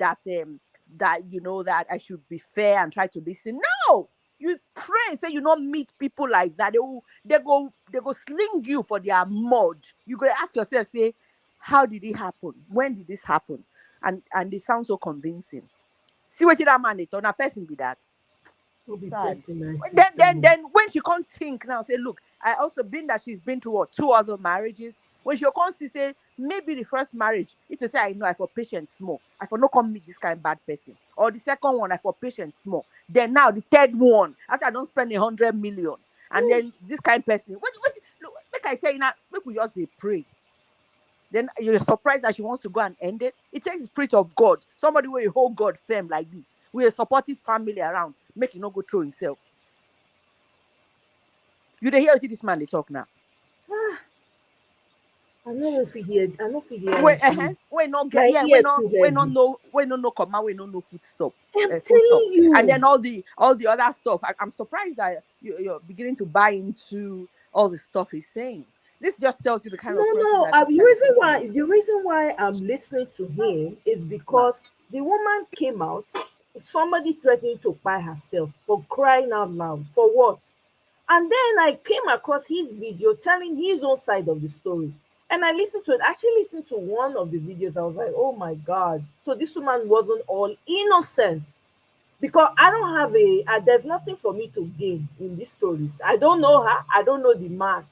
that you know that I should be fair and try to listen. No, you pray, say you don't meet people like that. They go sling you for their mud. You gotta ask yourself, say, how did it happen? When did this happen? And they sound so convincing. See what that man they turn a person be that. Sad. Then when she can't think now, say, look, I also been that she's been to 2 other marriages. When she can't see, say, maybe the first marriage, it will say, I know I for patience small. I for not come meet this kind of bad person. Or the second one, I for patience small. Then now the third one, after I don't spend 100 million. And then this kind of person, look, like I tell you now, look, we just say pray. Then you're surprised that she wants to go and end it. It takes the spirit of God. Somebody will hold God firm like this. With a supportive family around. Make it not go through himself. You dey hear this man they talk now. I know if he hear. I know if he hear. We not get. Yeah, we not know. Come out. We not know food stop. I'm telling you. And then all the other stuff. I'm surprised that you're beginning to buy into all the stuff he's saying. This just tells you the kind of person. The reason why I'm listening to him is because the woman came out. Somebody threatening to buy herself, for crying out loud. For what? And then I came across his video telling his own side of the story. And I listened to it. I actually listened to one of the videos. I was like, oh my God. So this woman wasn't all innocent. Because I don't have there's nothing for me to gain in these stories. I don't know her. I don't know the man.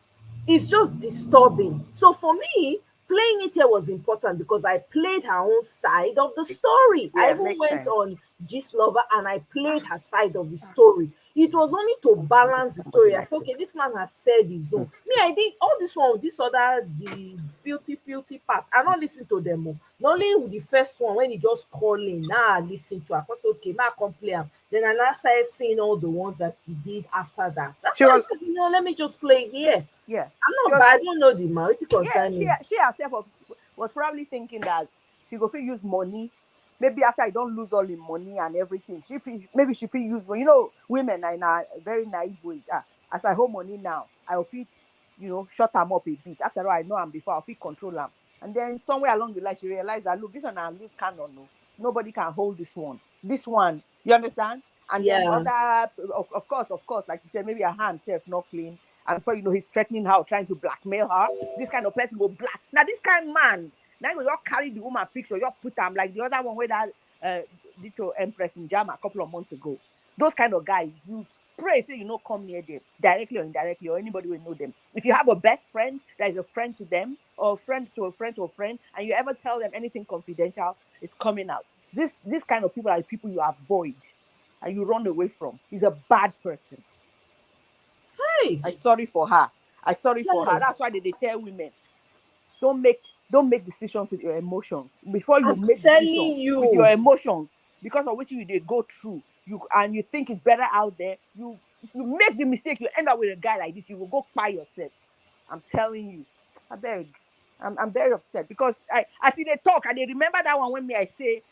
It's just disturbing. So for me, playing it here was important because I played her own side of the story. Yeah, I even went on Gist Lover and I played her side of the story. It was only to balance the story. I said, okay, this man has said his own. Me, I did all this one, the filthy part. I don't listen to them more. Not only with the first one when he just calling. Now I listen to her. Because okay, now I come play him. Then I now started seeing all the ones that he did after that. That's why I said, let me just play here. Yeah, I'm not bad. I don't know the man. She herself was probably thinking that she go fit use money maybe after I don't lose all the money and everything, maybe she feel use, you know, women are in a very naive ways. As I hold money now, I'll fit, you know, shut them up a bit. After all, I know I'm before, I'll fit control them. And then somewhere along the line, she realized that, look, this one I lose canon, no. Nobody can hold this one. This one, you understand? And then other, of course, like you said, maybe her hand self not clean. And before you know, he's threatening her, trying to blackmail her. This kind of person will black. Now, this kind of man, now you all carry the woman picture, you all put them like the other one where that little Empress in Jama a couple of months ago. Those kind of guys, you pray, say you know, come near them, directly or indirectly, or anybody will know them. If you have a best friend that is a friend to them, or a friend to a friend to a friend, and you ever tell them anything confidential, it's coming out. This kind of people are the people you avoid and you run away from. He's a bad person. Hey, I'm sorry for her. For her. That's why they tell women, don't make decisions with your emotions. Before you make decisions with your emotions, because of which they go through, you think it's better out there. If you make the mistake, you end up with a guy like this, you will go by yourself. I'm telling you. I beg. I'm very upset because I see they talk and they remember that one when I say,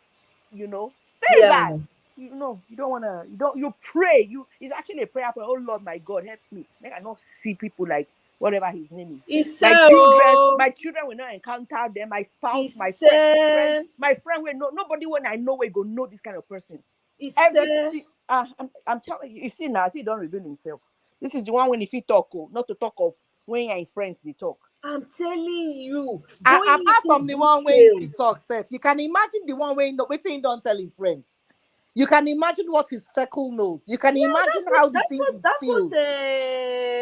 you know, very bad. You know, you don't want to, you pray. It's actually a prayer for, oh Lord, my God, help me. Make I not see people like whatever his name is. My children will not encounter them. My spouse, my friends, my friend will know. Nobody when I know will go know this kind of person. I'm telling you, you see now, he don't reveal himself. This is the one when if he talk, not to talk of when you're in friends, they talk. I'm telling you. Apart from the one where he talks, you can imagine the one where he don't tell his friends. You can imagine what his circle knows. You can imagine how the things feels. That's what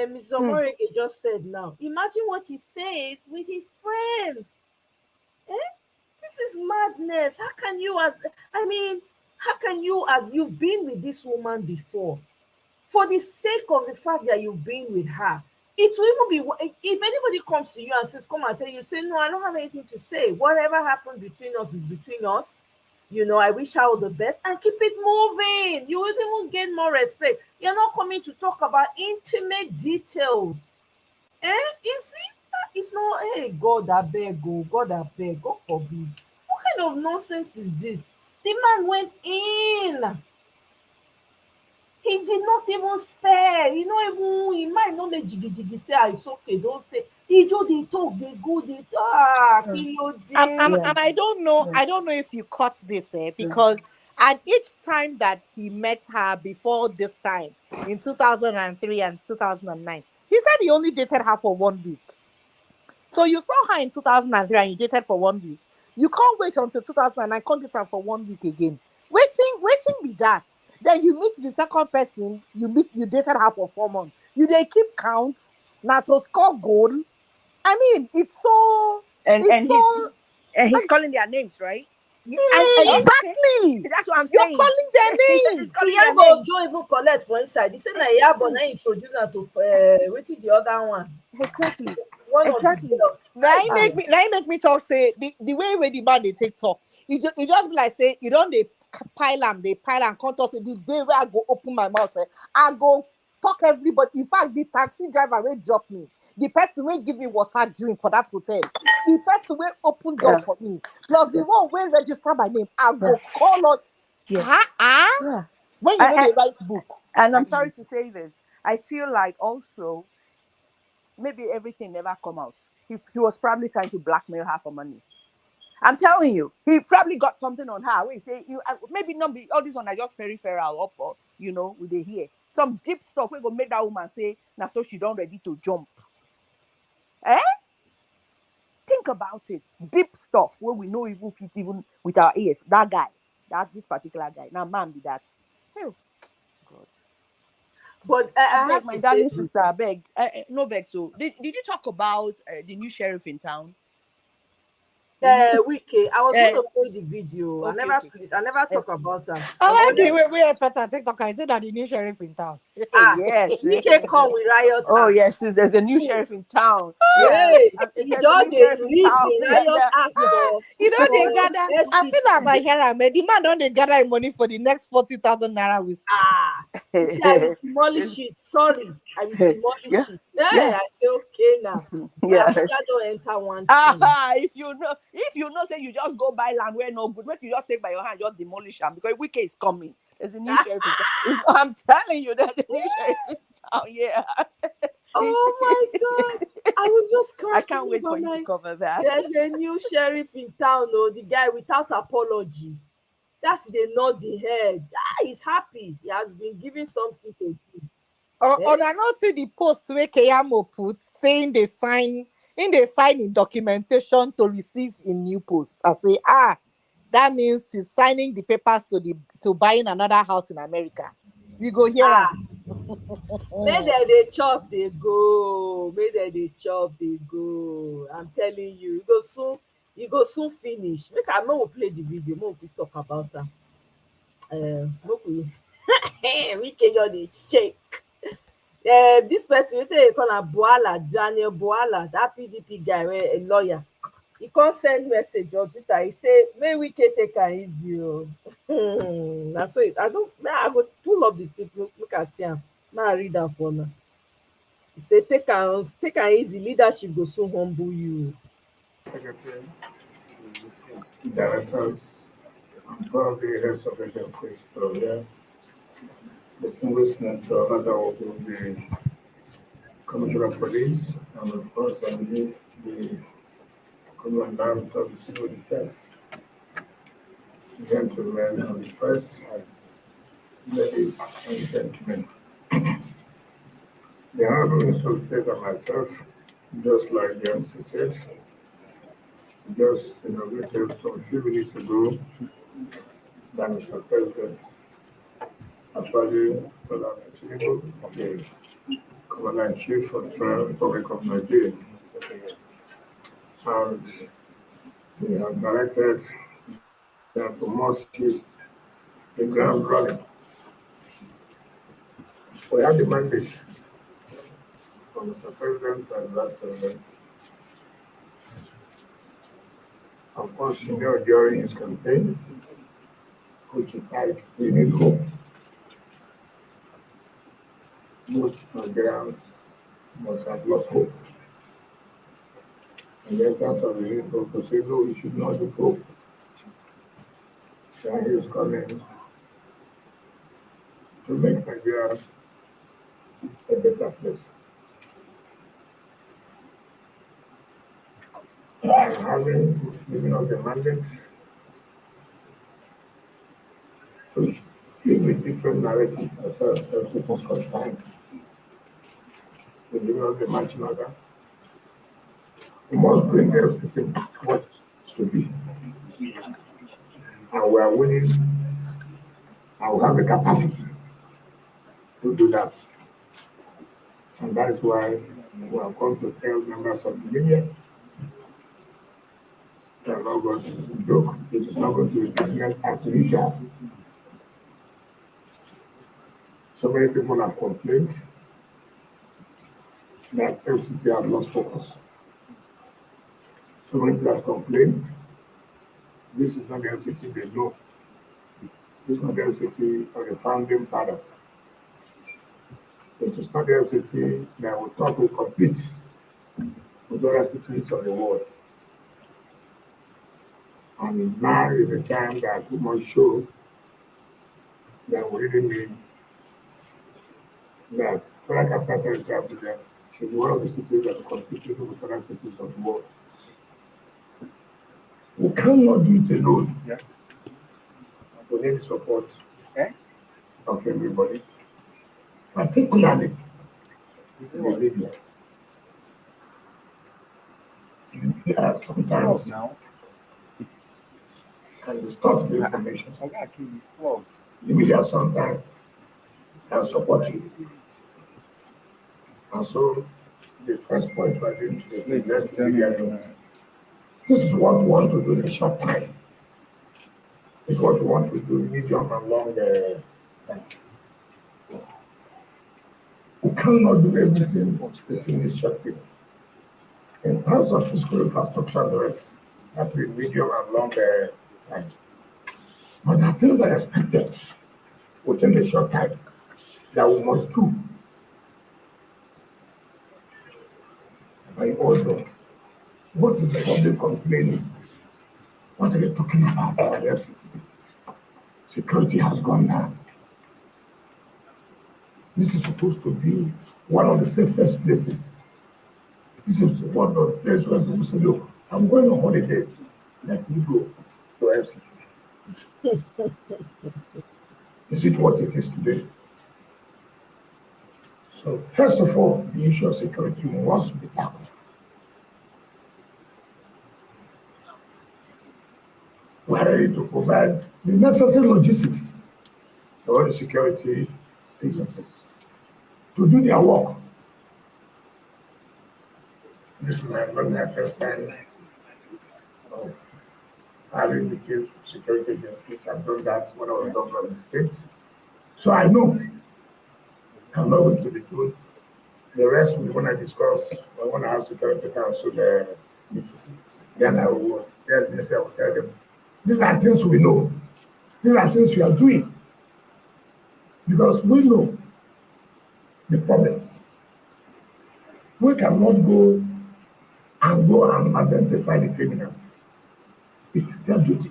Mr. Omorike just said now. Imagine what he says with his friends. This is madness. How can you as you've been with this woman before, for the sake of the fact that you've been with her, it will even be, if anybody comes to you and says, come and tell you, say, no, I don't have anything to say. Whatever happened between us is between us. You know, I wish her all the best and keep it moving. You will even gain more respect. You're not coming to talk about intimate details. You see? It's not, hey, God, I beg, God forbid. What kind of nonsense is this? The man went in. He did not even spare. He might not let jiggy say, it's okay, don't say. He do they talk, they go, they talk. And I don't know if you caught this, because at each time that he met her before this time, in 2003 and 2009, he said he only dated her for 1 week. So you saw her in 2003 and you dated for 1 week. You can't wait until 2009, can't date her for 1 week again. Waiting be that. Then you meet the second person, you dated her for 4 months. They keep counts, now to score goal. I mean, it's so... He's calling their names, right? Exactly. That's what I'm saying. You're calling their names. Iyabo Ojo even collect for inside. He said that Iyabo now introduce her to waiting the other one. Exactly. One of the girls. Now he make me talk, say the way where the man they take talk. It just be like say you don't they pile and can't talk. Say the day where I go open my mouth, I go talk everybody. In fact, the taxi driver will drop me. The person will give me water drink for that hotel. The person will open door for me. Plus the one will register my name. I go call on. When you know they write book. And I'm sorry to say this. I feel like also maybe everything never come out. He was probably trying to blackmail her for money. I'm telling you, he probably got something on her. Wait, say you maybe not be all this one. I just very feral up, or we they hear some deep stuff. We go make that woman say, "Now so she don't ready to jump." Think about it. Deep stuff where we know even fit even with our ears. That guy, this particular guy. Now, man, be that. Oh, God. But I have my darling sister, I beg. No vex. So, did you talk about the new sheriff in town? Wiki. I was going to play the video. I never talk about that. I like the way we are at TikTok. I said that the new sheriff in town. Yes. Wiki come with riot. Oh yes, there's a new sheriff in town. Hey, you don't read the riot act. You know they gather. As soon as I hear him, the man don't they gather money for the next 40,000 naira with. Demolish it. Sorry. I will demolish Yeah. it. Yeah, Yeah. I say okay now. Yeah. I don't enter one Aha, if you know, say you just go buy land where no good, make you just take by your hand, just demolish them because wicked is coming. There's a new sheriff in town. I'm telling you, there's a new sheriff in town. Yeah. Oh my God. I was just crying. I can't wait for you to cover that. There's a new sheriff in town, oh, the guy without apology. That's the nod the head. He's happy. He has been given something to do. On I not see the post where Keyamo put saying they sign in documentation to receive a new post. I say, that means he's signing the papers to buying another house in America. We go here. May they chop, they go. May they chop, they go. I'm telling you, you go soon finish. Make I will play the video. More we talk about that. We can just dey shake. This person, we say call am Daniel Boala, that PDP guy, a lawyer. He can't send message on Twitter. He say, "May we can take an easy." That's so I go pull up the tweet. Look at see am. Now I read am for now. He say, "Take an easy. Leadership go so humble you." Secretary, directors, and probably heads of agencies to there. Distinguished senator, other will be the Commissioner of Police, and of course, I believe the Commandant of the Civil Defense. Gentlemen of the press, ladies and gentlemen. The Honorable Minister of State and myself, just like the MC said, just inaugurated some few minutes ago that Mr. President actually the Commander-in-Chief of the Republic of Nigeria. And we have directed that we must hit the ground running. We have the mandate from Mr. President and Vice President. Of course, during his campaign, which he had, we need hope. Most Nigerians must have lost hope. And the essence of the hope to say, no, we should not give hope. So he is coming to make Nigeria a better place. And having given us the mandate to give a different narrative as far as self is concerned. To give us the marching order. We must bring everything what to be. And we are willing and we have the capacity to do that. And that is why we have come to tell members of the media they are not going to joke. It is not going to be business as usual. So many people have complained that FCT have lost focus. So many people have complained this is not the FCT they know. This is not the FCT of the founding fathers. It is not the FCT that we thought would compete with other cities of the world. And now is the time that we must show that we really mean that Federal Capital Territory Abuja should be one of the cities that are competing with other cities of the world. We cannot do it alone. Yeah. We need support of everybody, particularly the media. Yeah, sometimes now can distort the information. The media sometimes can support you. And so the first point we're doing is let the media know. This is what we want to do in a short time. This is what we want to do in medium and long time. We cannot do everything within this short period. In terms of fiscal infrastructure and the rest, that will be medium and long time. But I think I expected within the short time that we must do I also, what is the public complaining? What are they talking about? Security has gone down. This is supposed to be one of the safest places. This is one of the places where people say, look, I'm going on holiday. Let me go to FCT. Is it what it is today? So, first of all, the issue of security must be tackled. We are ready to provide the necessary logistics for all the security agencies to do their work. This is not my first time of having meetings with security agencies. I've done that when I was governor of the state. So I know I'm not going to be good. The rest we want to discuss. I want to have security council meeting. Then I will tell them. These are things we know. These are things we are doing. Because we know the problems. We cannot go and identify the criminals. It is their duty.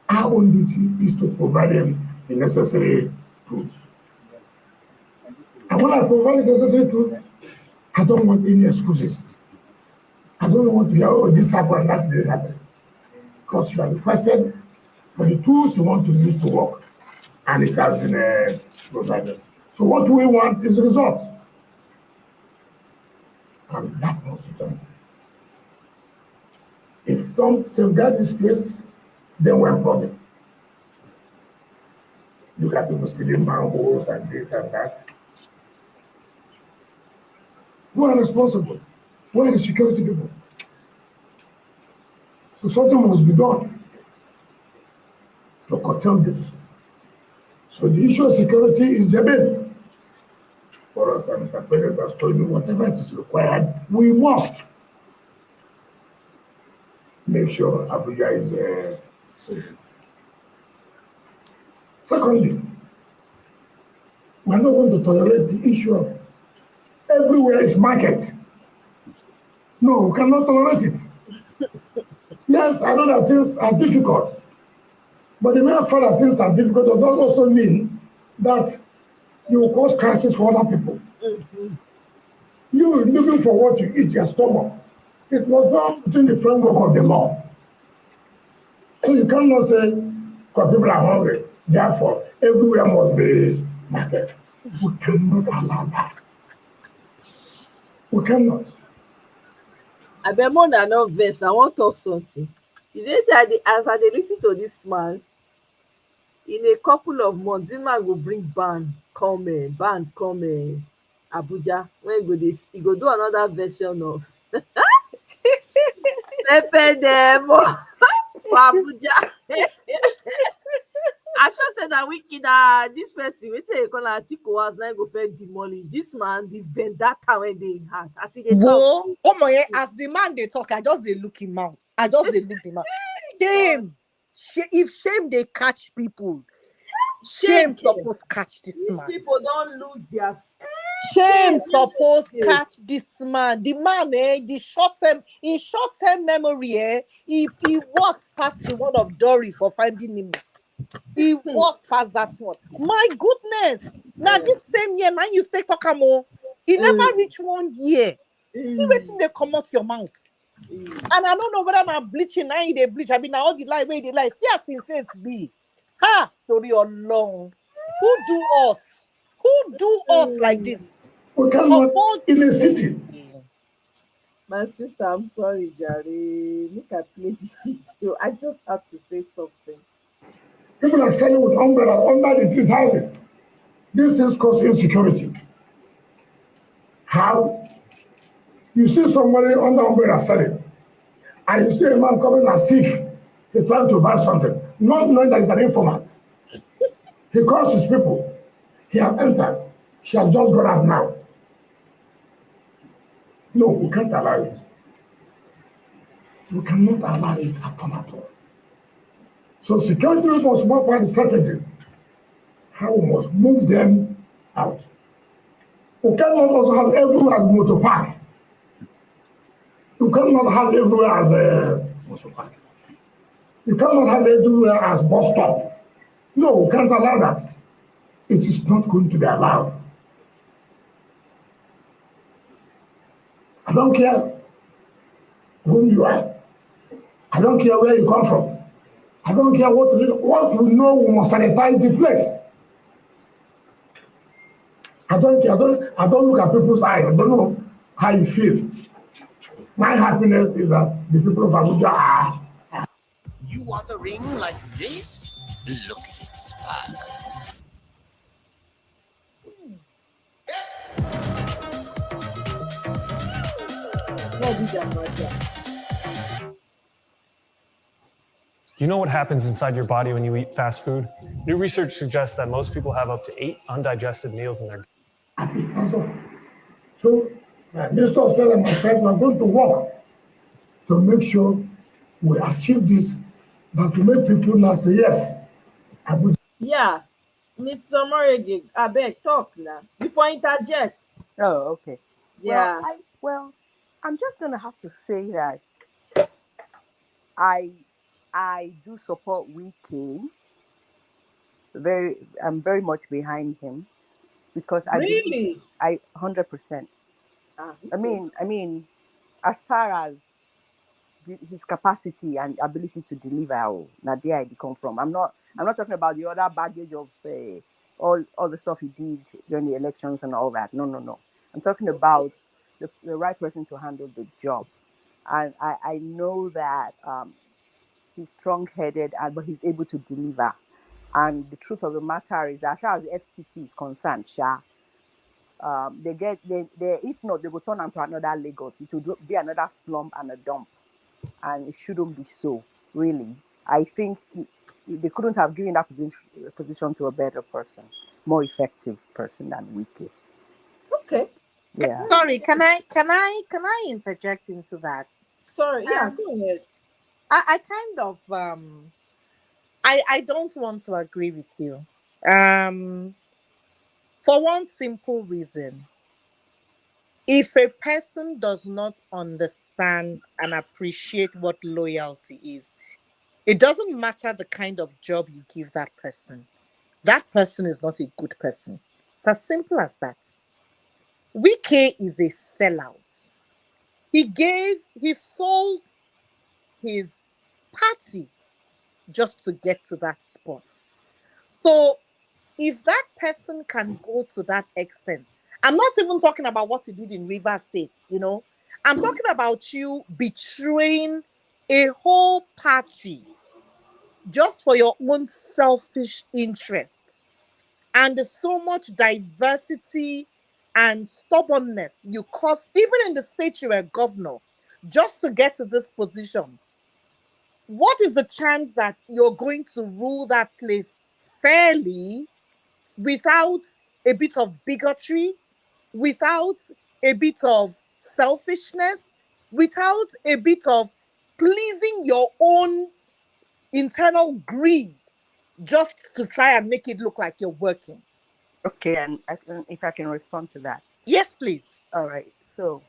Our own duty is to provide them the necessary tools. And when I provide the necessary tools, I don't want any excuses. I don't want to hear, oh, this happened, that didn't happen. Because you have requested for the tools you want to use to work, and it has been provided. So what we want is results. And that must be done. If you don't safeguard this place, then we're in problem. Look at people stealing manholes and this and that. Who are responsible? Who are the security people? So something must be done to curtail this. So the issue of security is the main. For us, and Mr. President has told me, whatever it is required, we must make sure Abuja is safe. Secondly, we are not going to tolerate the issue of everywhere is market. No, we cannot tolerate it. Yes, I know that things are difficult, but the mere fact that things are difficult does not also mean that you will cause crisis for other people. Mm-hmm. You are looking for what you eat your stomach. It must go within the framework of the law. So you cannot say, because people are hungry, therefore everywhere must be market. We cannot allow that. We cannot. I bet more than no verse. I want to talk something. Is it that as I listen to this man, in a couple of months, this man will bring band come Abuja. When he go do another version of Pepe Demo for Abuja. I should say that this person, we say call Atiku was now go first demolish this man, the vendetta when they had. As they talk, oh my, as the man they talk, I just they look him out. I just they look him out. Shame. If shame they catch people, shame supposed catch this man. These people don't lose their shame supposed catch this man. The man, the in short-term memory, he was past the one of Dory for finding him. He was past that one. My goodness. Now this same year, now you stay talk more. He never reached 1 year. See waiting they come out your mouth. And I don't know whether I'm bleaching, now they bleach. I mean, now all the lie where they lie. See us in face be. Ha! Tori alone. Who do us? Who do us like this? We cannot in a city. My sister, I'm sorry, Jerry. Make I play the video. I just had to say something. People are selling with umbrella under the trees houses. These things cause insecurity. How? You see somebody under umbrella selling, and you see a man coming as if he's trying to buy something, not knowing that he's an informant. He calls his people. He has entered. She has just gone out now. No, we can't allow it. We cannot allow it at all. So security must work on the strategy. How we must move them out. We cannot also have everyone as motor park. You cannot have everywhere as you cannot have everywhere as bus stop. No, we can't allow that. It is not going to be allowed. I don't care whom you are. I don't care where you come from. I don't care what we know, we must sanitize the place. I don't look at people's eyes. I don't know how you feel. My happiness is that the people of Abuja are. You want a ring like this? Look at it sparkle. Do you know what happens inside your body when you eat fast food? New research suggests that most people have up to 8 undigested meals in their. So, Minister of State and myself, we are going to work to make sure we achieve this, but to make people now say yes. Yeah, Mr. Moregi, I beg talk now before interject. Oh, okay. Yeah. Well, I'm just gonna have to say that I do support Wike. I'm very much behind him because I Really? 100%. I mean, as far as his capacity and ability to deliver, that there I come from. I'm not talking about the other baggage of all the stuff he did during the elections and all that. No. I'm talking about the right person to handle the job. And I know that he's strong-headed, but he's able to deliver. And the truth of the matter is that as far as the FCT is concerned, they if not, they will turn into another Lagos. It will be another slump and a dump. And it shouldn't be so, really. I think they couldn't have given that position to a better person, more effective person than Wike. Okay. Yeah. Sorry, can I interject into that? Sorry, yeah, go ahead. I kind of I don't want to agree with you. For one simple reason. If a person does not understand and appreciate what loyalty is, it doesn't matter the kind of job you give that person is not a good person. It's as simple as that. Wike is a sellout. He sold his party just to get to that spot. So if that person can go to that extent, I'm not even talking about what he did in River State, I'm talking about you betraying a whole party just for your own selfish interests. And there's so much diversity and stubbornness you caused, even in the state you were governor, just to get to this position. What is the chance that you're going to rule that place fairly without a bit of bigotry, without a bit of selfishness, without a bit of pleasing your own internal greed just to try and make it look like you're working? Okay, and if I can respond to that. Yes, please. All right. So,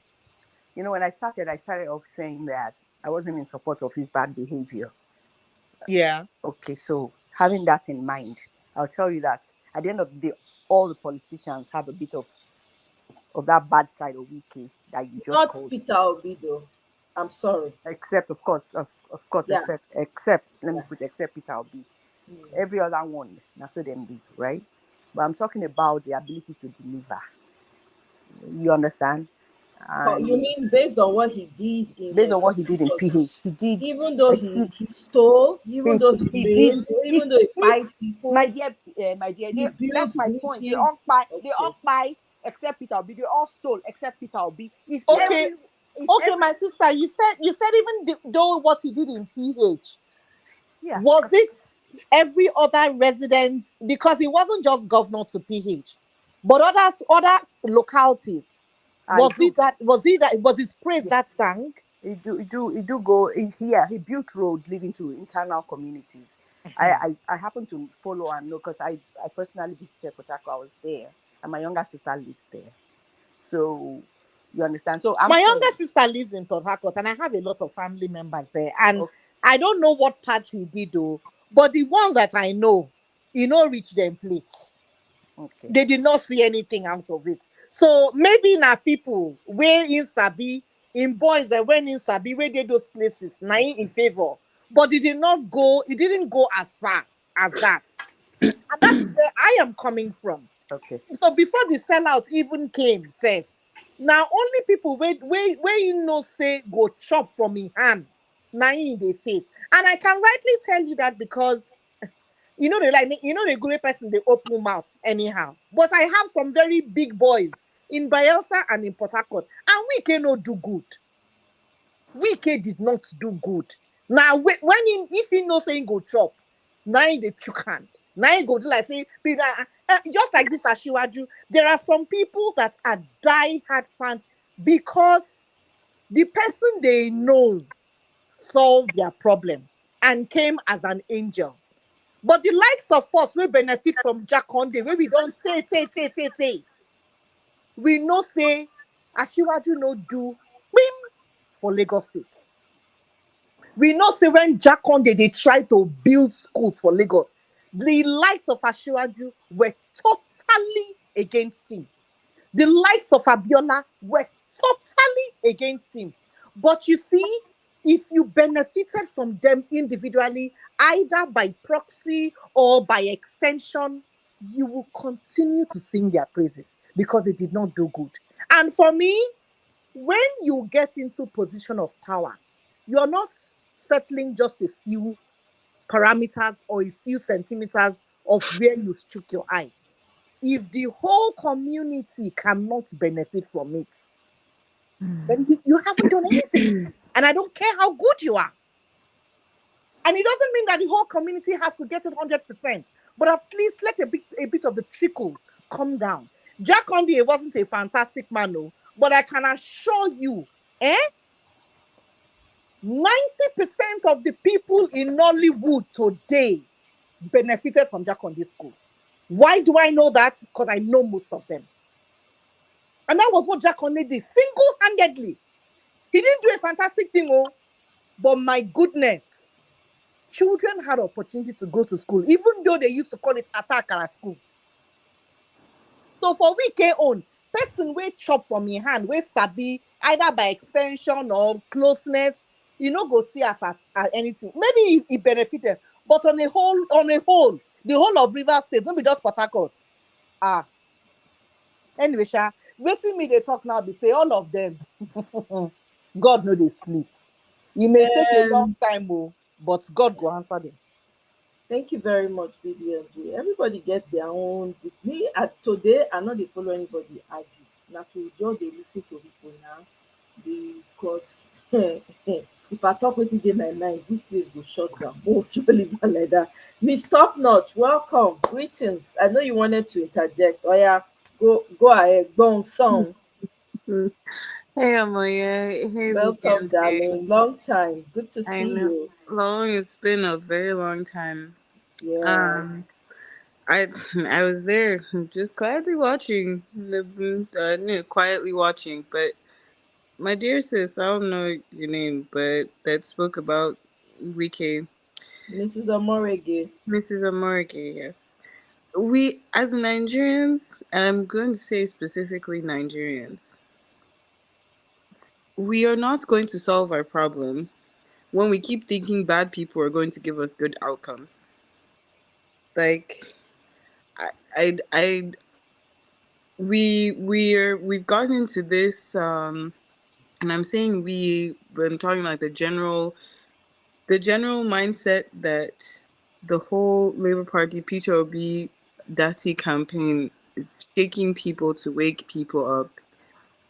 when I started off saying that I wasn't in support of his bad behavior. Yeah. Okay, so having that in mind, I'll tell you that at the end of the day, all the politicians have a bit of that bad side of Wike that you just not called. Peter Obi though. I'm sorry. Except, of course, Yeah. except let me put except Peter Obi. Every other one, that's what them be, right? But I'm talking about the ability to deliver. You understand? You mean based on what he did based on what he did in PH? He did, even though he stole, even though he did, even though he fight people. My dear, that's my point. They all buy except Peter Obi. They all stole except Peter Obi. Okay, my sister, you said even though what he did in PH, was it every other resident? Because he wasn't just governor to PH, but other localities. Was his praise that sang? He do go. He built road leading to internal communities. I happen to follow and know because I personally visited Port Harcourt. I was there, and my younger sister lives there. So You understand? So I'm my saying, younger sister lives in Port Harcourt, and I have a lot of family members there. And I don't know what part he did, though, but the ones that I know, reach them place. okay. They did not see anything out of it. So maybe now people where in Sabi, in boys that went in Sabi, where they those places, now in favor. But it didn't go as far as that. And that is where I am coming from. Okay. So before the sellout even came, safe. Now only people where say go chop from in hand, now in the face. And I can rightly tell you that because the great person they open mouth anyhow. But I have some very big boys in Bayelsa and in Port Harcourt, and we cannot do good. Did not do good. Now if he no saying go chop, now in the chook hand. Now you go to like say, just like this Ashiwaju, there are some people that are die-hard fans because the person they know solved their problem and came as an angel. But the likes of us will benefit from Jack Conde, where we don't say. We no say Ashiwaju no do for Lagos State. We know say when Jack Conde they try to build schools for Lagos, the likes of Ashiwaju were totally against him. The likes of Abiola were totally against him. But you see, if you benefited from them individually, either by proxy or by extension, you will continue to sing their praises because they did not do good. And for me, when you get into position of power, you're not settling just a few parameters or a few centimeters of where you stick your eye. If the whole community cannot benefit from it, then you haven't done anything. And I don't care how good you are. And it doesn't mean that the whole community has to get it 100%, but at least let a bit of the trickles come down. Jack Conde wasn't a fantastic man, no, but I can assure you, 90% of the people in Nollywood today benefited from Jack Conde schools. Why do I know that? Because I know most of them. And that was what Jack Conde did, single-handedly. He didn't do a fantastic thing, but my goodness, children had opportunity to go to school, even though they used to call it Atakara school. So for we own, person we chop from your hand, we sabi, either by extension or closeness, go see us as anything. Maybe it benefited, but on a whole, the whole of River State, don't be just Port Harcourt. Anyway, waiting me they talk now, they say all of them. God know they sleep. It may take a long time, but God will answer them. Thank you very much, BBLG. Everybody gets their own. Me today, I'm not follow anybody argue. Now to just they listen to people now, because if I talk with it in my mind, this place will shut down. Oh, like that. Miss Top Notch, welcome, greetings. I know you wanted to interject. Oh yeah, go ahead, go on song. Hey, Amoya. Hey, welcome, darling. Long time. Good to see you. Long. It's been a very long time. Yeah. I was there just quietly watching, quietly watching. But my dear sis, I don't know your name, but that spoke about Wike. Mrs. Omorege. Mrs. Omorege, yes. We, as Nigerians, and I'm going to say specifically Nigerians, we are not going to solve our problem when we keep thinking bad people are going to give us good outcome. Like, we've gotten into this, and I'm saying I'm talking like the general mindset that the whole Labour Party Peter Obi Dati campaign is shaking people to wake people up.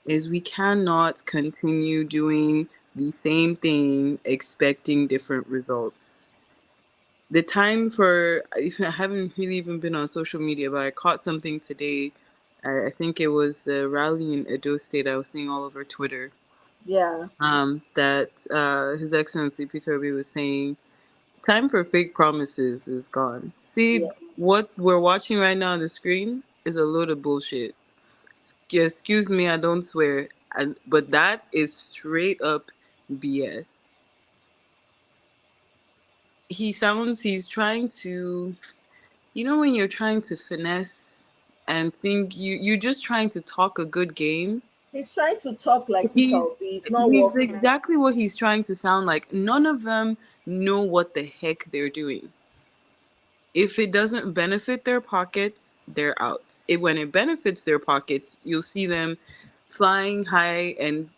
Is we cannot continue doing the same thing expecting different results. The time for, I haven't really even been on social media, but I caught something today. I think it was a rally in Edo State I was seeing all over Twitter. Yeah. That His Excellency Peter Obi was saying, time for fake promises is gone. See, what we're watching right now on the screen is a load of bullshit. Excuse me, I don't swear. but that is straight up BS. He's trying to, when you're trying to finesse and think you're just trying to talk a good game. He's trying to talk like Peter Obi. It's not He's working. exactly what he's trying to sound like. None of them know what the heck they're doing. If it doesn't benefit their pockets, they're out. When it benefits their pockets, you'll see them flying high and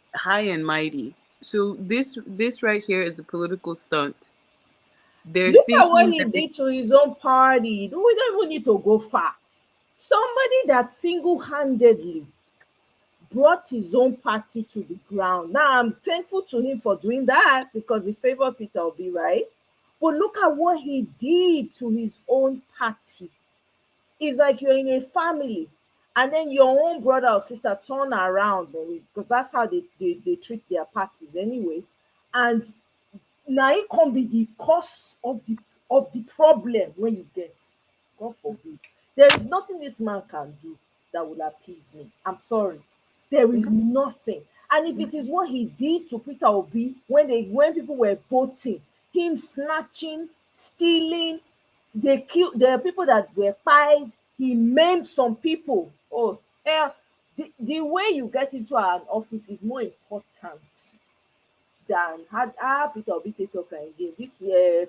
mighty. So this right here is a political stunt. They're Look at what thinking he that did to his own party. We don't even need to go far. Somebody that single-handedly brought his own party to the ground. Now, I'm thankful to him for doing that because he favored Peter Obi, right? But look at what he did to his own party. It's like you're in a family and then your own brother or sister turn around, because that's how they treat their parties anyway. And now it can be the cause of the problem when you get. God forbid. There is nothing this man can do that will appease me. I'm sorry. There is nothing. And if it is what he did to Peter Obi when people were voting, him snatching, stealing, they killed. There are people that were fired. He maimed some people. Oh, the way you get into an office is more important than how Peter Obi take up again. This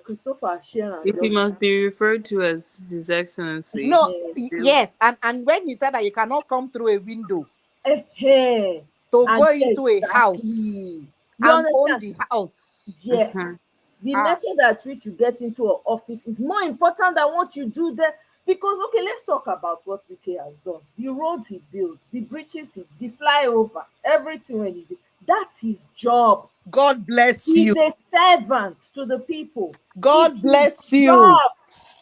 Christopher Sharon. he must be referred to as His Excellency. No, yes, and when he said that you cannot come through a window to go into a house you and own understand? the house. Yes. The method at which you get into an office is more important than what you do there. Because, okay, let's talk about what Wike has done. The roads he built, the bridges, the flyover, everything when he did. That's his job. God bless you. He's a servant to the people. God bless you. Job.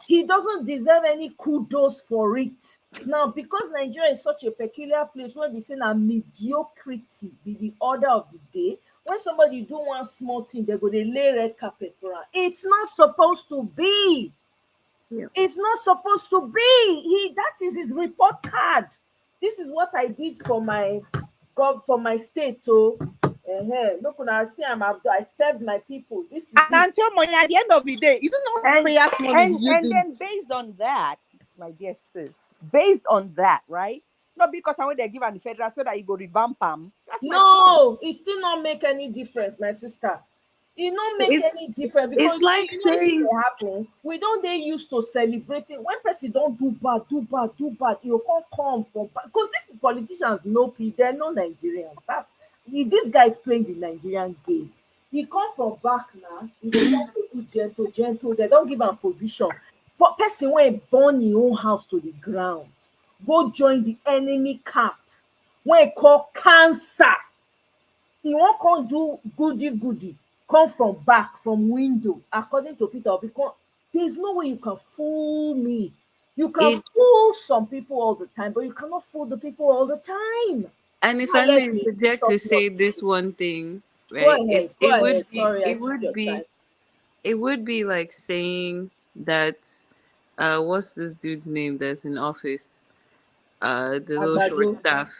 He doesn't deserve any kudos for it. Now, because Nigeria is such a peculiar place where we say that mediocrity be the order of the day, when somebody do one small thing, they go they lay red carpet for her. It's not supposed to be. Yeah. It's not supposed to be. That is his report card. This is what I did for my state. So look, when I say I served my people. This is until money at the end of the day, isn't not prayers money. And then based on that, my dear sis, based on that, right? Not because I want to give an the federal so that you go revamp them. No, it still not make any difference, my sister. It not make any difference because it's like saying happen. We don't they used to celebrating when person don't do bad. You can't come from because these politicians know they're no Nigerians. This guy is playing the Nigerian game. He come from back now. He do gentle. They don't give him position. But person when burn his own house to the ground, go join the enemy camp. When call cancer, he won't come do goody. Come from back, from window, according to Peter, because there's no way you can fool me. You can fool some people all the time, but you cannot fool the people all the time. And if I may interject to say this one thing, right? It would be like saying that what's this dude's name that's in office? The little short staff.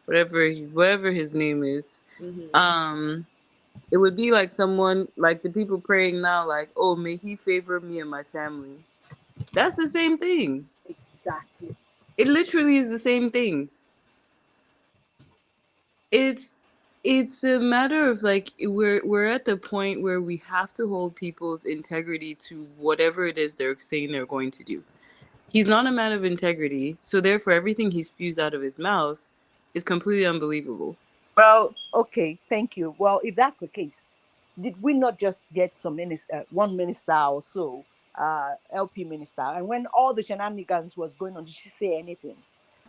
Whatever his name is. Mm-hmm. It would be like someone, like the people praying now, like, oh, may he favor me and my family. That's the same thing. Exactly. It literally is the same thing. It's a matter of like, we're at the point where we have to hold people's integrity to whatever it is they're saying they're going to do. He's not a man of integrity, so therefore everything he spews out of his mouth is completely unbelievable. Well, okay, thank you. Well, if that's the case, did we not just get one minister or so, LP minister, and when all the shenanigans was going on, did she say anything?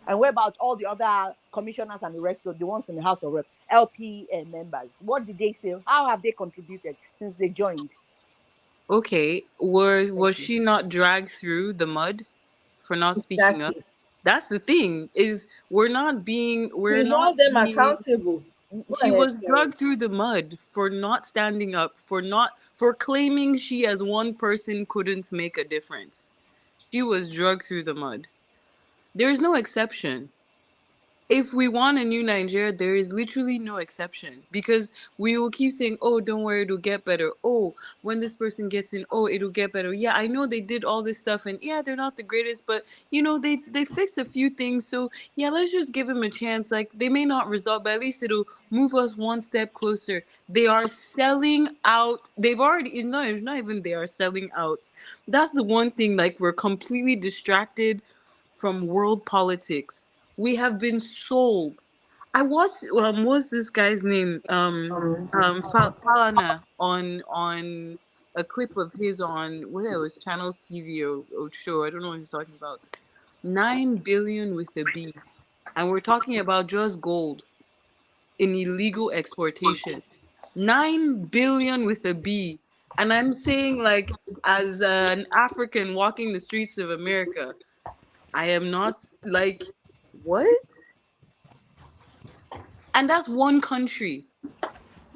And what about all the other commissioners and the rest of the ones in the House of Rep, LP members? What did they say? How have they contributed since they joined? Okay, was she not dragged through the mud for not speaking up? That's the thing, is we're not hold them accountable. She was dragged through the mud for not standing up, for claiming she as one person couldn't make a difference. She was dragged through the mud. There's no exception. if we want a new Nigeria, there is literally no exception, because we will keep saying, oh, don't worry, it'll get better. Oh, when this person gets in, oh, it'll get better. Yeah, I know they did all this stuff, and yeah, they're not the greatest, but they fixed a few things. So yeah, let's just give them a chance. Like, they may not resolve, but at least it'll move us one step closer. They are selling out. They've already, it's not even they are selling out. That's the one thing, like, we're completely distracted from world politics. We have been sold. I watched what's this guy's name? Falana on a clip of his on whether it was Channels TV or show. I don't know what he's talking about. 9 billion with a B. And we're talking about just gold in illegal exportation. 9 billion with a B. And I'm saying, like, as an African walking the streets of America, I am not like, what? And that's one country.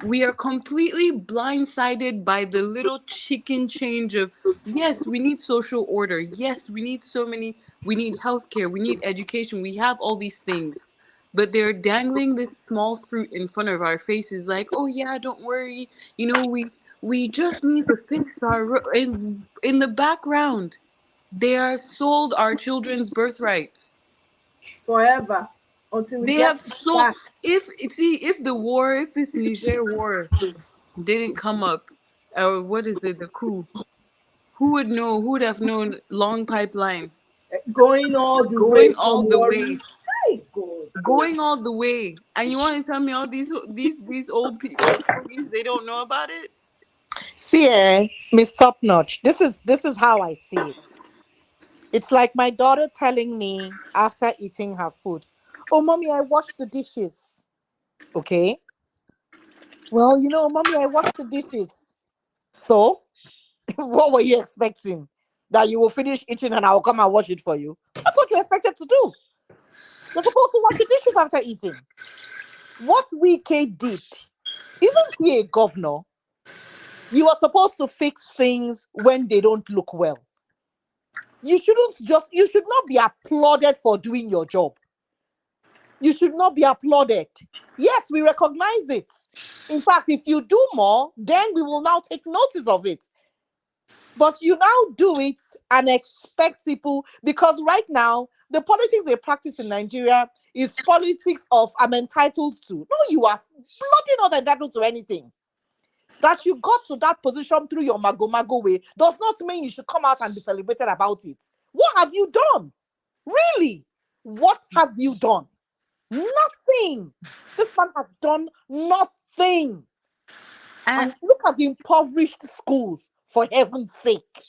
We are completely blindsided by the little chicken change of, yes, we need social order. Yes, we need we need healthcare, we need education. We have all these things. But they're dangling this small fruit in front of our faces like, oh yeah, don't worry. We just need to fix in the background. They are sold our children's birthrights. Forever. Until we They get have sold. back. If this Niger war didn't come up, or what is it, the coup? Who would know? Who would have known? Long pipeline. Going all the way Going all from the Warri. way. Hey, God. Going all the way. And you want to tell me all these old fogies, they don't know about it? See, Miss Top Notch, this is how I see it. It's like my daughter telling me after eating her food, oh, mommy, I washed the dishes. Okay. Well, mommy, I washed the dishes. So, what were you expecting? That you will finish eating and I will come and wash it for you? That's what you expected to do. You're supposed to wash the dishes after eating. What Wike did, isn't he a governor? You are supposed to fix things when they don't look well. You should not be applauded for doing your job. You should not be applauded. Yes, we recognize it. In fact, if you do more, then we will now take notice of it. But you now do it and expect people, because right now, the politics they practice in Nigeria is politics of I'm entitled to. No, you are bloody not entitled to anything. That you got to that position through your mago way does not mean you should come out and be celebrated about it. What have you done? Really? What have you done? Nothing. This man has done nothing. And look at the impoverished schools, for heaven's sake.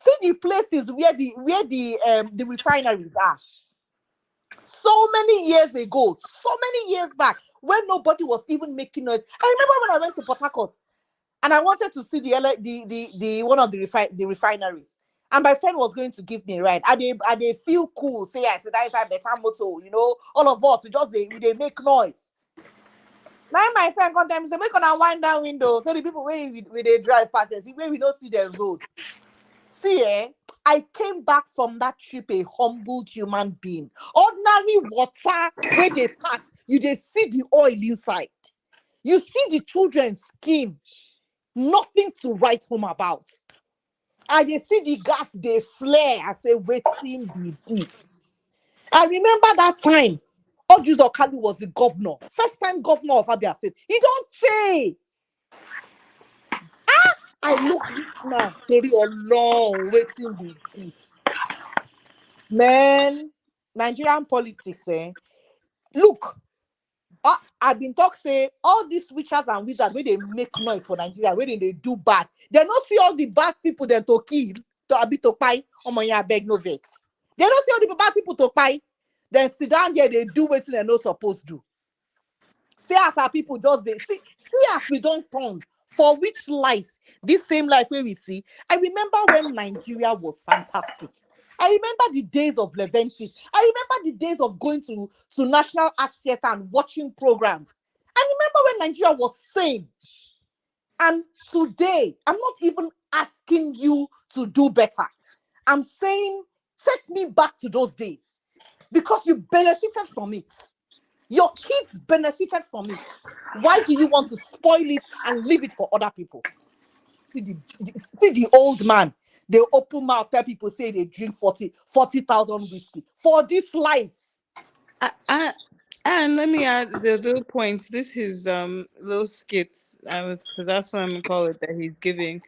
See the places where the refineries are. So many years ago, so many years back, when nobody was even making noise. I remember when I went to Port Harcourt and I wanted to see the one of the refineries. And my friend was going to give me a ride. And they feel cool. Say, I said, that is a better motor. All of us, they make noise. Now my friend come tell me, say, make on a wind down window. So the people where they drive past us, where we don't see the road. See, I came back from that trip a humbled human being. Ordinary water, where they pass, you they see the oil inside. You see the children's skin. Nothing to write home about. And they see the gas, they flare. I say, waiting be this. I remember that time, Odjus Okalu was the governor. First time governor of Abia State. He don't say. I look this man, story alone, waiting be this. Man, Nigerian politics, look, I've been talk say all these witches and wizards where they make noise for Nigeria, where they do bad. They don't see all the bad people that to kill, to abi to pay, omoya beg no vex. They don't see all the bad people to pay. Then sit down there, they do what they're not supposed to do. See as our people just they see as we don't turn. For which life? This same life where we see. I remember when Nigeria was fantastic. I remember the days of Leventis. I remember the days of going to National Art Theatre and watching programs. I remember when Nigeria was sane. And today, I'm not even asking you to do better. I'm saying, take me back to those days. Because you benefited from it. Your kids benefited from it. Why do you want to spoil it and leave it for other people? See the old man. They open mouth, tell people say they drink 40,000 whiskey for this life. And let me add the little points. This is little skits. Because that's what I'm gonna call it that he's giving.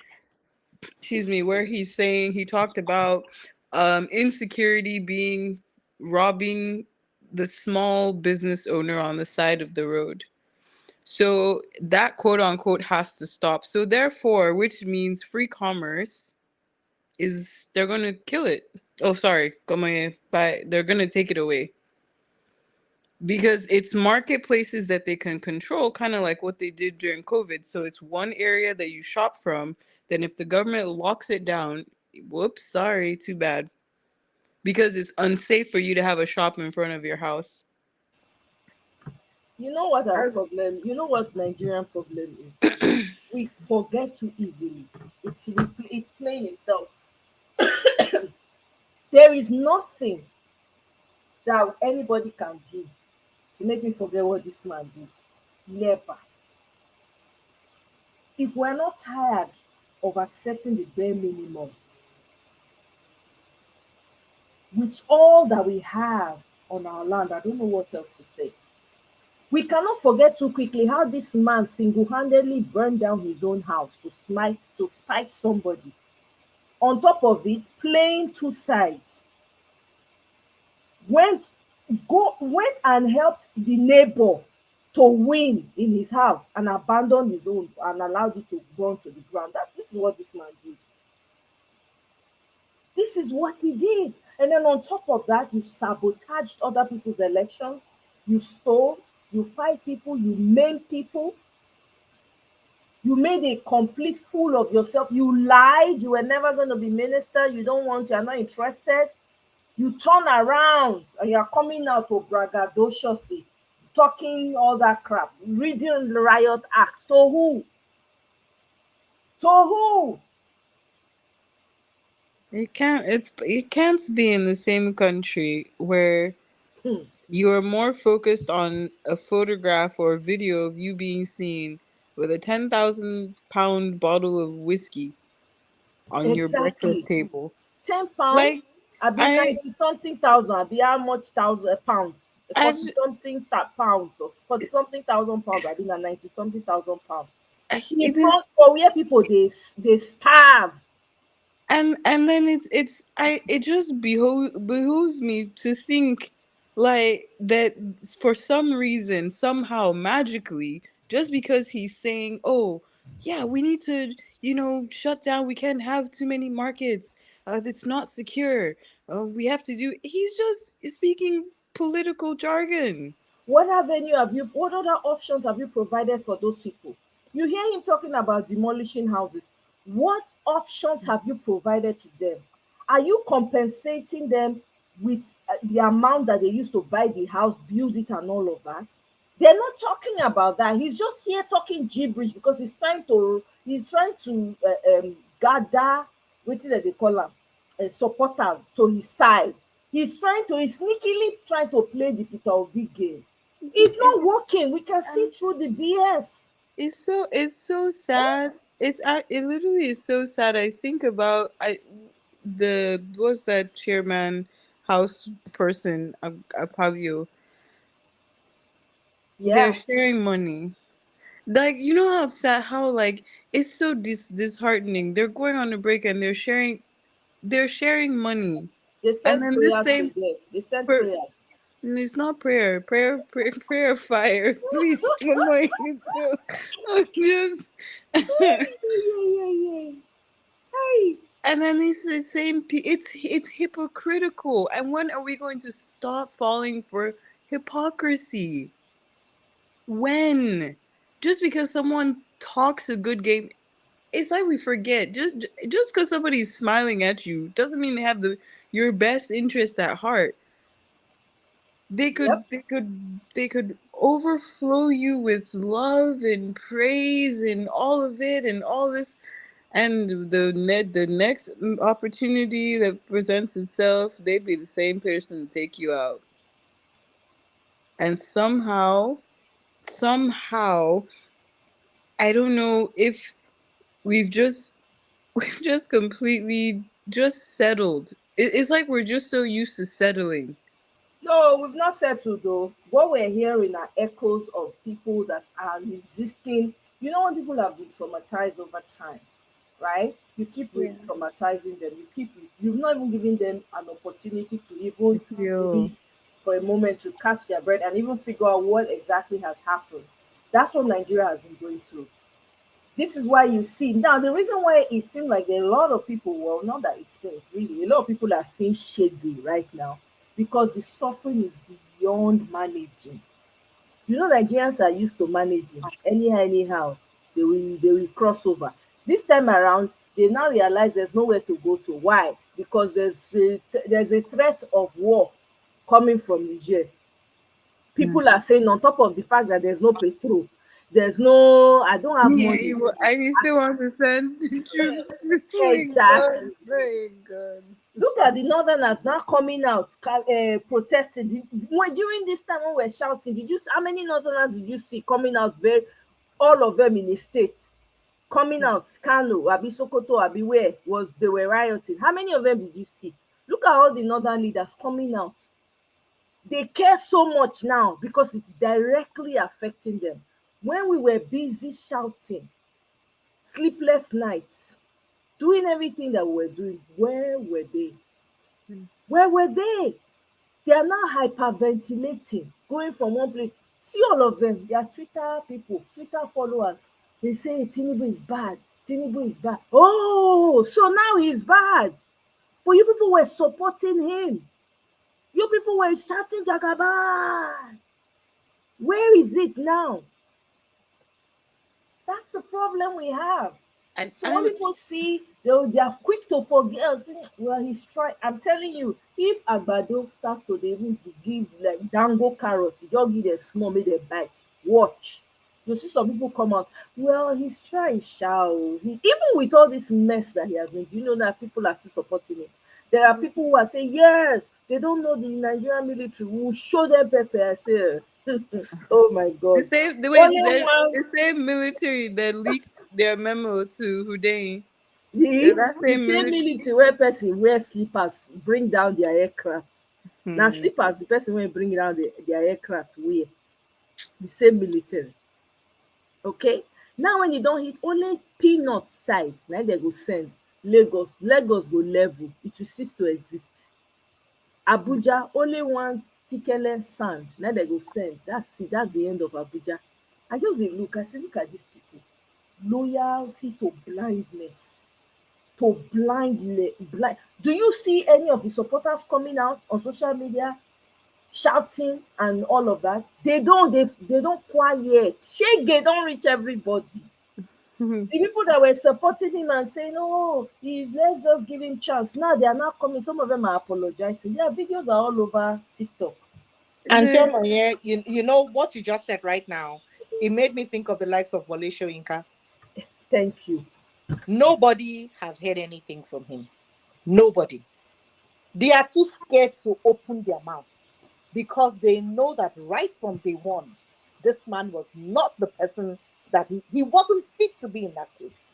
Excuse me, where he's saying he talked about insecurity being robbing the small business owner on the side of the road. So that quote unquote has to stop. So therefore, which means free commerce is they're gonna kill it. Oh, sorry, but they're gonna take it away. Because it's marketplaces that they can control, kind of like what they did during COVID. So it's one area that you shop from. Then if the government locks it down, whoops, sorry, too bad. Because it's unsafe for you to have a shop in front of your house. You know what our problem? You know what Nigerian problem is? We forget too easily. It's playing itself. There is nothing that anybody can do to make me forget what this man did. Never. If we're not tired of accepting the bare minimum, with all that we have on our land, I don't know what else to say. We cannot forget too quickly how this man single-handedly burned down his own house to spite somebody. On top of it, playing two sides. Went and helped the neighbor to win in his house and abandoned his own and allowed it to burn to the ground. This is what this man did. This is what he did. And then on top of that, you sabotaged other people's elections. You stole, you fight people, you maimed people. You made a complete fool of yourself. You lied. You were never going to be minister. You don't want, you're not interested. You turn around and you're coming out to braggadociously, talking all that crap, reading the riot act. To who? To who? It can't be in the same country where you are more focused on a photograph or a video of you being seen with a 10,000-pound bottle of whiskey on your breakfast Exactly. table. £10. Like I be 90-something thousand. I be how much pounds? 40-something pounds or 40-something thousand pounds. I be 90-something thousand pounds. In front for where people they starve. And then it just behooves me to think like that for some reason, somehow, magically, just because he's saying, oh yeah, we need to, shut down, we can't have too many markets, it's not secure, we have to do, he's just speaking political jargon. What other options have you provided for those people? You hear him talking about demolishing houses. What options have you provided to them? Are you compensating them with the amount that they used to buy the house, build it, and all of that? They're not talking about that. He's just here talking gibberish because he's trying to gather, what is it they call them, supporters to his side. He's sneakily trying to play the Peter Obi game. It's not working. We can see through the BS. It's so sad. It literally is so sad. I think about what's that chairman house person, Pavio. Yeah. They're sharing money. Like, you know how sad, how like it's so disheartening. They're going on a break and they're sharing money. They send And then prayers to them. They send prayers. It's not prayer fire. Please, I'm not into. I'm just. Hey. And then it's the same. It's hypocritical. And when are we going to stop falling for hypocrisy? When? Just because someone talks a good game, it's like we forget. Just because somebody's smiling at you doesn't mean they have your best interest at heart. They could overflow you with love and praise and all of it and all this, and the next opportunity that presents itself, they'd be the same person to take you out. And somehow, I don't know if we've just completely just settled. It's like we're just so used to settling. No, we've not settled though. What we're hearing are echoes of people that are resisting. You know, when people have been traumatized over time, right? You keep Yeah. traumatizing them. You've not even given them an opportunity to even Yo. breathe for a moment, to catch their breath and even figure out what exactly has happened. That's what Nigeria has been going through. This is why you see now the reason why it seems like there are a lot of people, well, not that it seems really, a lot of people are seeing shady right now because the suffering is beyond managing. You know, Nigerians are used to managing anyhow. They will cross over. This time around, they now realize there's nowhere to go to. Why? Because there's a threat of war coming from Niger. People are saying, on top of the fact that there's no petrol, there's no, I don't have Yeah, money. and you still want to send troops? Exactly. My God. Look at the northerners now coming out, protesting. During this time when we're shouting, how many northerners did you see coming out? All of them in the state coming out. Kano, Abi Sokoto, Abi where was they were rioting. How many of them did you see? Look at all the northern leaders coming out. They care so much now because it's directly affecting them. When we were busy shouting, sleepless nights, doing everything that we were doing, where were they? Where were they? They are now hyperventilating, going from one place. See all of them, they are Twitter people, Twitter followers. They say Tinubu is bad, Tinubu is bad. Oh, so now he's bad. But you people were supporting him. You people were shouting Jagaban. Where is it now? That's the problem we have. And So when people see, they are quick to forget. Say, well, he's trying. I'm telling you, if Agbado starts to dey even to give like dango carrots, just give them small, make them bite. Watch. You see some people come out. Well, he's trying, shall even with all this mess that he has been, do you know that people are still supporting him? There are people who are saying, yes, they don't know the Nigerian military. We'll show them pepper. I say, oh my God. The same military that leaked their memo to Hussein. The same military where person wear slippers bring down their aircraft. Now slippers, the person wey bring down their aircraft wear. The same military. Okay? Now when you don hit only peanut size, na dem go send. Lagos go level. It will cease to exist. Abuja, only one tikele sand, na dem go send. That's it. That's the end of Abuja. I just dey look, I say, look at these people. Loyalty to blindness. Blind. Do you see any of the supporters coming out on social media shouting and all of that? They don't quiet. Shege don't reach everybody. The people that were supporting him and saying, oh, let's just give him chance. Now they are not coming. Some of them are apologizing. Their videos are all over TikTok. And yeah, you know what you just said right now? It made me think of the likes of Wale Soyinka. Thank you. Nobody has heard anything from him. Nobody. They are too scared to open their mouth because they know that right from day one, this man was not the person that he wasn't fit to be in that place.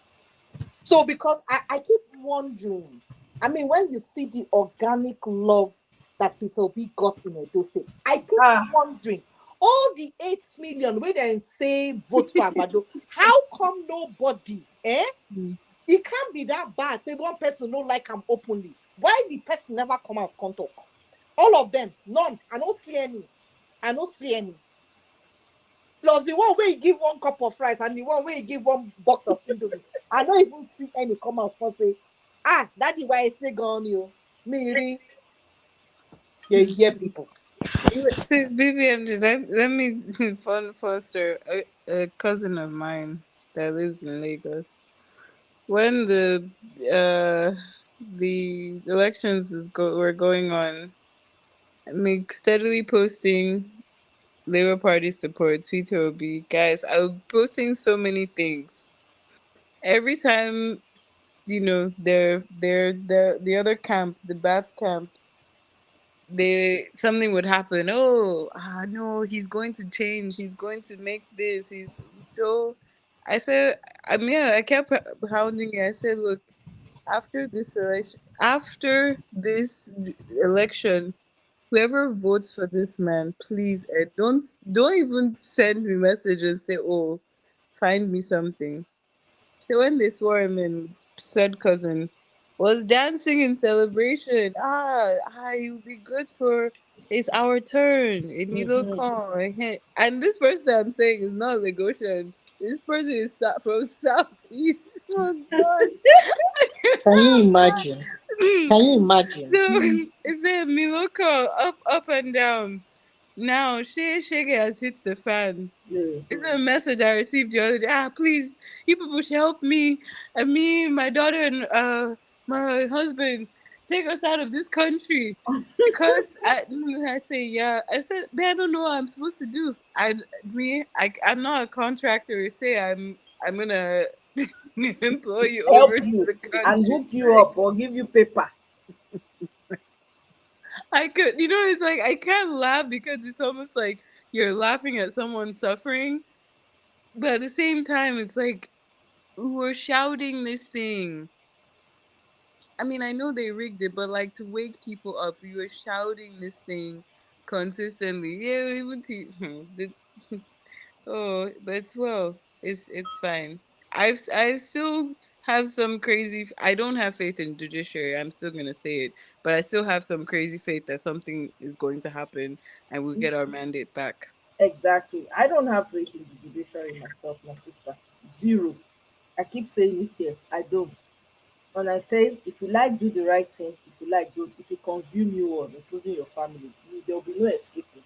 So because I keep wondering, I mean, when you see the organic love that Peter Obi got in Edo State, I keep wondering, all the 8 million wey dem say vote for Agbado, how come nobody, it can't be that bad. Say one person no like am openly. Why the person never come out come talk? All of them, none. I don't see any. Plus the one where you give one cup of rice and the one where you give one box of indomie. I don't even see any come out and say, daddy, why I say gone you? Me, yeah, hear people. Please, BBM, let me fun story. A cousin of mine that lives in Lagos. When the elections were going on, I mean, steadily posting Labour Party support, Peter Obi. Guys, I was posting so many things. Every time, they're the other camp, the Bat camp, something would happen. Oh, no, he's going to change. He's going to make this. He's so. I said, I kept hounding it. I said, look, after this election, whoever votes for this man, please, don't even send me message and say, oh, find me something. So when they swore him in, said cousin was dancing in celebration. You'll be good for it's our turn in Nilokon. And this person I'm saying is not Lagosian. This person is from Southeast. Oh God. Can you imagine? Can you imagine? So it said Miloko up and down. Now Shege has hit the fan. It's a message I received the other day. Please, you people should help me and my daughter and my husband take us out of this country. Because I say, yeah. I said, man, I don't know what I'm supposed to do. I'm not a contractor. Say I'm gonna employ you Help over to you the country. and hook you up or give you paper. I could, it's like I can't laugh because it's almost like you're laughing at someone suffering, but at the same time, it's like we're shouting this thing. I mean, I know they rigged it, but like to wake people up, you were shouting this thing consistently. Yeah, even oh, but it's fine. I still have some crazy. I don't have faith in judiciary. I'm still gonna say it, but I still have some crazy faith that something is going to happen and we'll get our mandate back. Exactly. I don't have faith in the judiciary myself, my sister. Zero. I keep saying it here. I don't. And I say, if you like, do the right thing. If you like, don't. It will consume you all, including your family. There will be no escaping.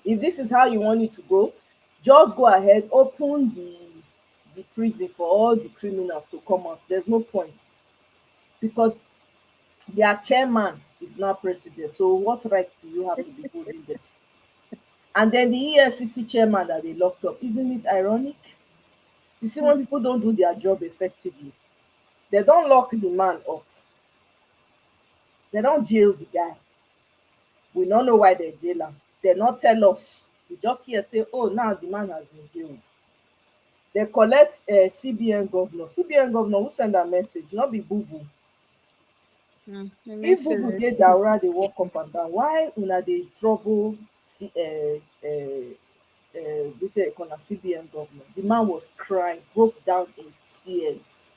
If this is how you want it to go, just go ahead, open the prison for all the criminals to come out. There's no point because their chairman is now president. So what right do you have to be holding them? And then the EFCC chairman that they locked up, isn't it ironic? You see, when people don't do their job effectively, they don't lock the man up. They don't jail the guy. We don't know why they jail him. They not tell us. We just hear say, oh, now the man has been jailed. They collect CBN governor. CBN governor who send a message, not be boo-boo. If boo-boo dey Daura, they walk up and down. Why una dey trouble CBN governor? The man was crying, broke down in tears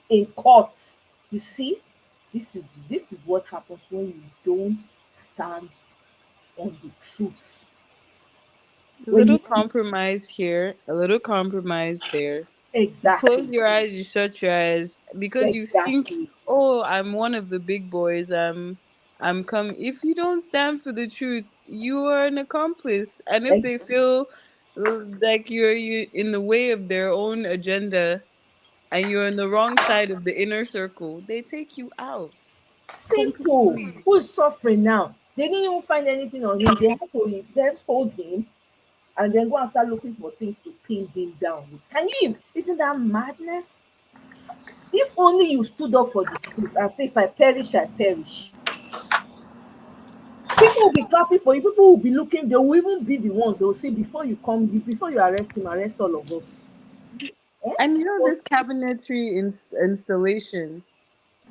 in court. You see, this is what happens when you don't stand on the truth. A little compromise here, a little compromise there. Exactly. You close your eyes, you shut your eyes because you think, oh, I'm one of the big boys. I'm coming. If you don't stand for the truth, you are an accomplice. And if they feel like you're in the way of their own agenda and you're on the wrong side of the inner circle, they take you out. Simple. Completely. Who is suffering now? They didn't even find anything on him. They had to just hold him and then go and start looking for things to pin him down with. Can you? Isn't that madness? If only you stood up for the truth and say, if I perish, I perish. People will be clapping for you. People will be looking. They will even be the ones. They will say, before you arrest him, arrest all of us. And this cabinetry installation,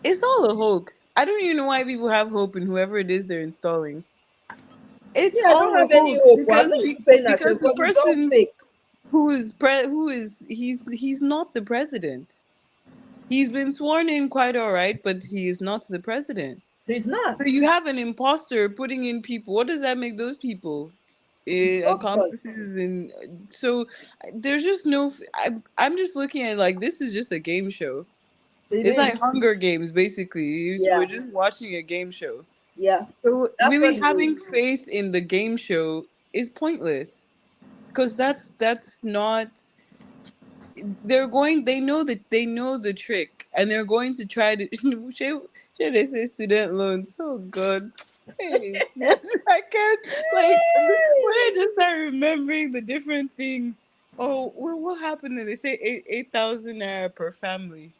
it's all a hoax. I don't even know why people have hope in whoever it is they're installing. It's I all don't have a any hoax hope. because the person fake. he's not the president. He's been sworn in quite all right, but he is not the president. He's not. So you have an imposter putting in people. What does that make those people? Accomplices, and so there's just no. I'm just looking at like this is just a game show. It's like Hunger Games, basically. We're just watching a game show. Yeah. So really having faith in the game show is pointless because that's not. They know the trick and they're going to try to should they say student loans. Oh God. Hey, I can't like when I just start remembering the different things. Oh, what happened? They say 8,000 naira per family,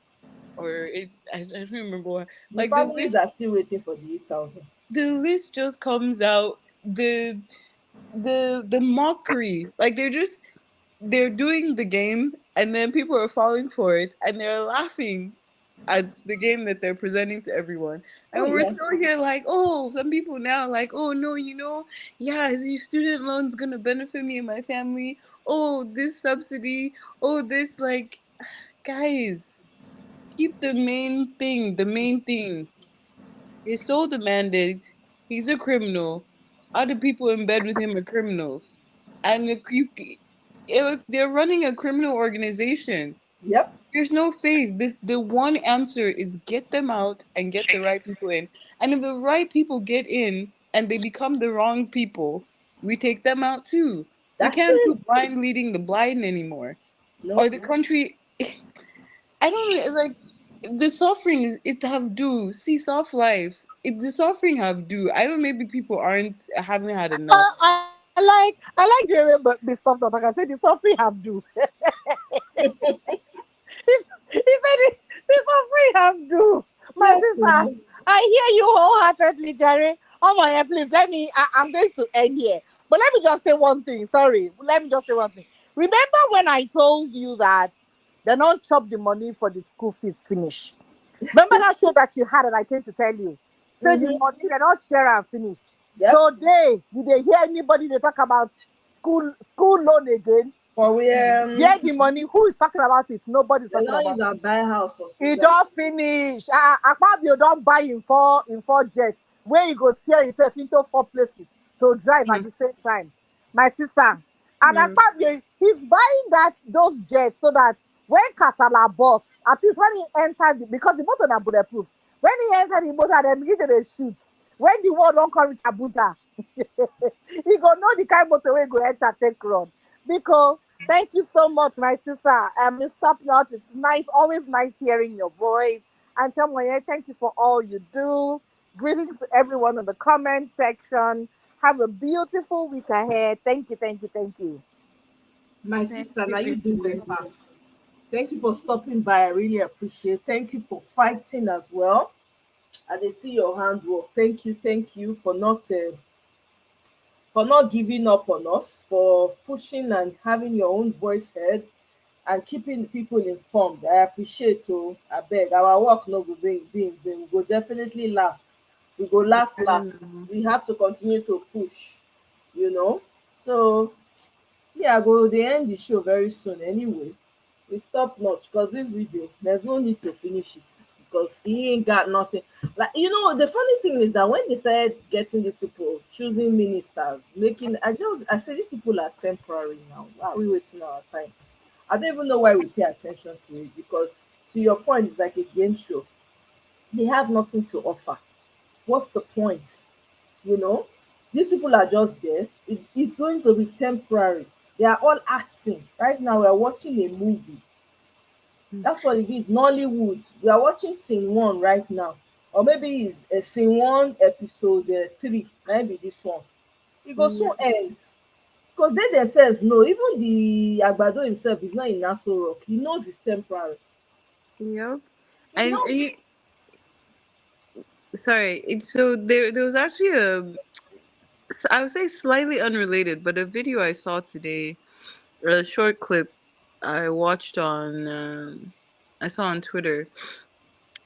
or I don't remember what. The families are still waiting for the 8,000. the list just comes out, the mockery. Like they're doing the game, and then people are falling for it, and they're laughing at the game that they're presenting to everyone. And Oh, we're yeah. still here like, oh, some people now like, oh no, yeah, is your student loans gonna benefit me and my family? Oh, this subsidy, oh, this, like, guys, keep the main thing the main thing. He stole the mandate. He's a criminal. Other people in bed with him are criminals, and they're running a criminal organization. Yep. There's no phase. The one answer is get them out and get the right people in. And if the right people get in and they become the wrong people, we take them out too. We That's can't do it. blind leading the blind anymore. No. Or the country, I don't like the suffering is it have do. See, soft life. The suffering have do. I don't, maybe people haven't had enough. I like the way but Mr. Doctor can say the suffering have do. He said the suffering have do. My Yes, sister, ma'am. I hear you wholeheartedly, Jerry. Oh my God, please let me. I'm going to end here, but let me just say one thing. Sorry, let me just say one thing. Remember when I told you that they don't chop the money for the school fees finish? Remember that show that you had, and I came to tell you. Say the money they don't share and finish. Yep. So did they hear anybody they talk about school loan again? For we Where the money? Who is talking about it? Nobody's they talking don't about use and buy house for it. He students. don't finish. Akpabio don't buy in four jets. Where you go tear yourself into 4 places to drive at the same time. My sister. And Akpabio, he's buying those jets so that when Kasala boss, at least when he entered, because the motor is bulletproof, when he entered the motor, they begin to shoot. When the world don't come reach Abuja, he go know the kind of motor way go enter take run. Because thank you so much, my sister. It's top notch. It's nice, always nice hearing your voice. And Chamoye, thank you for all you do. Greetings to everyone in the comment section. Have a beautiful week ahead. Thank you, thank you, thank you. My sister, now you do the pass. Thank you for stopping by. I really appreciate. Thank you for fighting as well. I dey see your handwork. Thank you for not giving up on us, for pushing and having your own voice heard and keeping people informed. I appreciate. Oh, I beg. Our work no go be in vain. We go definitely laugh. We go laugh last. We have to continue to push. So I go dey end the show very soon anyway. We stop notch because this video, there's no need to finish it because he ain't got nothing. Like, the funny thing is that when they started getting these people, choosing ministers, I say these people are temporary now. Why are we wasting our time? I don't even know why we pay attention to it, because to your point, it's like a game show. They have nothing to offer. What's the point? These people are just there. It's going to be temporary. They are all acting. Right now, we're watching a movie. That's what it is. Nollywood. We are watching scene 1 right now. Or maybe it's a scene 1, episode 3. Maybe this one. It goes soon end. Because they themselves know, even the Agbado himself is not in Nassau Rock. He knows it's temporary. Yep. He knows. Sorry. So there was actually I would say slightly unrelated, but a video I saw today, a short clip I watched I saw on Twitter,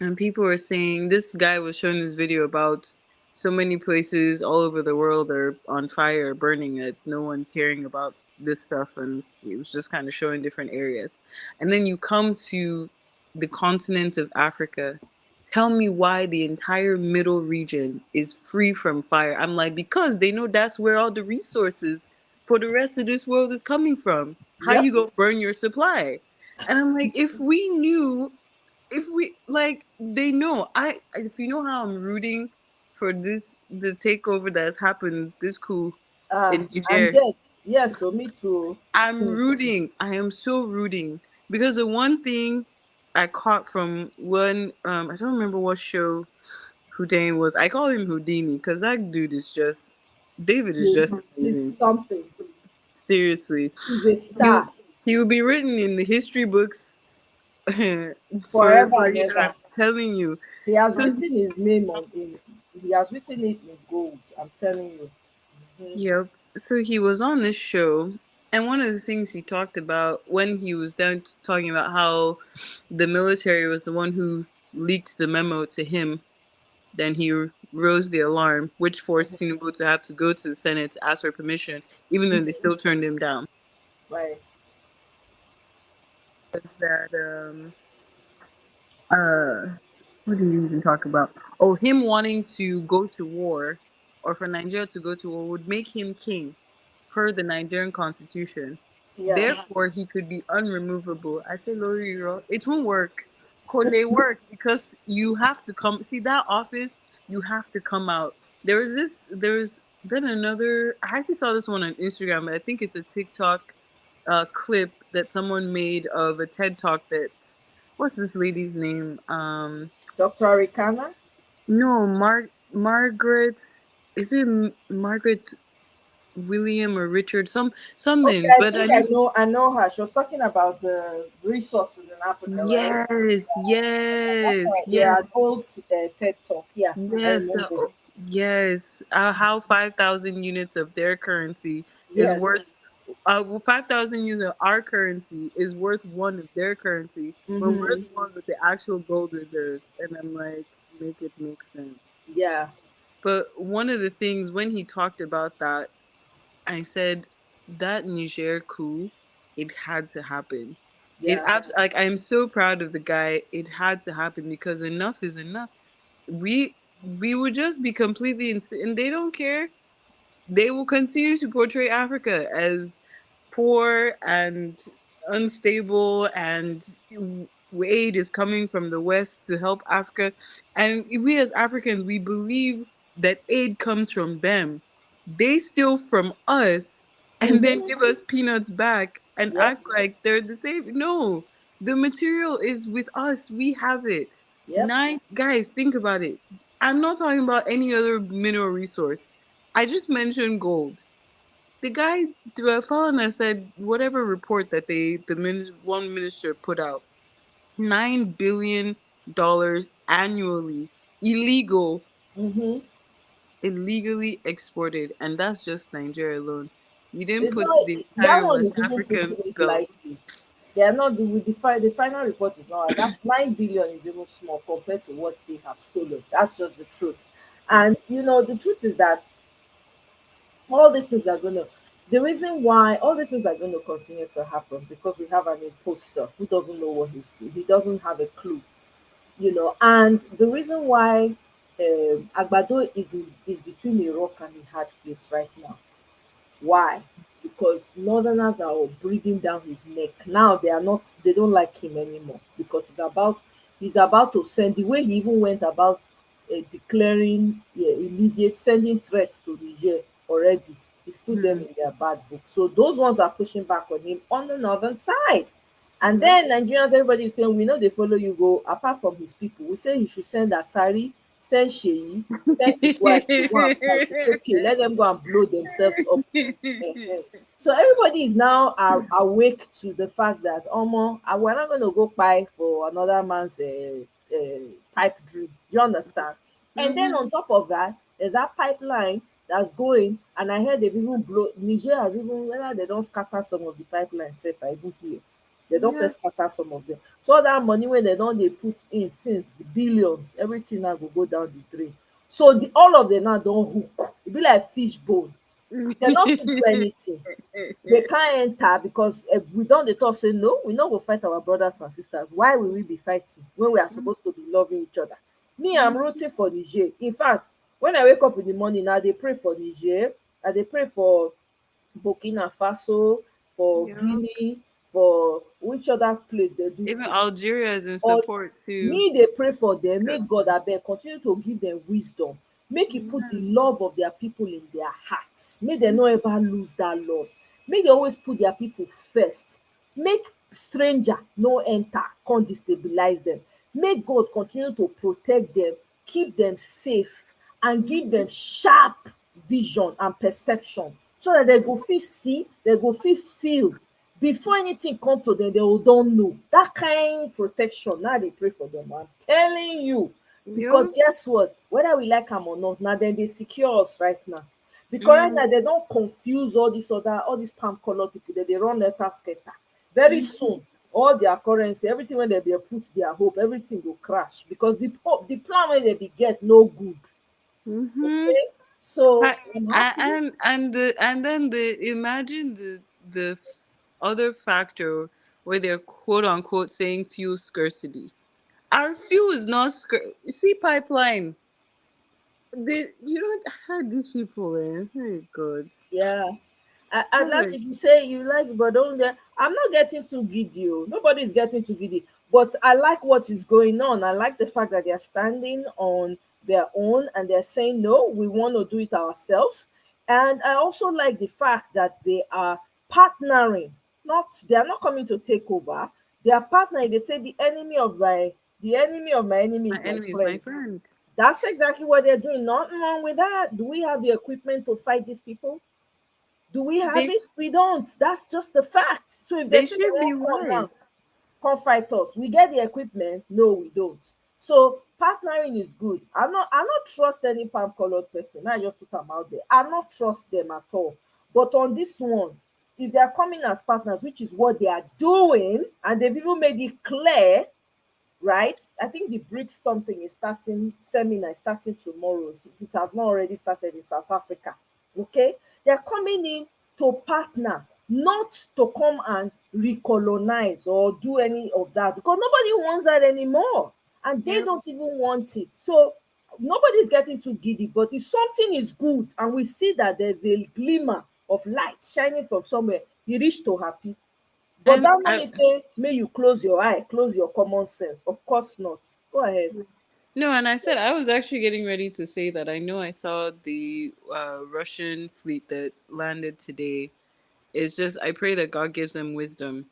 and people were saying this guy was showing this video about so many places all over the world are on fire, burning it, no one caring about this stuff, and it was just kind of showing different areas. And then you come to the continent of Africa. Tell me why the entire middle region is free from fire. I'm like, because they know that's where all the resources for the rest of this world is coming from. How Yep. you gonna burn your supply? And I'm like, if they know. If you know how I'm rooting for the takeover that's happened this coup in I'm Niger. dead. Yes, so me too. I'm rooting. I am so rooting, because the one thing I caught from one I don't remember what show Houdini was. I call him Houdini because that dude is just David is just amazing. He's something. Seriously. He's a star. He will be written in the history books Forever and years, ever. I'm telling you. He has written his name He has written it in gold. I'm telling you. Yep. So he was on this show, and one of the things he talked about when he was then talking about how the military was the one who leaked the memo to him, then he rose the alarm, which forced Tinubu to have to go to the Senate to ask for permission, even though they still turned him down. Right. That what did you even talk about? Oh, him wanting to go to war, or for Nigeria to go to war, would make him king per the Nigerian constitution. Yeah. Therefore, he could be unremovable. I say, Lori, it won't work. Could they work? Because you have to come see that office. You have to come out. There's been another. I actually saw this one on Instagram, but I think it's a TikTok clip that someone made of a TED talk that. What's this lady's name? Dr. Arikana? No, Margaret. Is it Margaret William or Richard? Something. Okay, I But think I know her. She was talking about the resources in Africa, right? Yes. Yeah, an old TED talk. Yeah, I Yes. remember. Yes. How 5,000 units of their currency is Yes. worth. 5,000 units of our currency is worth one of their currency, but we're the ones with the actual gold reserves. And I'm like, make it make sense. Yeah. But one of the things when he talked about that, I said that Niger coup, it had to happen. Yeah. Like I'm so proud of the guy. It had to happen because enough is enough. We would just be completely and they don't care. They will continue to portray Africa as poor and unstable, and aid is coming from the West to help Africa. And we as Africans, we believe that aid comes from them. They steal from us and then give us peanuts back and act like they're the same. No, the material is with us. We have it. Yep. Guys, think about it. I'm not talking about any other mineral resource. I just mentioned gold. The guy threw a phone and said whatever report that one minister put out, $9 billion annually illegal, illegally exported, and that's just Nigeria alone. You didn't It's put not the that entire one West is even African putting it belt. lightly. They are not with the final report is not that's 9 billion is even small compared to what they have stolen. That's just the truth. And the truth is that all these things are gonna the reason why all these things are going to continue to happen because we have an imposter who doesn't know what he's doing. He doesn't have a clue, and the reason why Agbado is between a rock and a hard place right now. Why? Because Northerners are breathing down his neck. Now they don't like him anymore because he's about to send the way he even went about declaring immediate sending threats to Niger already. He's put them in their bad book. So those ones are pushing back on him on the northern side. And then Nigerians, everybody is saying, we know they follow you go, apart from his people. We say he should send Asari, send Sheyi, send his wife to go and fight. It's okay, let them go and blow themselves up. So everybody is now awake to the fact that we're not going to go buy for another man's pipe dream. Do you understand? And then on top of that, there's that pipeline that's going, and I heard they've even Niger has even, whether they don't scatter some of the pipeline safe, I even hear. They don't first scatter some of them. So that money when they put in since the billions, everything now will go down the drain. So all of them now don't hook. It be like fish bone. They don't do anything. They can't enter because we don't dey talk say no, we no go fight our brothers and sisters. Why will we be fighting when we are supposed to be loving each other? Me, I'm rooting for Niger. In fact, when I wake up in the morning, I dey pray for Niger, I dey pray for Burkina Faso, for Guinea, for which other place they do. Even Algeria is in support too. Me dey pray for them. Make God abeg continue to give them wisdom. Make He put the love of their people in their hearts. Make dem no ever lose that love. Make dem always put their people first. Make stranger no enter come destabilize them. Make God continue to protect them, keep them safe, and give them sharp vision and perception so that they go fit see, they go fit feel. Before anything come to them, they will don know. That kind protection, now they pray for them. I'm telling you, Because Yeah. guess what? Whether we like them or not, now then they secure us right now. Because right now they don't confuse all these palm color people that they run letter scatter. Very soon, all their currency, everything when they put their hope, everything will crash because the plan when they be get no good. Okay, so I'm happy. And then imagine the other factor where they're quote unquote saying fuel scarcity. Our fuel is not see pipeline. You don't have these people there. Oh God. Yeah. Atlantic, Like, you say you like, but don't get. I'm not getting too giddy. Oh. Nobody's getting too giddy. But I like what is going on. I like the fact that they're standing on their own and they're saying, no, we want to do it ourselves. And I also like the fact that they are partnering. They are not coming to take over. They are partnering. They say the enemy of my enemy my is my enemy is my friend. friend. That's exactly what they're doing. Nothing wrong with that. Do we have the equipment to fight these people? Do we have They it? We don't. That's just the fact. So if they they say they should be won't come wise. now, come fight us. We get the equipment. No, we don't. So partnering is good. I not trust any palm colored person. I just put them out there. I not trust them at all. But on this one, if they are coming as partners, which is what they are doing, and they've even made it clear, right? I think the BRICS something is starting, seminar is starting tomorrow. So if it has not already started in South Africa, okay? They're coming in to partner, not to come and recolonize or do any of that because nobody wants that anymore and they Yep. don't even want it. So nobody's getting too giddy, but if something is good and we see that there's a glimmer of light shining from somewhere, you reach to happy. But And that one is saying, may you close your eye, close your common sense. Of course not. Go ahead. no, and I said I was actually getting ready to say that I know I saw the Russian fleet that landed today. It's just I pray that God gives them wisdom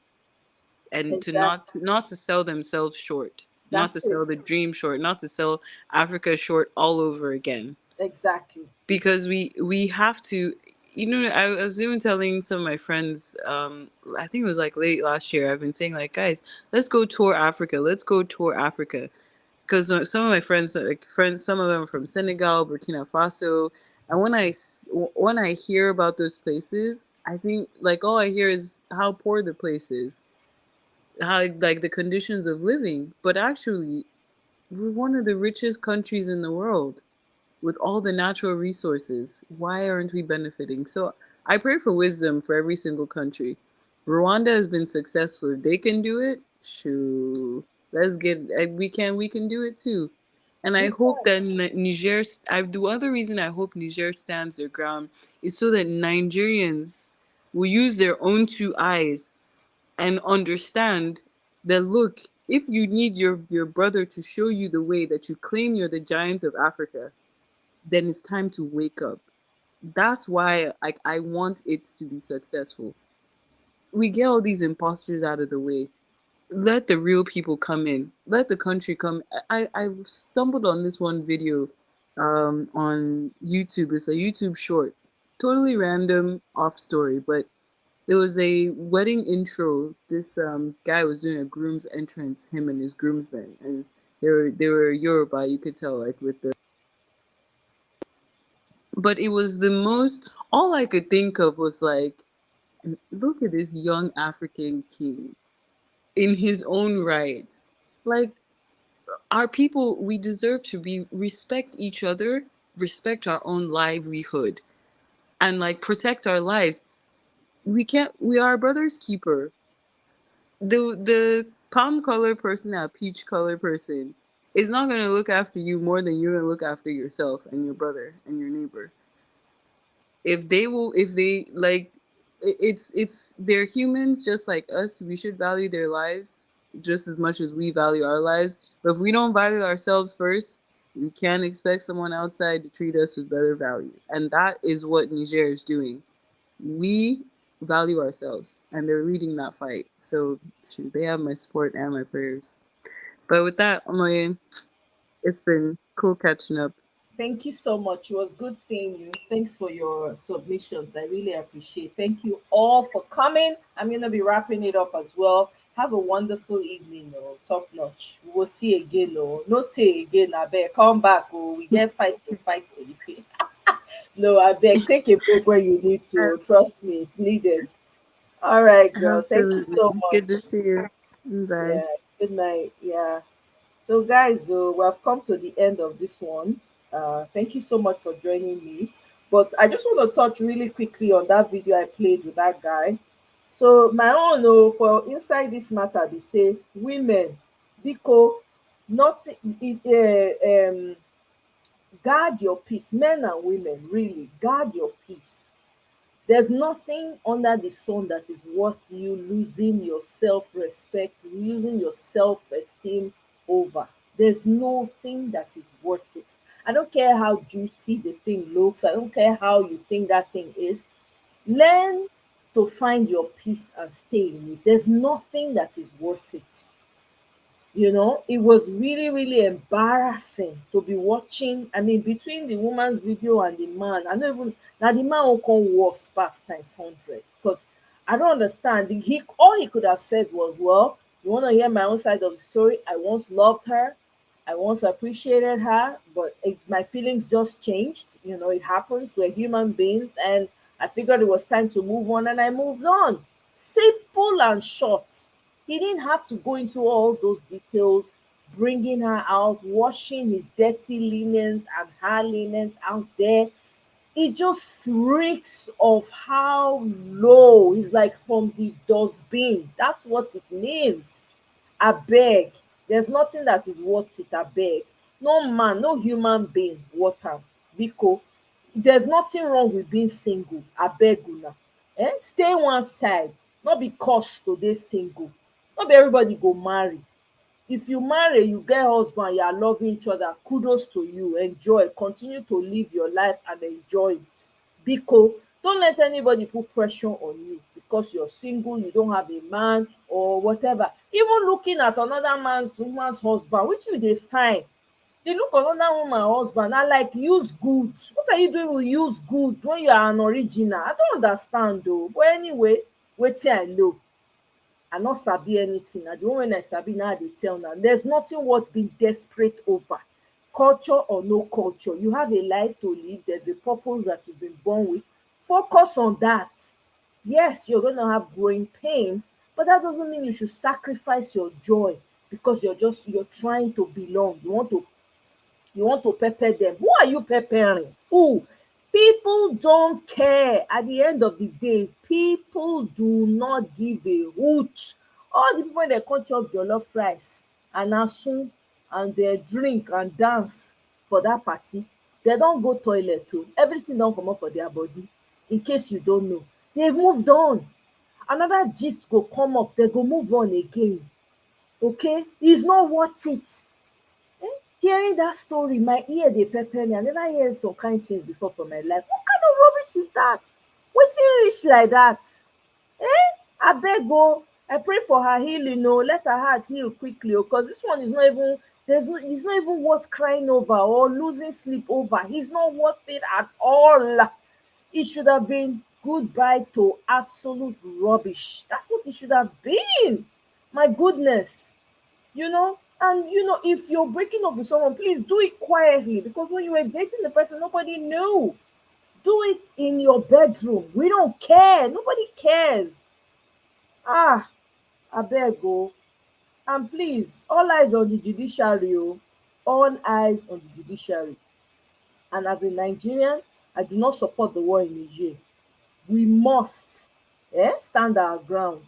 and to Exactly. not to sell themselves short, not to That's it. sell the dream short, not to sell Africa short all over again. Exactly. Because we have to, I was even telling some of my friends, I think it was like late last year, I've been saying like, guys, let's go tour Africa, because some of my friends, some of them are from Senegal, Burkina Faso, and when I hear about those places, I think like all I hear is how poor the place is, how like the conditions of living, but actually we're one of the richest countries in the world with all the natural resources. Why aren't we benefiting? So I pray for wisdom for every single country. Rwanda has been successful. If they can do it, shoo, let's get. We can do it too. And I We hope can. that Niger. The other reason I hope Niger stands their ground is so that Nigerians will use their own two eyes and understand that look, if you need your brother to show you the way that you claim you're the giants of Africa, then it's time to wake up. That's why I want it to be successful. We get all these imposters out of the way. Let the real people come in. Let the country come. I stumbled on this one video on YouTube. It's a YouTube short. Totally random off story, but it was a wedding intro. This guy was doing a groom's entrance, him and his groomsmen, and they were Yoruba, you could tell, like with the, but it was the most, all I could think of was like, look at this young African king in his own right. Like, our people, we deserve to be respect each other, respect our own livelihood, and like protect our lives. We are our brother's keeper. The palm color person, that peach color person, is not gonna look after you more than you're gonna look after yourself and your brother and your neighbor. If they like, it's they're humans just like us. We should value their lives just as much as we value our lives. But if we don't value ourselves first, we can't expect someone outside to treat us with better value. And that is what Niger is doing. We value ourselves, and they're leading that fight. So they have my support and my prayers. But with that, it's been cool catching up. Thank you so much. It was good seeing you. Thanks for your submissions. I really appreciate. Thank you all for coming. I'm going to be wrapping it up as well. Have a wonderful evening, oh, top notch. We will see again, oh. No tay again, I beg. Come back, oh. We get fight to fight for the pay. No, I beg. Take a break when you need to. Oh. Trust me, it's needed. All right, girl. Thank you so Absolutely. much. Good to see you. Bye. Yeah. Good night. Yeah. So, guys, we have come to the end of this one. Thank you so much for joining me. But I just want to touch really quickly on that video I played with that guy. So, my own, for inside this matter, they say women, because nothing, guard your peace. Men and women, really, guard your peace. There's nothing under the sun that is worth you losing your self-respect, losing your self-esteem over. There's nothing that is worth it. I don't care how juicy the thing looks. I don't care how you think that thing is. Learn to find your peace and stay in it. There's nothing that is worth it. It was really, really embarrassing to be watching. I mean, between the woman's video and the man, I don't even now the man will come worse past times 100, because I don't understand. All he could have said was, well, you want to hear my own side of the story? I once loved her, I once appreciated her, but my feelings just changed. It happens. We're human beings, and I figured it was time to move on, and I moved on. Simple and short. He didn't have to go into all those details, bringing her out, washing his dirty linens and her linens out there. It just reeks of how low. It's like from the dustbin. That's what it means. I beg. There's nothing that is worth it. I beg. No man, no human being worth am. Because there's nothing wrong with being single. I beg una. Stay one side. Not because to dey single. Not be everybody go marry. If you marry, you get husband, you are loving each other, kudos to you. Enjoy, continue to live your life and enjoy it. Because don't let anybody put pressure on you because you're single, you don't have a man or whatever. Even looking at another woman's husband, which you dey fine, they look another woman husband and like use goods. What are you doing with use goods when you are an original? I don't understand though. But anyway, wetin I know. I not sabi anything. Na the one when I sabi now they tell now. There's nothing worth being desperate over. Culture or no culture, you have a life to live. There's a purpose that you've been born with. Focus on that. Yes, you're going to have growing pains, but that doesn't mean you should sacrifice your joy because you're trying to belong. You want to pepper them. Who are you peppering? Who? People don't care. At the end of the day, people do not give a hoot. All the people that come chop jollof rice and asun and they drink and dance for that party, they don't go toilet too. Everything don't come up for their body. In case you don't know, they've moved on. Another gist go come up, they go move on again. Okay, it's not worth it. Hearing that story, my ear dey pepper me. I never heard some kind things before for my life. What kind of rubbish is that? Wetin reach like that? Abeg o, I pray for her healing o. Let her heart heal quickly o, because this one is not even it's not even worth crying over or losing sleep over. He's not worth it at all. It should have been goodbye to absolute rubbish. That's what it should have been. My goodness. And if you're breaking up with someone, please do it quietly, because when you were dating the person, nobody knew. Do it in your bedroom. We don't care. Nobody cares. Abeg o. And please, all eyes on the judiciary o. All eyes on the judiciary. And as a Nigerian, I do not support the war in Niger. We must stand our ground.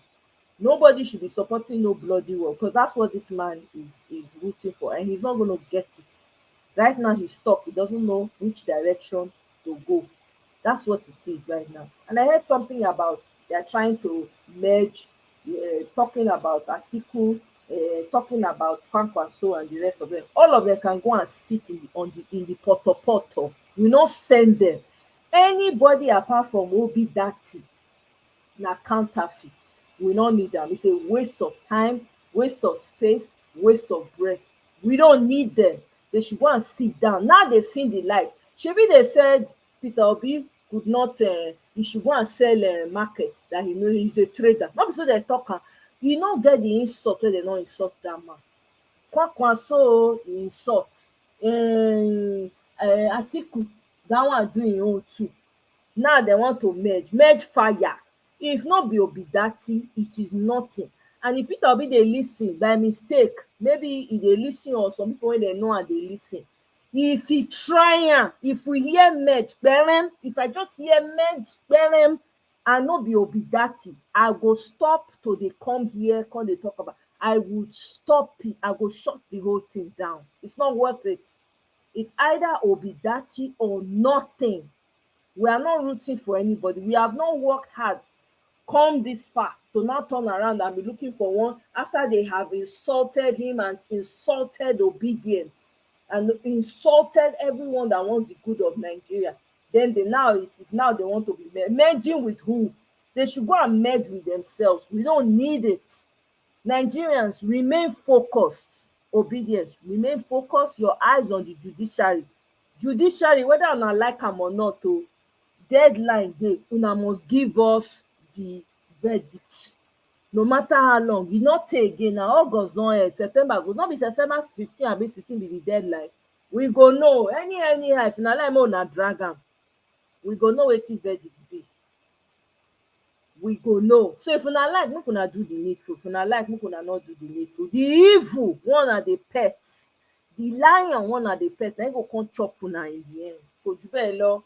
Nobody should be supporting no bloody war, because that's what this man is rooting for, and he's not going to get it. Right now, he's stuck. He doesn't know which direction to go. That's what it is right now. And I heard something about they're trying to merge, talking about Atiku, talking about Kwankwaso and the rest of them. All of them can go and sit in the poto. We not send them. Anybody apart from Obi Dati, na counterfeits. We don't need them. It's a waste of time, waste of space, waste of breath. We don't need them. They should go and sit down. Now they've seen the light. Maybe they said Peter Obi could not, he should go and sell markets, that he knows he's a trader. Not so they talk. e no get the insult wey dem no insult that man. Kwankwaso e insult. Atiku, that one do im own too. Now they want to merge fire. If not be Obidati, it is nothing. And if Peter Obi dey listen by mistake, maybe he dey listen or some people wey dem know and dey listen. If he try am, if we hear merge, berem, if I just hear merge, berem, and no be Obidati, I go stop to dey come here, come dey talk about. I would stop it. I go shut the whole thing down. It's not worth it. It's either Obidati or nothing. We are not rooting for anybody. We have not worked hard, come this far to now turn around and be looking for one after they have insulted him and insulted obedience and insulted everyone that wants the good of Nigeria. Then it is now they want to be merging with who? They should go and merge with themselves. We don't need it. Nigerians, remain focused. Obedience, remain focused. Your eyes on the judiciary. Judiciary, whether una like am or not, deadline dey, una must give us the verdict. No matter how long, e no tey again. Na August don end, September go, no be September 15 abi 16 be the deadline. We go know anyhow. If una like make una drag am, we go know wetin verdict be. We go know. So if una like, make una do the needful. If una like, make una not do the needful. The evil one na the pet, the lion one na the pet, na im go come chop una in the end. Kò jù bẹ́ẹ̀ lọ.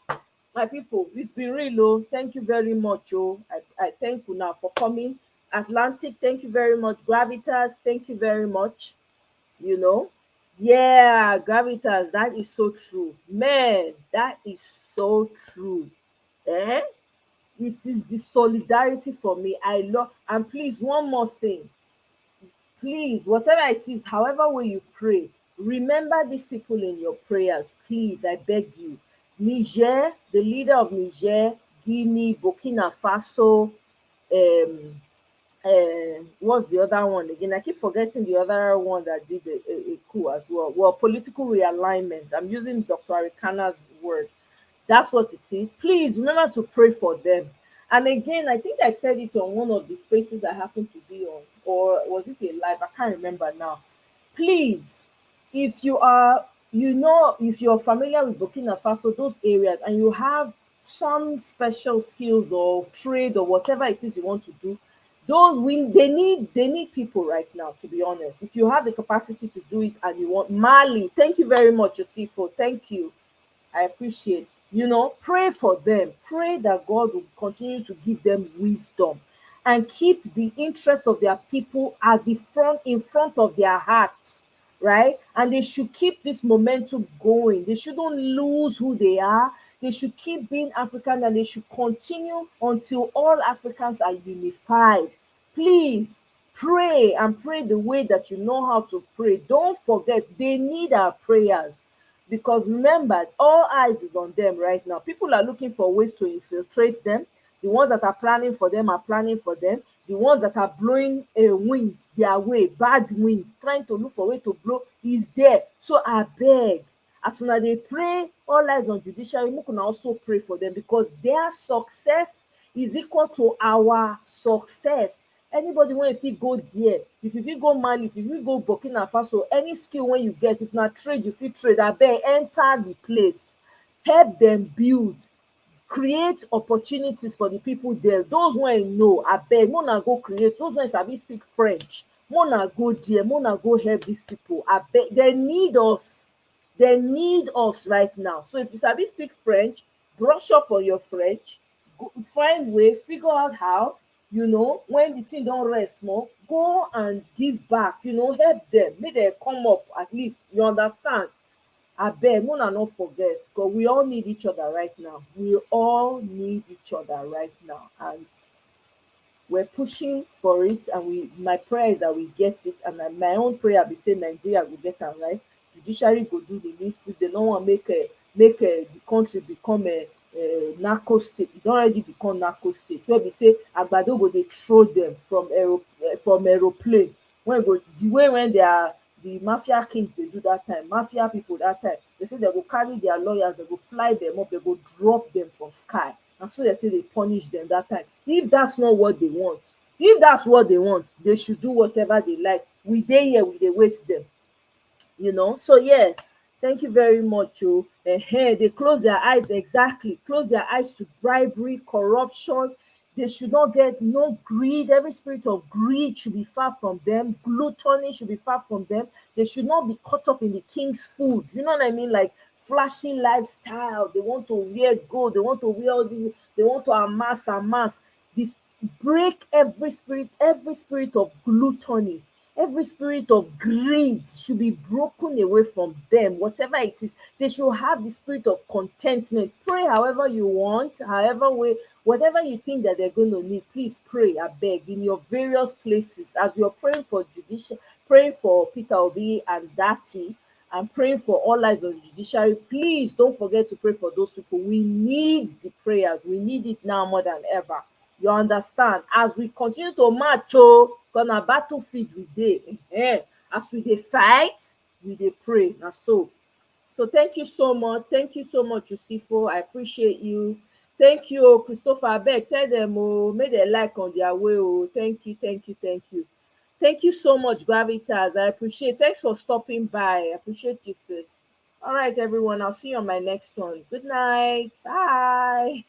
My people, it's been real. Oh, thank you very much. Oh, I thank you now for coming. Atlantic, thank you very much. Gravitas, thank you very much. You know, yeah, Gravitas, that is so true. Man, that is so true. It is the solidarity for me. I love, and please, one more thing. Please, whatever it is, however way you pray, remember these people in your prayers. Please, I beg you. Niger, the leader of Niger, Guinea, Burkina Faso, what's the other one again? I keep forgetting the other one that did a coup as well. Well, political realignment. I'm using Dr. Arikana's word. That's what it is. Please remember to pray for them. And again, I think I said it on one of the spaces I happen to be on, or was it a live? I can't remember now. Please, if you are, if you're familiar with Burkina Faso, those areas, and you have some special skills or trade or whatever it is you want to do, they need people right now, to be honest. If you have the capacity to do it and you want Mali, thank you very much, Josifo. Thank you. I appreciate. Pray for them. Pray that God will continue to give them wisdom and keep the interest of their people at the front, in front of their hearts, right? And they should keep this momentum going. They shouldn't lose who they are. They should keep being African, and they should continue until all Africans are unified. Please pray, and pray the way that you know how to pray. Don't forget, they need our prayers. Because remember, all eyes is on them right now. People are looking for ways to infiltrate them. The ones that are planning for them are planning for them. The ones that are blowing a wind their way, bad wind, trying to look for a way to blow, is there. So I beg, as soon as they pray, all eyes on judiciary, we can also pray for them, because their success is equal to our success. Anybody when if you go there, if you go Mali, if you go Burkina Faso, any skill when you get, if not trade, you fit trade, I beg, enter the place, help them build, create opportunities for the people there. Those when know, I beg, mona go create. Those when sabi speak French, mona go there, mona go help these people. I beg, they need us. They need us right now. So if you sabi speak French, brush up on your French, find way, figure out how. When the thing don't rest more, go and give back, help them. Make them come up at least. You understand? I beg, Mona not forget, because we all need each other right now. We all need each other right now. And we're pushing for it. And my prayer is that we get it. And my own prayer be say Nigeria will get it right. Judiciary go do the needful. They don't want to make the country become a narco state. It don already become narco state, where we say agbado go dey throw them from aeroplane. When the mafia kings they do that time, mafia people that time, they say they go carry their lawyers, they go fly them up, they go drop them from sky, and so they say they punish them that time. If that's not what they want, If that's what they want, they should do whatever they like. We dey here, we dey wait them. So yeah, thank you very much. They close their eyes, exactly, close their eyes to bribery, corruption. They should not get no greed. Every spirit of greed should be far from them. Gluttony should be far from them. They should not be caught up in the king's food. You know what I mean? Like flashy lifestyle. They want to wear gold. They want to wear all these. They want to amass. This break every spirit of gluttony. Every spirit of greed should be broken away from them, whatever it is. They should have the spirit of contentment. Pray however you want, however way, whatever you think that they're going to need. Please pray, I beg, in your various places. As you're praying for judicial, praying for Peter Obi and Dati, and praying for all lives on the judiciary, please don't forget to pray for those people. We need the prayers. We need it now more than ever. You understand? As we continue to march, because na battlefield we dey. As we dey fight, we dey pray. Na so. So thank you so much. Thank you so much, Yusifo. I appreciate you. Thank you, Christopher. Abeg, tell them, make dem like on their way. Thank you. Thank you so much, Gravitas. I appreciate. Thanks for stopping by. I appreciate you, sis. All right, everyone. I'll see you on my next one. Good night. Bye.